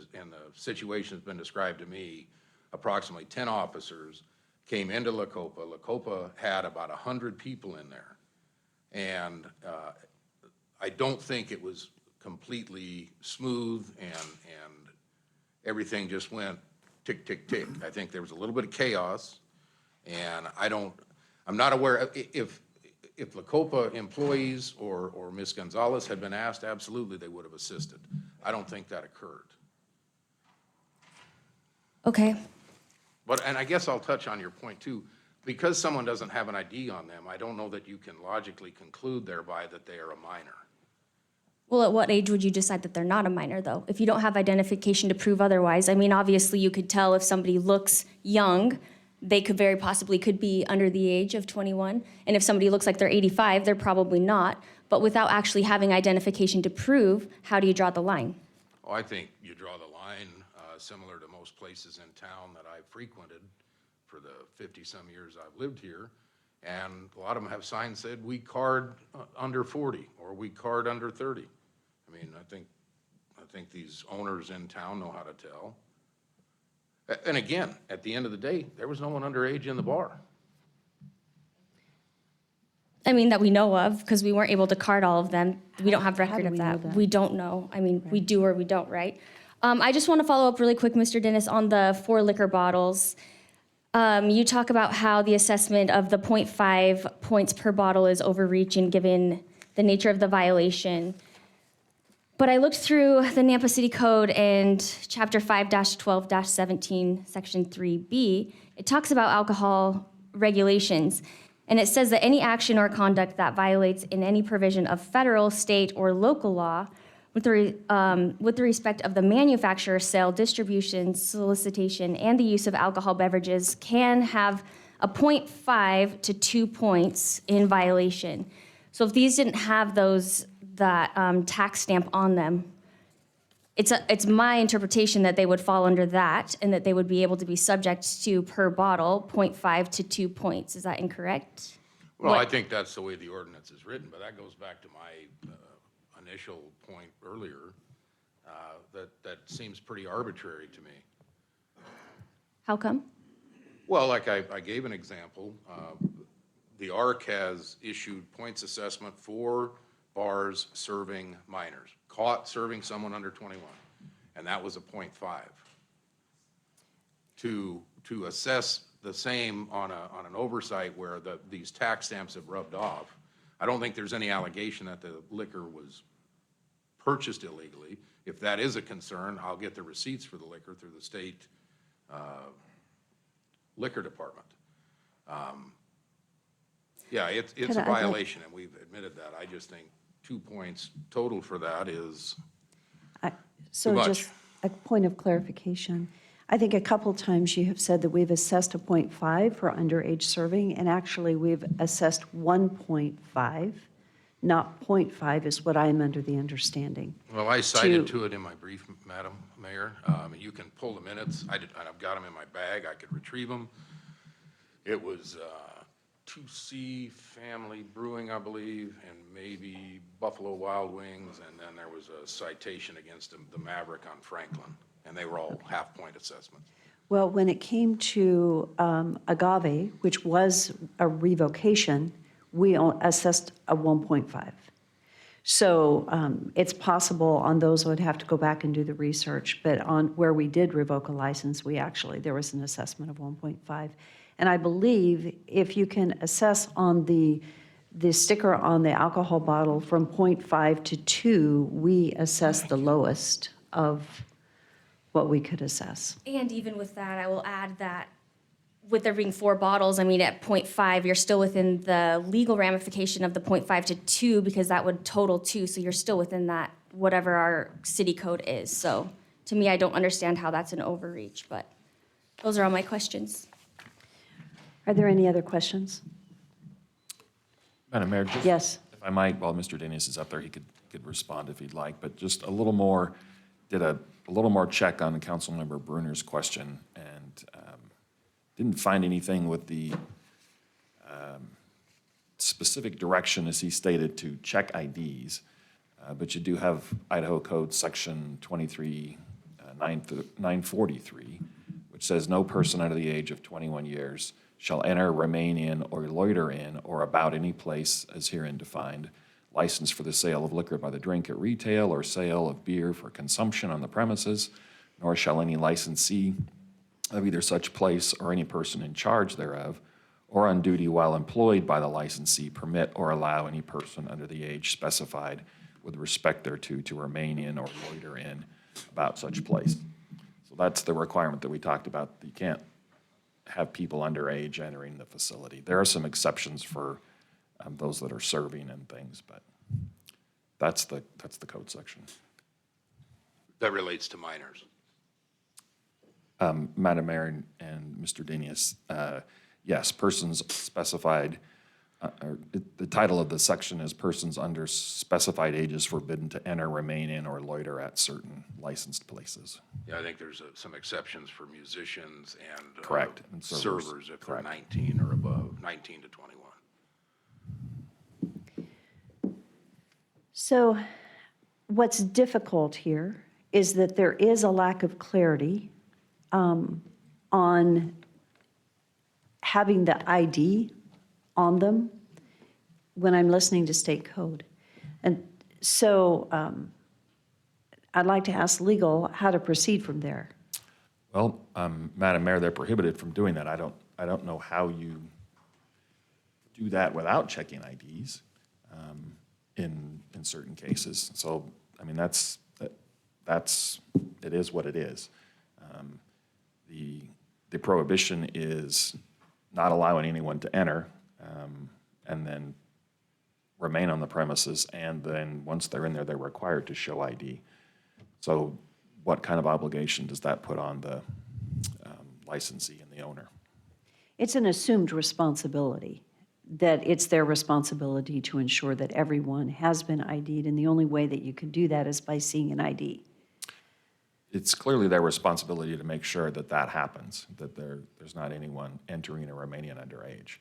situation has been described to me, approximately 10 officers came into La Copa. La Copa had about 100 people in there. And I don't think it was completely smooth and everything just went tick, tick, tick. I think there was a little bit of chaos, and I'm not aware, if La Copa employees or Ms. Gonzalez had been asked, absolutely they would have assisted. I don't think that occurred. Okay. And I guess I'll touch on your point too. Because someone doesn't have an ID on them, I don't know that you can logically conclude thereby that they are a minor. Well, at what age would you decide that they're not a minor, though? If you don't have identification to prove otherwise, I mean, obviously you could tell if somebody looks young, they could very possibly could be under the age of 21. And if somebody looks like they're 85, they're probably not. But without actually having identification to prove, how do you draw the line? Oh, I think you draw the line similar to most places in town that I've frequented for the 50-some years I've lived here. And a lot of them have signs that said, we card under 40 or we card under 30. I mean, I think these owners in town know how to tell. And again, at the end of the day, there was no one underage in the bar. I mean, that we know of, because we weren't able to card all of them. We don't have record do of we know that. that? We don't know. I mean, we do or we don't, right? I just want to follow up really quick, Mr. Dennis, on the 4 liquor bottles. You talk about how the assessment of the 0.5 points per bottle is overreaching given the nature of the violation. But I looked through the Nampa City Code and Chapter 5-12-17, Section 3B. It talks about alcohol regulations. And it says that any action or conduct that violates in any provision of federal, state, or local law with the respect of the manufacture, sale, distribution, solicitation, and the use of alcohol beverages can have a 0.5 to 2 points in violation. So if these didn't have that tax stamp on them, it's my interpretation that they would fall under that and that they would be able to be subject to, per bottle, 0.5 to 2 points. Is that incorrect? Well, I think that's the way the ordinance is written, but that goes back to my initial point earlier, that seems pretty arbitrary to me. How come? Well, like I gave an example, the ARC has issued points assessment for bars serving minors, caught serving someone under 21, and that was a 0.5. To assess the same on an oversight where these tax stamps have rubbed off, I don't think there's any allegation that the liquor was purchased illegally. If that is a concern, I'll get the receipts for the liquor through the state liquor department. Yeah, it's a violation, and we've admitted that. I just think 2 points total for that is So much. just a point of clarification. I think a couple times you have said that we've assessed a 0.5 for underage serving, and actually we've assessed 1.5, not 0.5 is what I'm under the understanding. Well, I cited to it in my brief, Madam Mayor. You can pull the minutes. I've got them in my bag. I could retrieve them. It was 2C Family Brewing, I believe, and maybe Buffalo Wild Wings, and then there was a citation against the Maverick on Franklin, and they were all half-point assessments. Well, when it came to Agave, which was a revocation, we assessed a 1.5. So it's possible on those, I would have to go back and do the research, but on where we did revoke a license, there was an assessment of 1.5. And I believe if you can assess on the sticker on the alcohol bottle from 0.5 to 2, we assessed the lowest of what we could assess. And even with that, I will add that with there being 4 bottles, I mean, at 0.5, you're still within the legal ramification of the 0.5 to 2 because that would total 2. So you're still within that, whatever our city code is. So to me, I don't understand how that's an overreach, but those are all my questions. Are there any other questions? Madam Mayor, just Yes. if I might, while Mr. Danius is up there, he could respond if he'd like, but just a little more, did a little more check on Councilmember Bruner's question, and didn't find anything with the specific direction, as he stated, to check IDs, but you do have Idaho Code Section 23-943, which says no person under the age of 21 years shall enter, remain in, or loiter in, or about any place as herein defined, licensed for the sale of liquor by the drink at retail or sale of beer for consumption on the premises, nor shall any licensee of either such place or any person in charge thereof, or on duty while employed by the licensee, permit or allow any person under the age specified with respect thereto to remain in or loiter in about such place. So that's the requirement that we talked about. You can't have people underage entering the facility. There are some exceptions for those that are serving and things, but that's the code section. That relates to minors. Madam Mayor and Mr. Danius, yes, persons specified, or the title of the section is persons under specified ages forbidden to enter, remain in, or loiter at certain licensed places. Yeah, I think there's some exceptions for musicians and Correct, and servers. servers if Correct. they're 19 or above, 19 to 21. So what's difficult here is that there is a lack of clarity on having the ID on them when I'm listening to state code. And so I'd like to ask legal how to proceed from there. Well, Madam Mayor, they're prohibited from doing that. I don't know how you do that without checking IDs in certain cases. So, I mean, it is what it is. The prohibition is not allowing anyone to enter and then remain on the premises, and then once they're in there, they're required to show ID. So what kind of obligation does that put on the licensee and the owner? It's an assumed responsibility, that it's their responsibility to ensure that everyone has been ID'd, and the only way that you can do that is by seeing an ID. It's clearly their responsibility to make sure that that happens, that there's not anyone entering or remaining underage.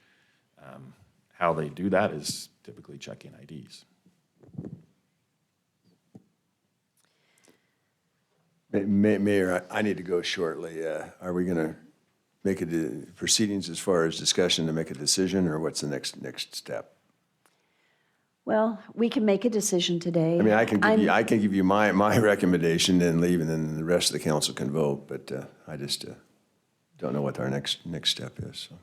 How they do that is typically checking IDs. Mayor, I need to go shortly. Are we going to make proceedings as far as discussion to make a decision, or what's the next step? Well, we can make a decision today. I mean, I can give you my recommendation and leave, and then the rest of the council can vote, but I just don't know what our next step is. So.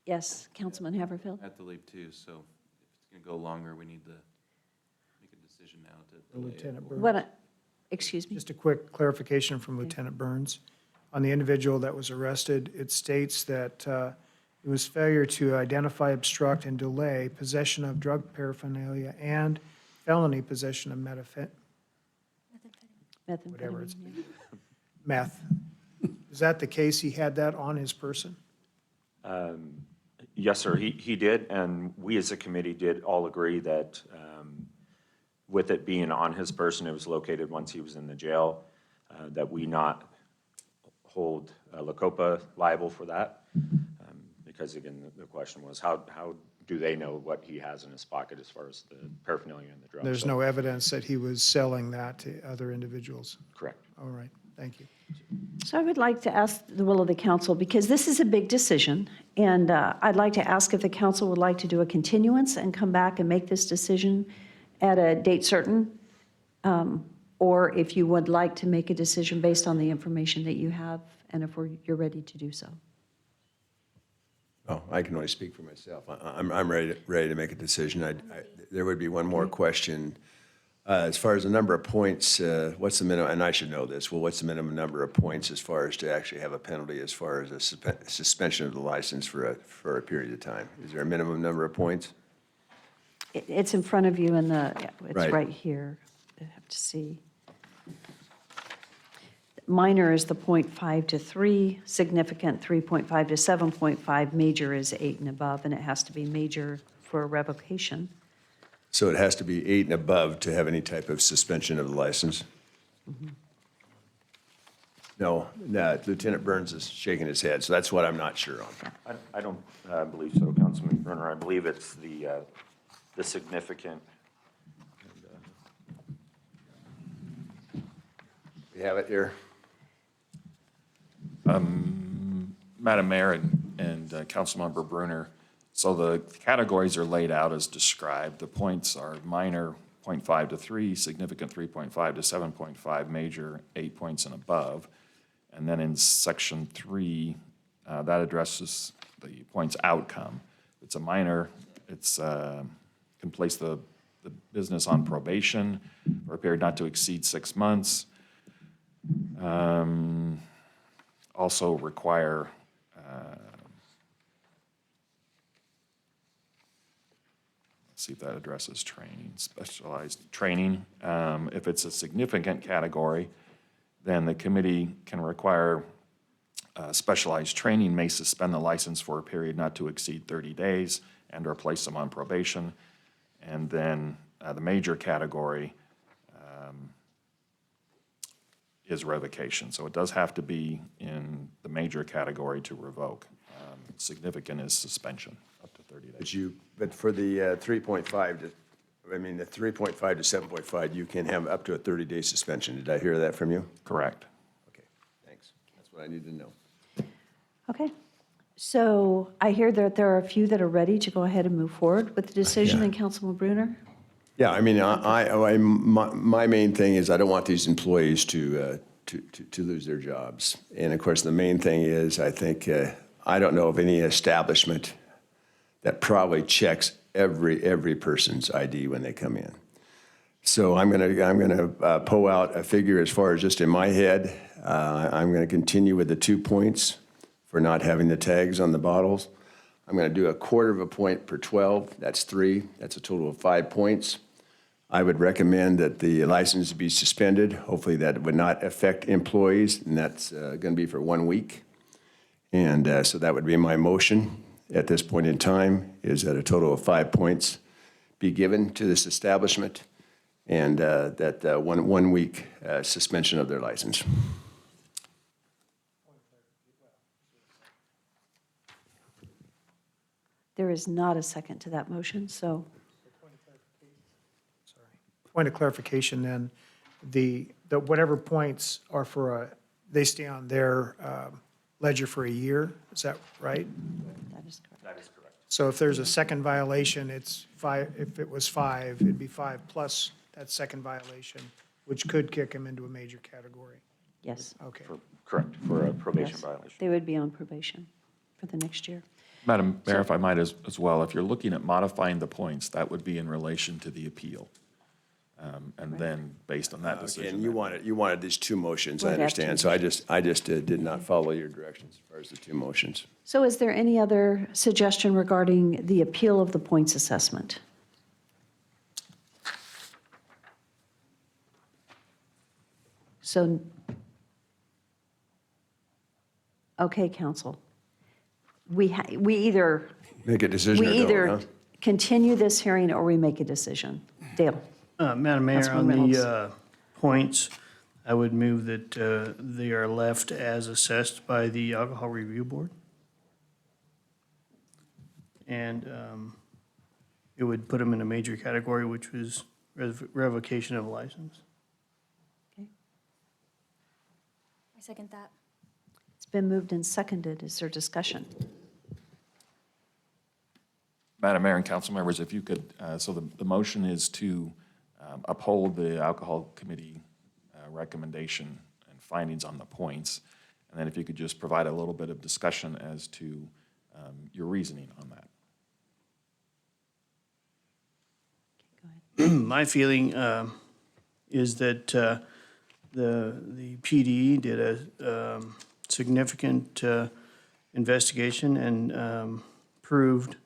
Yes, Councilman Haverfield? I have to leave too, so if it's going to go longer, we need to make a decision now to delay it. Lieutenant Burns. Excuse me? Just a quick clarification from Lieutenant Burns. On the individual that was arrested, it states that it was failure to identify, obstruct, and delay possession of drug paraphernalia and felony possession of whatever it's, meth. Is that the case? He had that on his person? Yes, sir, he did, and we as a committee did all agree that with it being on his person, it was located once he was in the jail, that we not hold La Copa liable for that, because again, the question was, how do they know what he has in his pocket as far as the paraphernalia and the drugs? There's So- no evidence that he was selling that to other individuals. Correct. All right, thank you. So I would like to ask the will of the council, because this is a big decision, and I'd like to ask if the council would like to do a continuance and come back and make this decision at a date certain, or if you would like to make a decision based on the information that you have, and if you're ready to do so. Oh, I can only speak for myself. I'm ready to make a decision. There would be one more question. As far as the number of points, what's the minimum, and I should know this, well, what's the minimum number of points as far as to actually have a penalty as far as a suspension of the license for a period of time? Is there a minimum number of points? It's in front of you in the, it's Right. right here. I have to see. Minor is the 0.5 to 3, significant 3.5 to 7.5, major is 8 and above, and it has to be major for a revocation. So it has to be 8 and above to have any type of suspension of the license? No, Lieutenant Burns is shaking his head, so that's what I'm not sure on. I don't believe so, Councilman Brunner. I believe it's the significant. We have it here. Madam Mayor and Councilmember Brunner, so the categories are laid out as described. The points are minor 0.5 to 3, significant 3.5 to 7.5, major 8 points and above. And then in section 3, that addresses the points outcome. It's a minor, it's can place the business on probation for a period not to exceed 6 months. Also require let's see if that addresses training, specialized training. If it's a significant category, then the committee can require specialized training, may suspend the license for a period not to exceed 30 days and or place them on probation. And then the major category is revocation. So it does have to be in the major category to revoke. Significant is suspension up to 30 days. But for the 3.5 to, the 3.5 to 7.5, you can have up to a 30-day suspension. Did I hear that from you? Correct. Okay, thanks. That's what I need to know. Okay. So I hear that there are a few that are ready to go ahead and move forward with the decision, Yeah. and Councilman Brunner? Yeah, my main thing is I don't want these employees to lose their jobs. And of course, the main thing is I think, I don't know of any establishment that probably checks every person's ID when they come in. So I'm gonna pull out a figure as far as just in my head. I'm gonna continue with the 2 points for not having the tags on the bottles. I'm gonna do a 1/4 point per 12, that's 3, that's a total of 5 points. I would recommend that the license be suspended. Hopefully that would not affect employees, and that's gonna be for 1 week. And so that would be my motion at this point in time, is that a total of 5 points be given to this establishment, and that one week suspension of their license. There is not a second to that motion, so Point of clarification then, the whatever points are they stay on their ledger for a year, is that right? that is correct. That is correct. So if there's a second violation, it's 5, if it was 5, it'd be 5 plus that second violation, which could kick them into a major category. Yes. Okay. Correct, for a probation Yes. violation. They would be on probation for the next year. Madam Mayor, if I might as well, if you're looking at modifying the points, that would be in relation to the appeal. And then, based on that decision. And you wanted these 2 motions, I We'd have 2 understand. So I just did not follow your directions as far as the 2 motions. So is there any other suggestion regarding the appeal of the points assessment? So, okay, council. We either, Make a decision or we don't, either huh? continue this hearing or we make a decision. Dale? Madam Mayor, on Councilman Reynolds. the points, I would move that they are left as assessed by the Alcohol Review Board. and it would put them in a major category, which was revocation of license. Okay. I second that. It's been moved and seconded. Is there discussion? Madam Mayor and council members, if you could, so the motion is to uphold the Alcohol Committee recommendation and findings on the points. And then if you could just provide a little bit of discussion as to your reasoning on that. My feeling is that the PD did a significant investigation and proved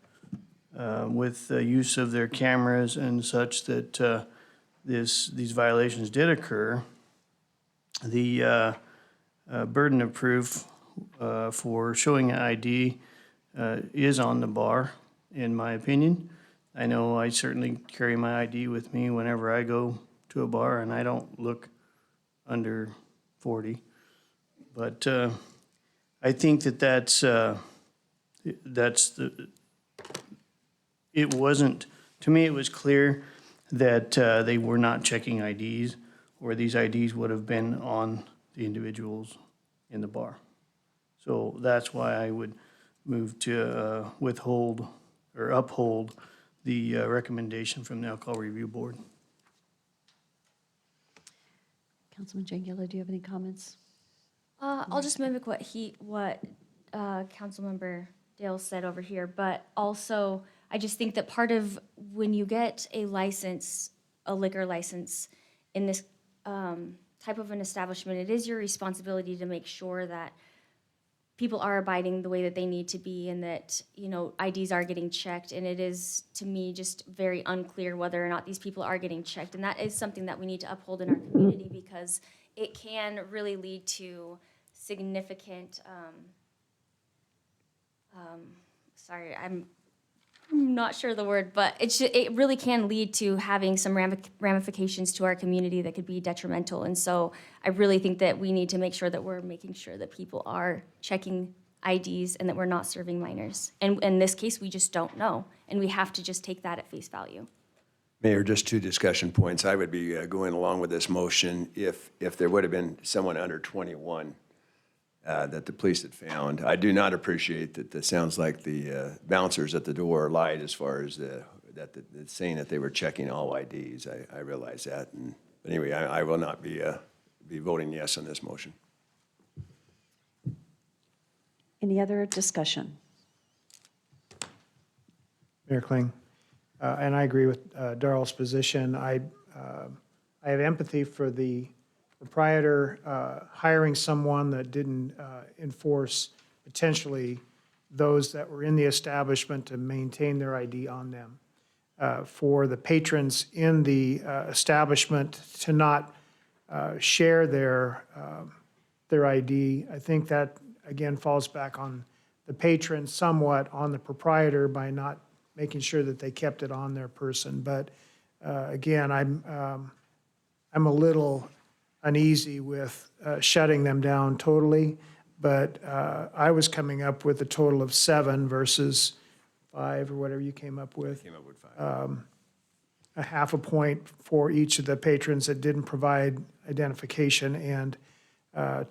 with the use of their cameras and such that these violations did occur. The burden of proof for showing an ID is on the bar, in my opinion. I know I certainly carry my ID with me whenever I go to a bar, and I don't look under 40. But I think that's it wasn't, to me, it was clear that they were not checking IDs, or these IDs would have been on the individuals in the bar. So that's why I would move to withhold or uphold the recommendation from the Alcohol Review Board. Councilman Jangula, do you have any comments? I'll just mimic what Councilmember Dale said over here, but also I just think that part of when you get a license, a liquor license in this type of an establishment, it is your responsibility to make sure that people are abiding the way that they need to be and that, you know, IDs are getting checked. And it is, to me, just very unclear whether or not these people are getting checked. And that is something that we need to uphold in our community because it can really lead to significant, sorry, I'm not sure the word, but it really can lead to having some ramifications to our community that could be detrimental. And so I really think that we need to make sure that we're making sure that people are checking IDs and that we're not serving minors. And in this case, we just don't know. And we have to just take that at face value. Mayor, just 2 discussion points. I would be going along with this motion if there would have been someone under 21 that the police had found. I do not appreciate that it sounds like the bouncers at the door lied as far as saying that they were checking all IDs. I realize that. But anyway, I will not be voting yes on this motion. Any other discussion? Mayor Kling, and I agree with Darrell's position. I have empathy for the proprietor hiring someone that didn't enforce potentially those that were in the establishment to maintain their ID on them. For the patrons in the establishment to not share their ID, I think that, again, falls back on the patron, somewhat on the proprietor by not making sure that they kept it on their person. But again, I'm a little uneasy with shutting them down totally, but I was coming up with a total of 7 versus 5 or whatever you came up with. Came up with 5. A half a point for each of the patrons that didn't provide identification and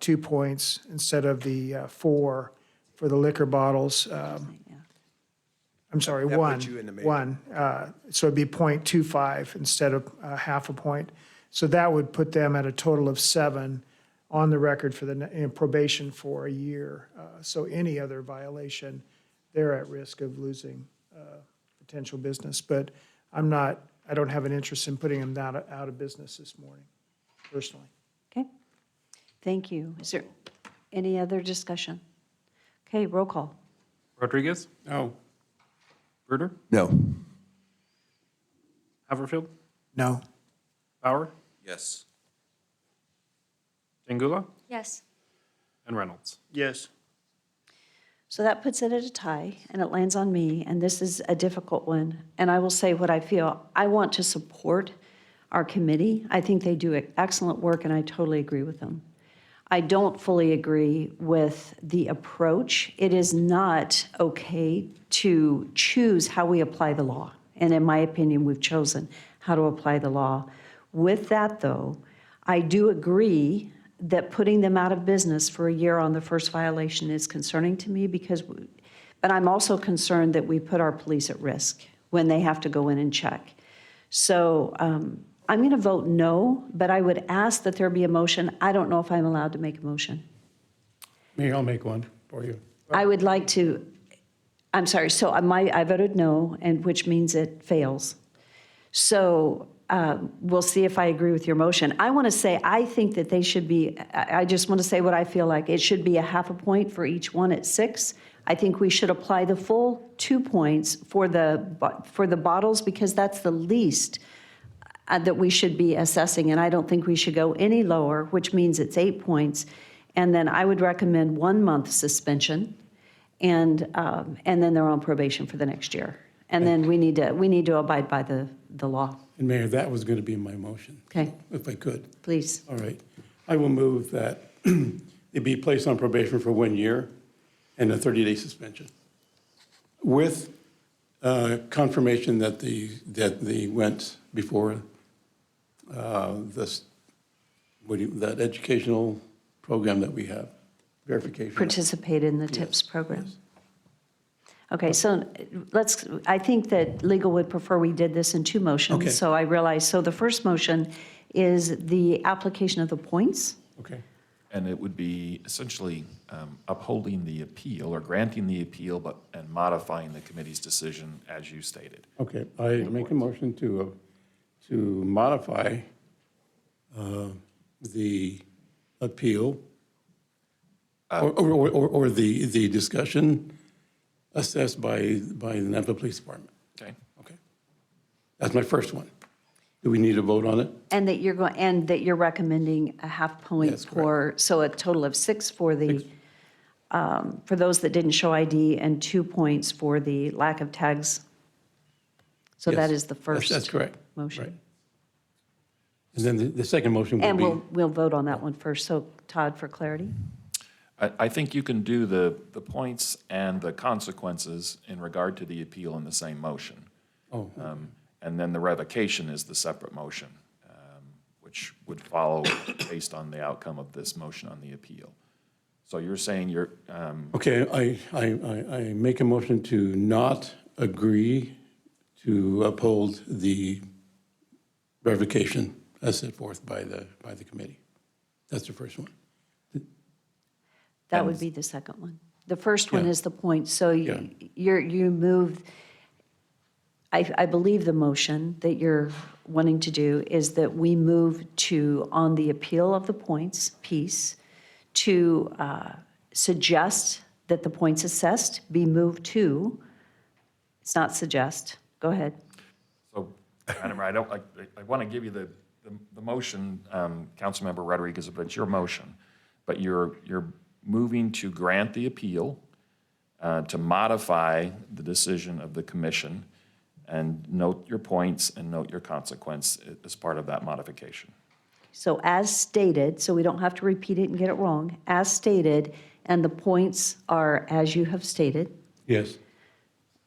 2 points instead of the 4 for the liquor bottles. I'm sorry, That 1. puts you in the major. 1. So it'd be 0.25 instead of half a point. So that would put them at a total of 7 on the record for the probation for a year. So any other violation, they're at risk of losing potential business. But I don't have an interest in putting them out of business this morning, personally. Okay. Thank you. Is there any other discussion? Okay, roll call. Rodriguez? No. Bruder? No. Haverfield? No. Bauer? Yes. Jangula? Yes. And Reynolds? Yes. So that puts it at a tie, and it lands on me, and this is a difficult one. And I will say what I feel. I want to support our committee. I think they do excellent work, and I totally agree with them. I don't fully agree with the approach. It is not okay to choose how we apply the law. And in my opinion, we've chosen how to apply the law. With that, though, I do agree that putting them out of business for a year on the first violation is concerning to me but I'm also concerned that we put our police at risk when they have to go in and check. So I'm going to vote no, but I would ask that there be a motion. I don't know if I'm allowed to make a motion. Mayor, I'll make one for you. I would like to, I'm sorry, so I voted no, and which means it fails. So we'll see if I agree with your motion. I want to say, I think that they should be, I just want to say what I feel like. It should be a half a point for each one at 6. I think we should apply the full 2 points for the bottles because that's the least that we should be assessing. And I don't think we should go any lower, which means it's 8 points. And then I would recommend 1 month suspension and then they're on probation for the next year. And then we need to abide by the law. And Mayor, that was going to be my motion. Okay. If I could. Please. All right. I will move that it be placed on probation for 1 year and a 30-day suspension with confirmation that they went before that educational program that we have, verification. Participate in the TIPS program. Okay, so I think that legal would prefer we did this in 2 motions. Okay. So I realize, so the first motion is the application of the points. Okay. And it would be essentially upholding the appeal or granting the appeal, and modifying the committee's decision as you stated. Okay, I make a motion to modify the appeal or the discussion assessed by the Napa Police Department. Okay. Okay. That's my first one. Do we need to vote on it? And that you're recommending a half point That's correct. so a total of 6 for those that didn't show ID and 2 points for the lack of tags. So Yes, that is the first. That's correct. Motion. Right. And then the second motion would And be. we'll vote on that one first. So Todd, for clarity? I think you can do the points and the consequences in regard to the appeal in the same motion. Oh, And then the revocation is the separate motion, which would follow based on the outcome of this motion on the appeal. So you're saying you're. okay, I make a motion to not agree to uphold the revocation as set forth by the committee. That's the first one. That would be the second one. The first one Yeah. is the point. So Yeah. you moved, I believe the motion that you're wanting to do is that we move to, on the appeal of the points piece, to suggest that the points assessed be moved to, it's not suggest, go ahead. So, Madam Mayor, I want to give you the motion, Councilmember Rodriguez, but it's your motion. But you're moving to grant the appeal, to modify the decision of the commission, and note your points and note your consequence as part of that modification. So as stated, so we don't have to repeat it and get it wrong, as stated, and the points are as you have stated. Yes.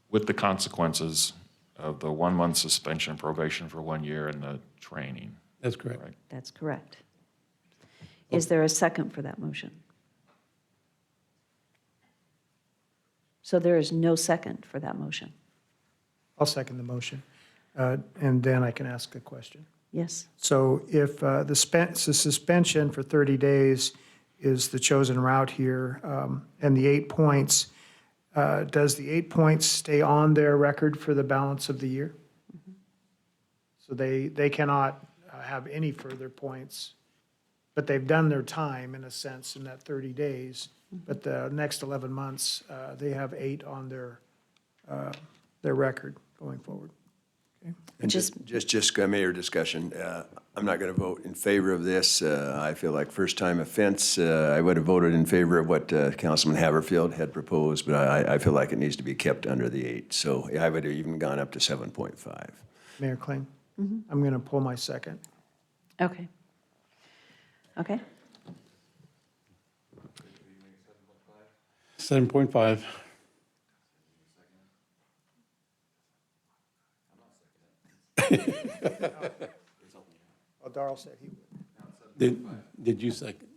With the consequences of the 1 month suspension, probation for 1 year, and the training. That's correct. Right. That's correct. Is there a second for that motion? So there is no second for that motion. I'll second the motion. And then I can ask a question. Yes? So if the suspension for 30 days is the chosen route here, and the 8 points, does the 8 points stay on their record for the balance of the year? So they cannot have any further points, but they've done their time, in a sense, in that 30 days. But the next 11 months, they have 8 on their record going forward. And just Mayor discussion, I'm not going to vote in favor of this. I feel like first-time offense, I would have voted in favor of what Councilman Haverfield had proposed, but I feel like it needs to be kept under the 8. So I would have even gone up to 7.5. Mayor Kling, I'm going to pull my second. Okay. Okay. 7.5. Well, Darrell said he would. Did you second?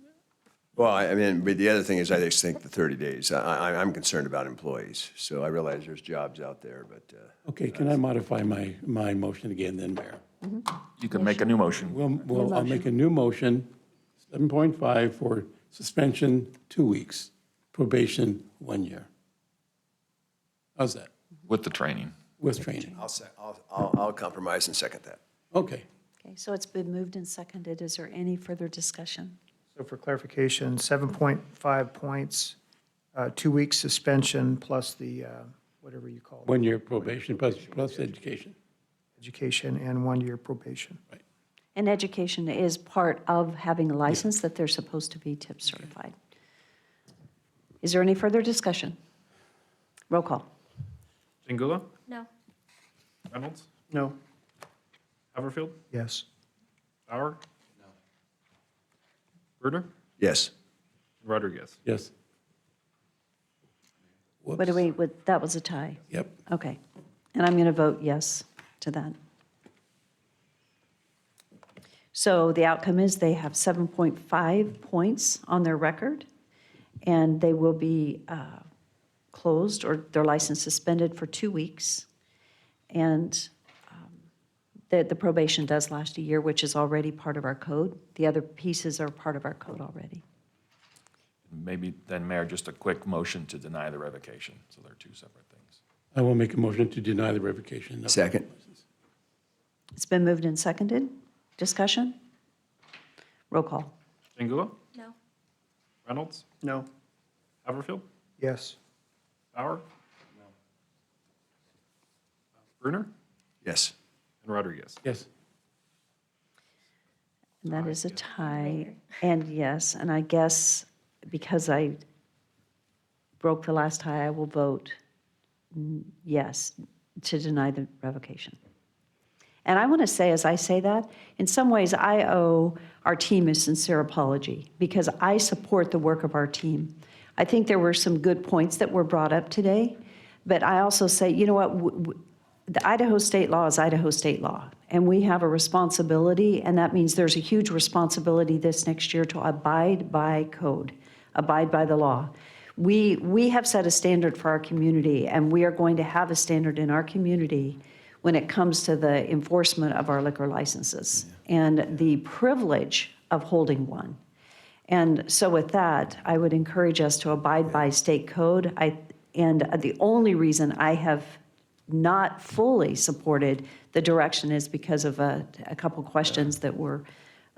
Well, I mean, but the other thing is I just think the 30 days, I'm concerned about employees. So I realize there's jobs out there, but Okay, can I modify my motion again then, Mayor? You can make a new motion. Well, I'll make a new motion, 7.5 for suspension, 2 weeks, probation, 1 year. How's that? With the training. With training. I'll compromise and second that. Okay. Okay, so it's been moved and seconded. Is there any further discussion? So for clarification, 7.5 points, 2 weeks suspension plus the, whatever you call it. 1 year probation plus education. Education and 1 year probation. And education is part of having a license that they're supposed to be tip certified. Is there any further discussion? Roll call. Chingula? No. Reynolds? No. Haverfield? Yes. Bauer? No. Bruder? Yes. Rodriguez? Yes. What do we, that was a tie? Yep. Okay. And I'm going to vote yes to that. So the outcome is they have 7.5 points on their record, and they will be closed or their license suspended for 2 weeks. And the probation does last a year, which is already part of our code. The other pieces are part of our code already. Maybe then, Mayor, just a quick motion to deny the revocation. So they're two separate things. I will make a motion to deny the revocation. of- Second. It's been moved and seconded. Discussion? Roll call. Chingula? No. Reynolds? No. Haverfield? Yes. Bauer? No. Bruner? Yes. And Rodriguez? Yes. And that is a tie, and yes, and I guess because I broke the last tie, I will vote yes to deny the revocation. And I want to say, as I say that, in some ways, I owe our team a sincere apology because I support the work of our team. I think there were some good points that were brought up today, but I also say, you know what, the Idaho state law is Idaho state law, and we have a responsibility, and that means there's a huge responsibility this next year to abide by code, abide by the law. We have set a standard for our community, and we are going to have a standard in our community when it comes to the enforcement of our liquor licenses and the privilege of holding one. And so with that, I would encourage us to abide by state code. And the only reason I have not fully supported the direction is because of a couple questions that were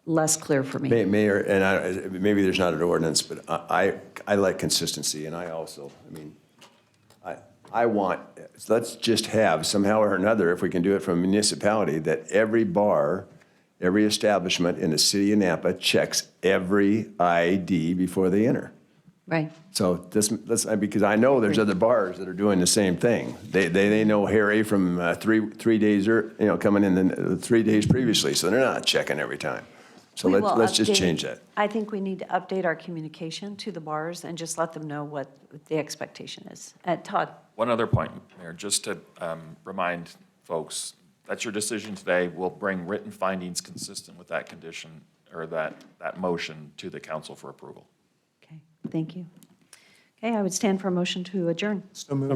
less clear for me. Mayor, and maybe there's not an ordinance, but I like consistency, and I also, I mean, I want, let's just have somehow or another, if we can do it from a municipality, that every bar, every establishment in the city of Napa checks every ID before they enter. Right. So this, because I know there's other bars that are doing the same thing. They know Harry from 3 days, coming in 3 days previously, so they're not checking every time. So We will let's just update- change that. I think we need to update our communication to the bars and just let them know what the expectation is. Todd? One other point, Mayor, just to remind folks, that's your decision today. We'll bring written findings consistent with that condition or that motion to the council for approval. Okay, thank you. Okay, I would stand for a motion to adjourn. So moved.